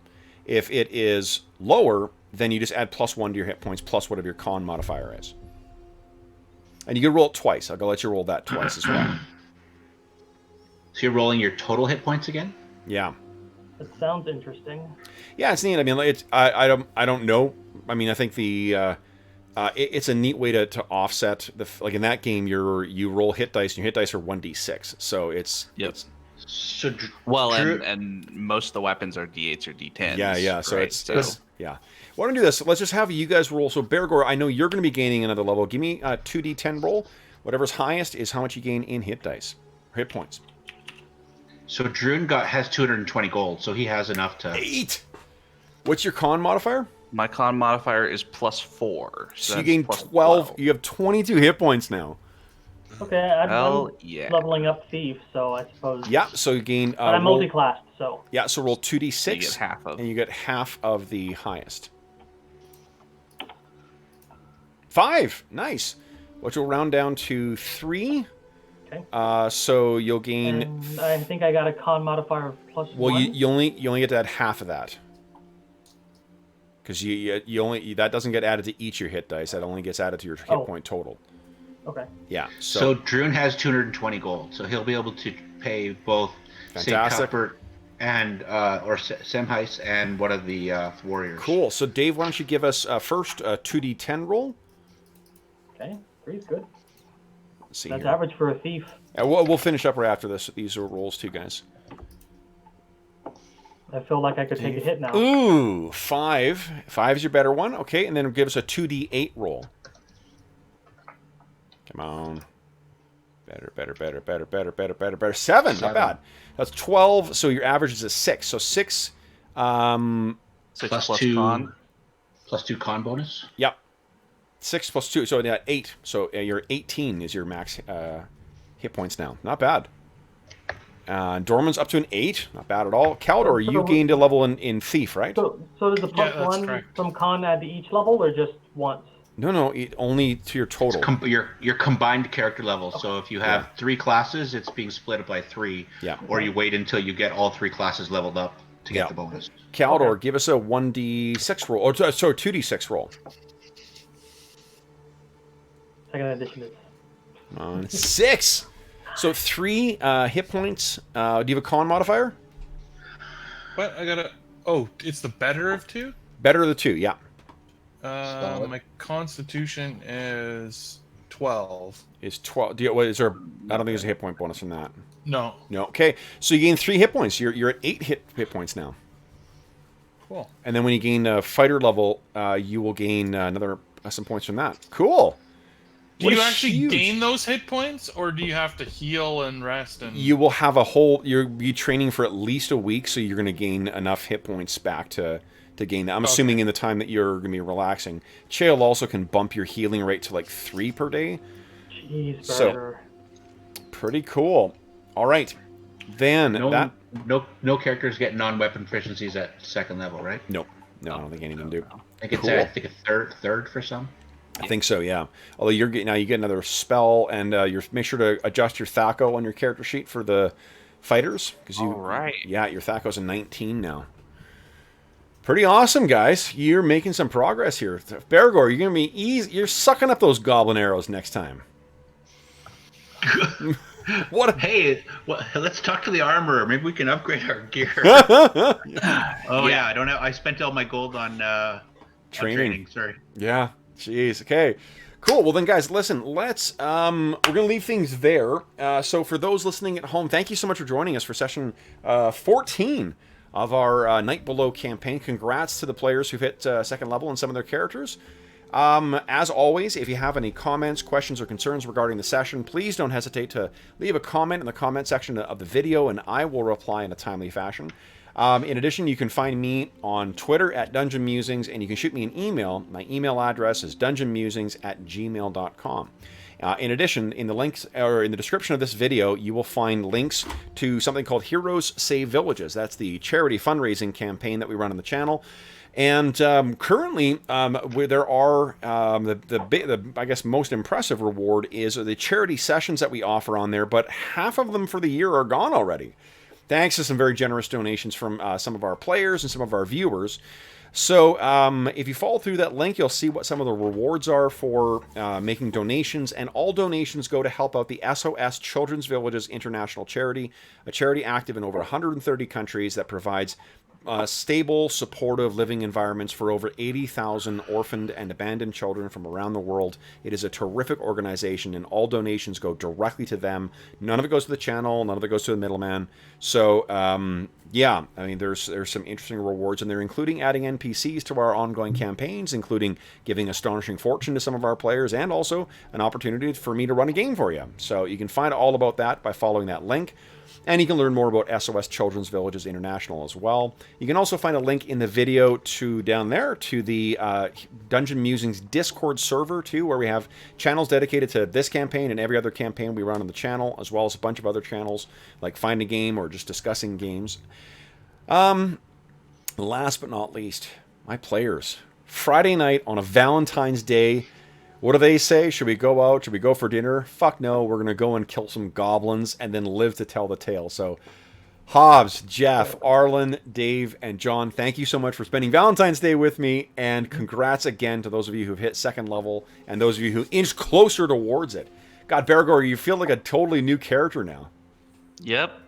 If it is lower, then you just add +1 to your hit points plus whatever your con modifier is. And you can roll it twice. I'll let you roll that twice as well. So you're rolling your total hit points again? Yeah. That sounds interesting. Yeah, it's neat. I mean, I don't know. I mean, I think it's a neat way to offset like in that game you roll hit dice and your hit dice are 1d6. So it's So and most of the weapons are d8s or d10s. Yeah. So right? yeah. Why don't we do this? Let's just have you guys roll. So Bergour, I know you're going to be gaining another level. Give me a 2d10 roll. Whatever's highest is how much you gain in hit dice, hit points. So Druin has 220 gold, so he has enough to. 8. What's your con modifier? My con modifier is +4. So you gain 12. You have 22 hit points now. Okay, I'm yeah. leveling up Thief, so I suppose. Yeah, so you gain. But I'm multi-classed, so. Yeah, so roll 2d6. So you get half of. And you get half of the highest. 5. Nice. Which will round down to 3. Okay. So you'll gain. And I think I got a con modifier of +1. Well, you only get to add half of that. Because you only that doesn't get added to each your hit dice. That only gets added to your hit point total. Okay. Yeah. So Druin has 220 gold, so he'll be able to pay both St. Cuthbert and or Semheis and one of the warriors. Cool. So Dave, why don't you give us first a 2d10 roll? Okay, three's good. Let's see That's here. average for a thief. We'll finish up right after this. These are rolls too, guys. I feel like I could take a hit now. Ooh, 5. 5 is your better one. Okay, and then give us a 2d8 roll. Come on. Better. 7, not bad. That's 12, so your average is a 6. So 6... 6 plus 2 con. Plus 2 con bonus? Yep. 6 plus 2, so 8. So your 18 is your max hit points now. Not bad. Dorman's up to an 8. Not bad at all. Caldor, you gained a level in Thief, right? So does the plus 1 from con add to each level, or just once? No, only to your total. Your combined character level. Okay. So if you have 3 classes, it's being split up by 3. Yeah. Or you wait until you get all 3 classes leveled up to get the bonus. Caldor, give us a 1d6 roll. Or sorry, 2d6 roll. Second edition is 6. So 3 hit points. Do you have a con modifier? What? I gotta. Oh, it's the better of 2? Better of the 2, yeah. My constitution is 12. Is 12. Is there? I don't think there's a hit point bonus from that. No. Okay, so you gain 3 hit points. You're at 8 hit points now. Cool. And then when you gain a fighter level, you will gain another some points from that. Cool. Do you actually gain those hit points, or do you have to heal and rest? And you will have a whole. You'll be training for at least a week, so you're going to gain enough hit points back to gain that. I'm assuming in the time that you're going to be relaxing. Chael also can bump your healing rate to like 3 per day. Jeez, so pretty cool. All right, then no characters get non-weapon proficiencies at 2nd level, right? No, I don't think any of them do. I think it's a third for some. I think so, yeah. Although you get another spell, and make sure to adjust your THAC0 on your character sheet for the fighters, because your THAC0's a 19 now. Pretty awesome, guys. You're making some progress here. Bergour, you're gonna be easy. You're sucking up those goblin arrows next time. Hey, let's talk to the armorer. Maybe we can upgrade our gear. I don't know. I spent all my gold on training. Sorry. Yeah. Jeez. Okay. Cool. Well then, guys, listen. Let's. We're gonna leave things there. So for those listening at home, thank you so much for joining us for session 14 of our Night Below campaign. Congrats to the players who've hit 2nd level and some of their characters. As always, if you have any comments, questions, or concerns regarding the session, please don't hesitate to leave a comment in the comment section of the video, and I will reply in a timely fashion. In addition, you can find me on Twitter at Dungeon Musings, and you can shoot me an email. My email address is dungeonmusings@gmail.com. In addition, in the links or in the description of this video, you will find links to something called Heroes Save Villages. That's the charity fundraising campaign that we run on the channel. And currently, there are I guess most impressive reward is the charity sessions that we offer on there, but half of them for the year are gone already. Thanks to some very generous donations from some of our players and some of our viewers. So if you follow through that link, you'll see what some of the rewards are for making donations, and all donations go to help out the SOS Children's Villages International Charity, a charity active in over 130 countries that provides stable, supportive living environments for over 80,000 orphaned and abandoned children from around the world. It is a terrific organization, and all donations go directly to them. None of it goes to the channel, none of it goes to the middleman. So, yeah, I mean, there's some interesting rewards in there, including adding NPCs to our ongoing campaigns, including giving astonishing fortune to some of our players, and also an opportunity for me to run a game for you. So you can find all about that by following that link. And you can learn more about SOS Children's Villages International as well. You can also find a link in the video down there to the Dungeon Musings Discord server too, where we have channels dedicated to this campaign and every other campaign we run on the channel, as well as a bunch of other channels like Find a Game or just discussing games. Last but not least, my players. Friday night on a Valentine's Day. What do they say? Should we go out? Should we go for dinner? Fuck no, we're going to go and kill some goblins and then live to tell the tale. So, Hobbs, Jeff, Arlen, Dave, and John, thank you so much for spending Valentine's Day with me, and congrats again to those of you who've hit second level and those of you who inched closer towards it. God, Bergour, you feel like a totally new character now. Yep.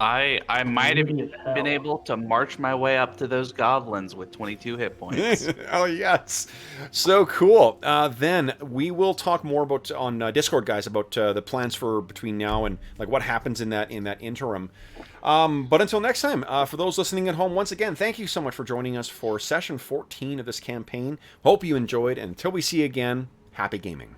I might have been able to march my way up to those goblins with 22 hit points. Oh, yes. So cool. Then we will talk more about on Discord, guys, about the plans for between now and like what happens in that interim. But until next time, for those listening at home, once again, thank you so much for joining us for session 14 of this campaign. Hope you enjoyed, and until we see you again, happy gaming.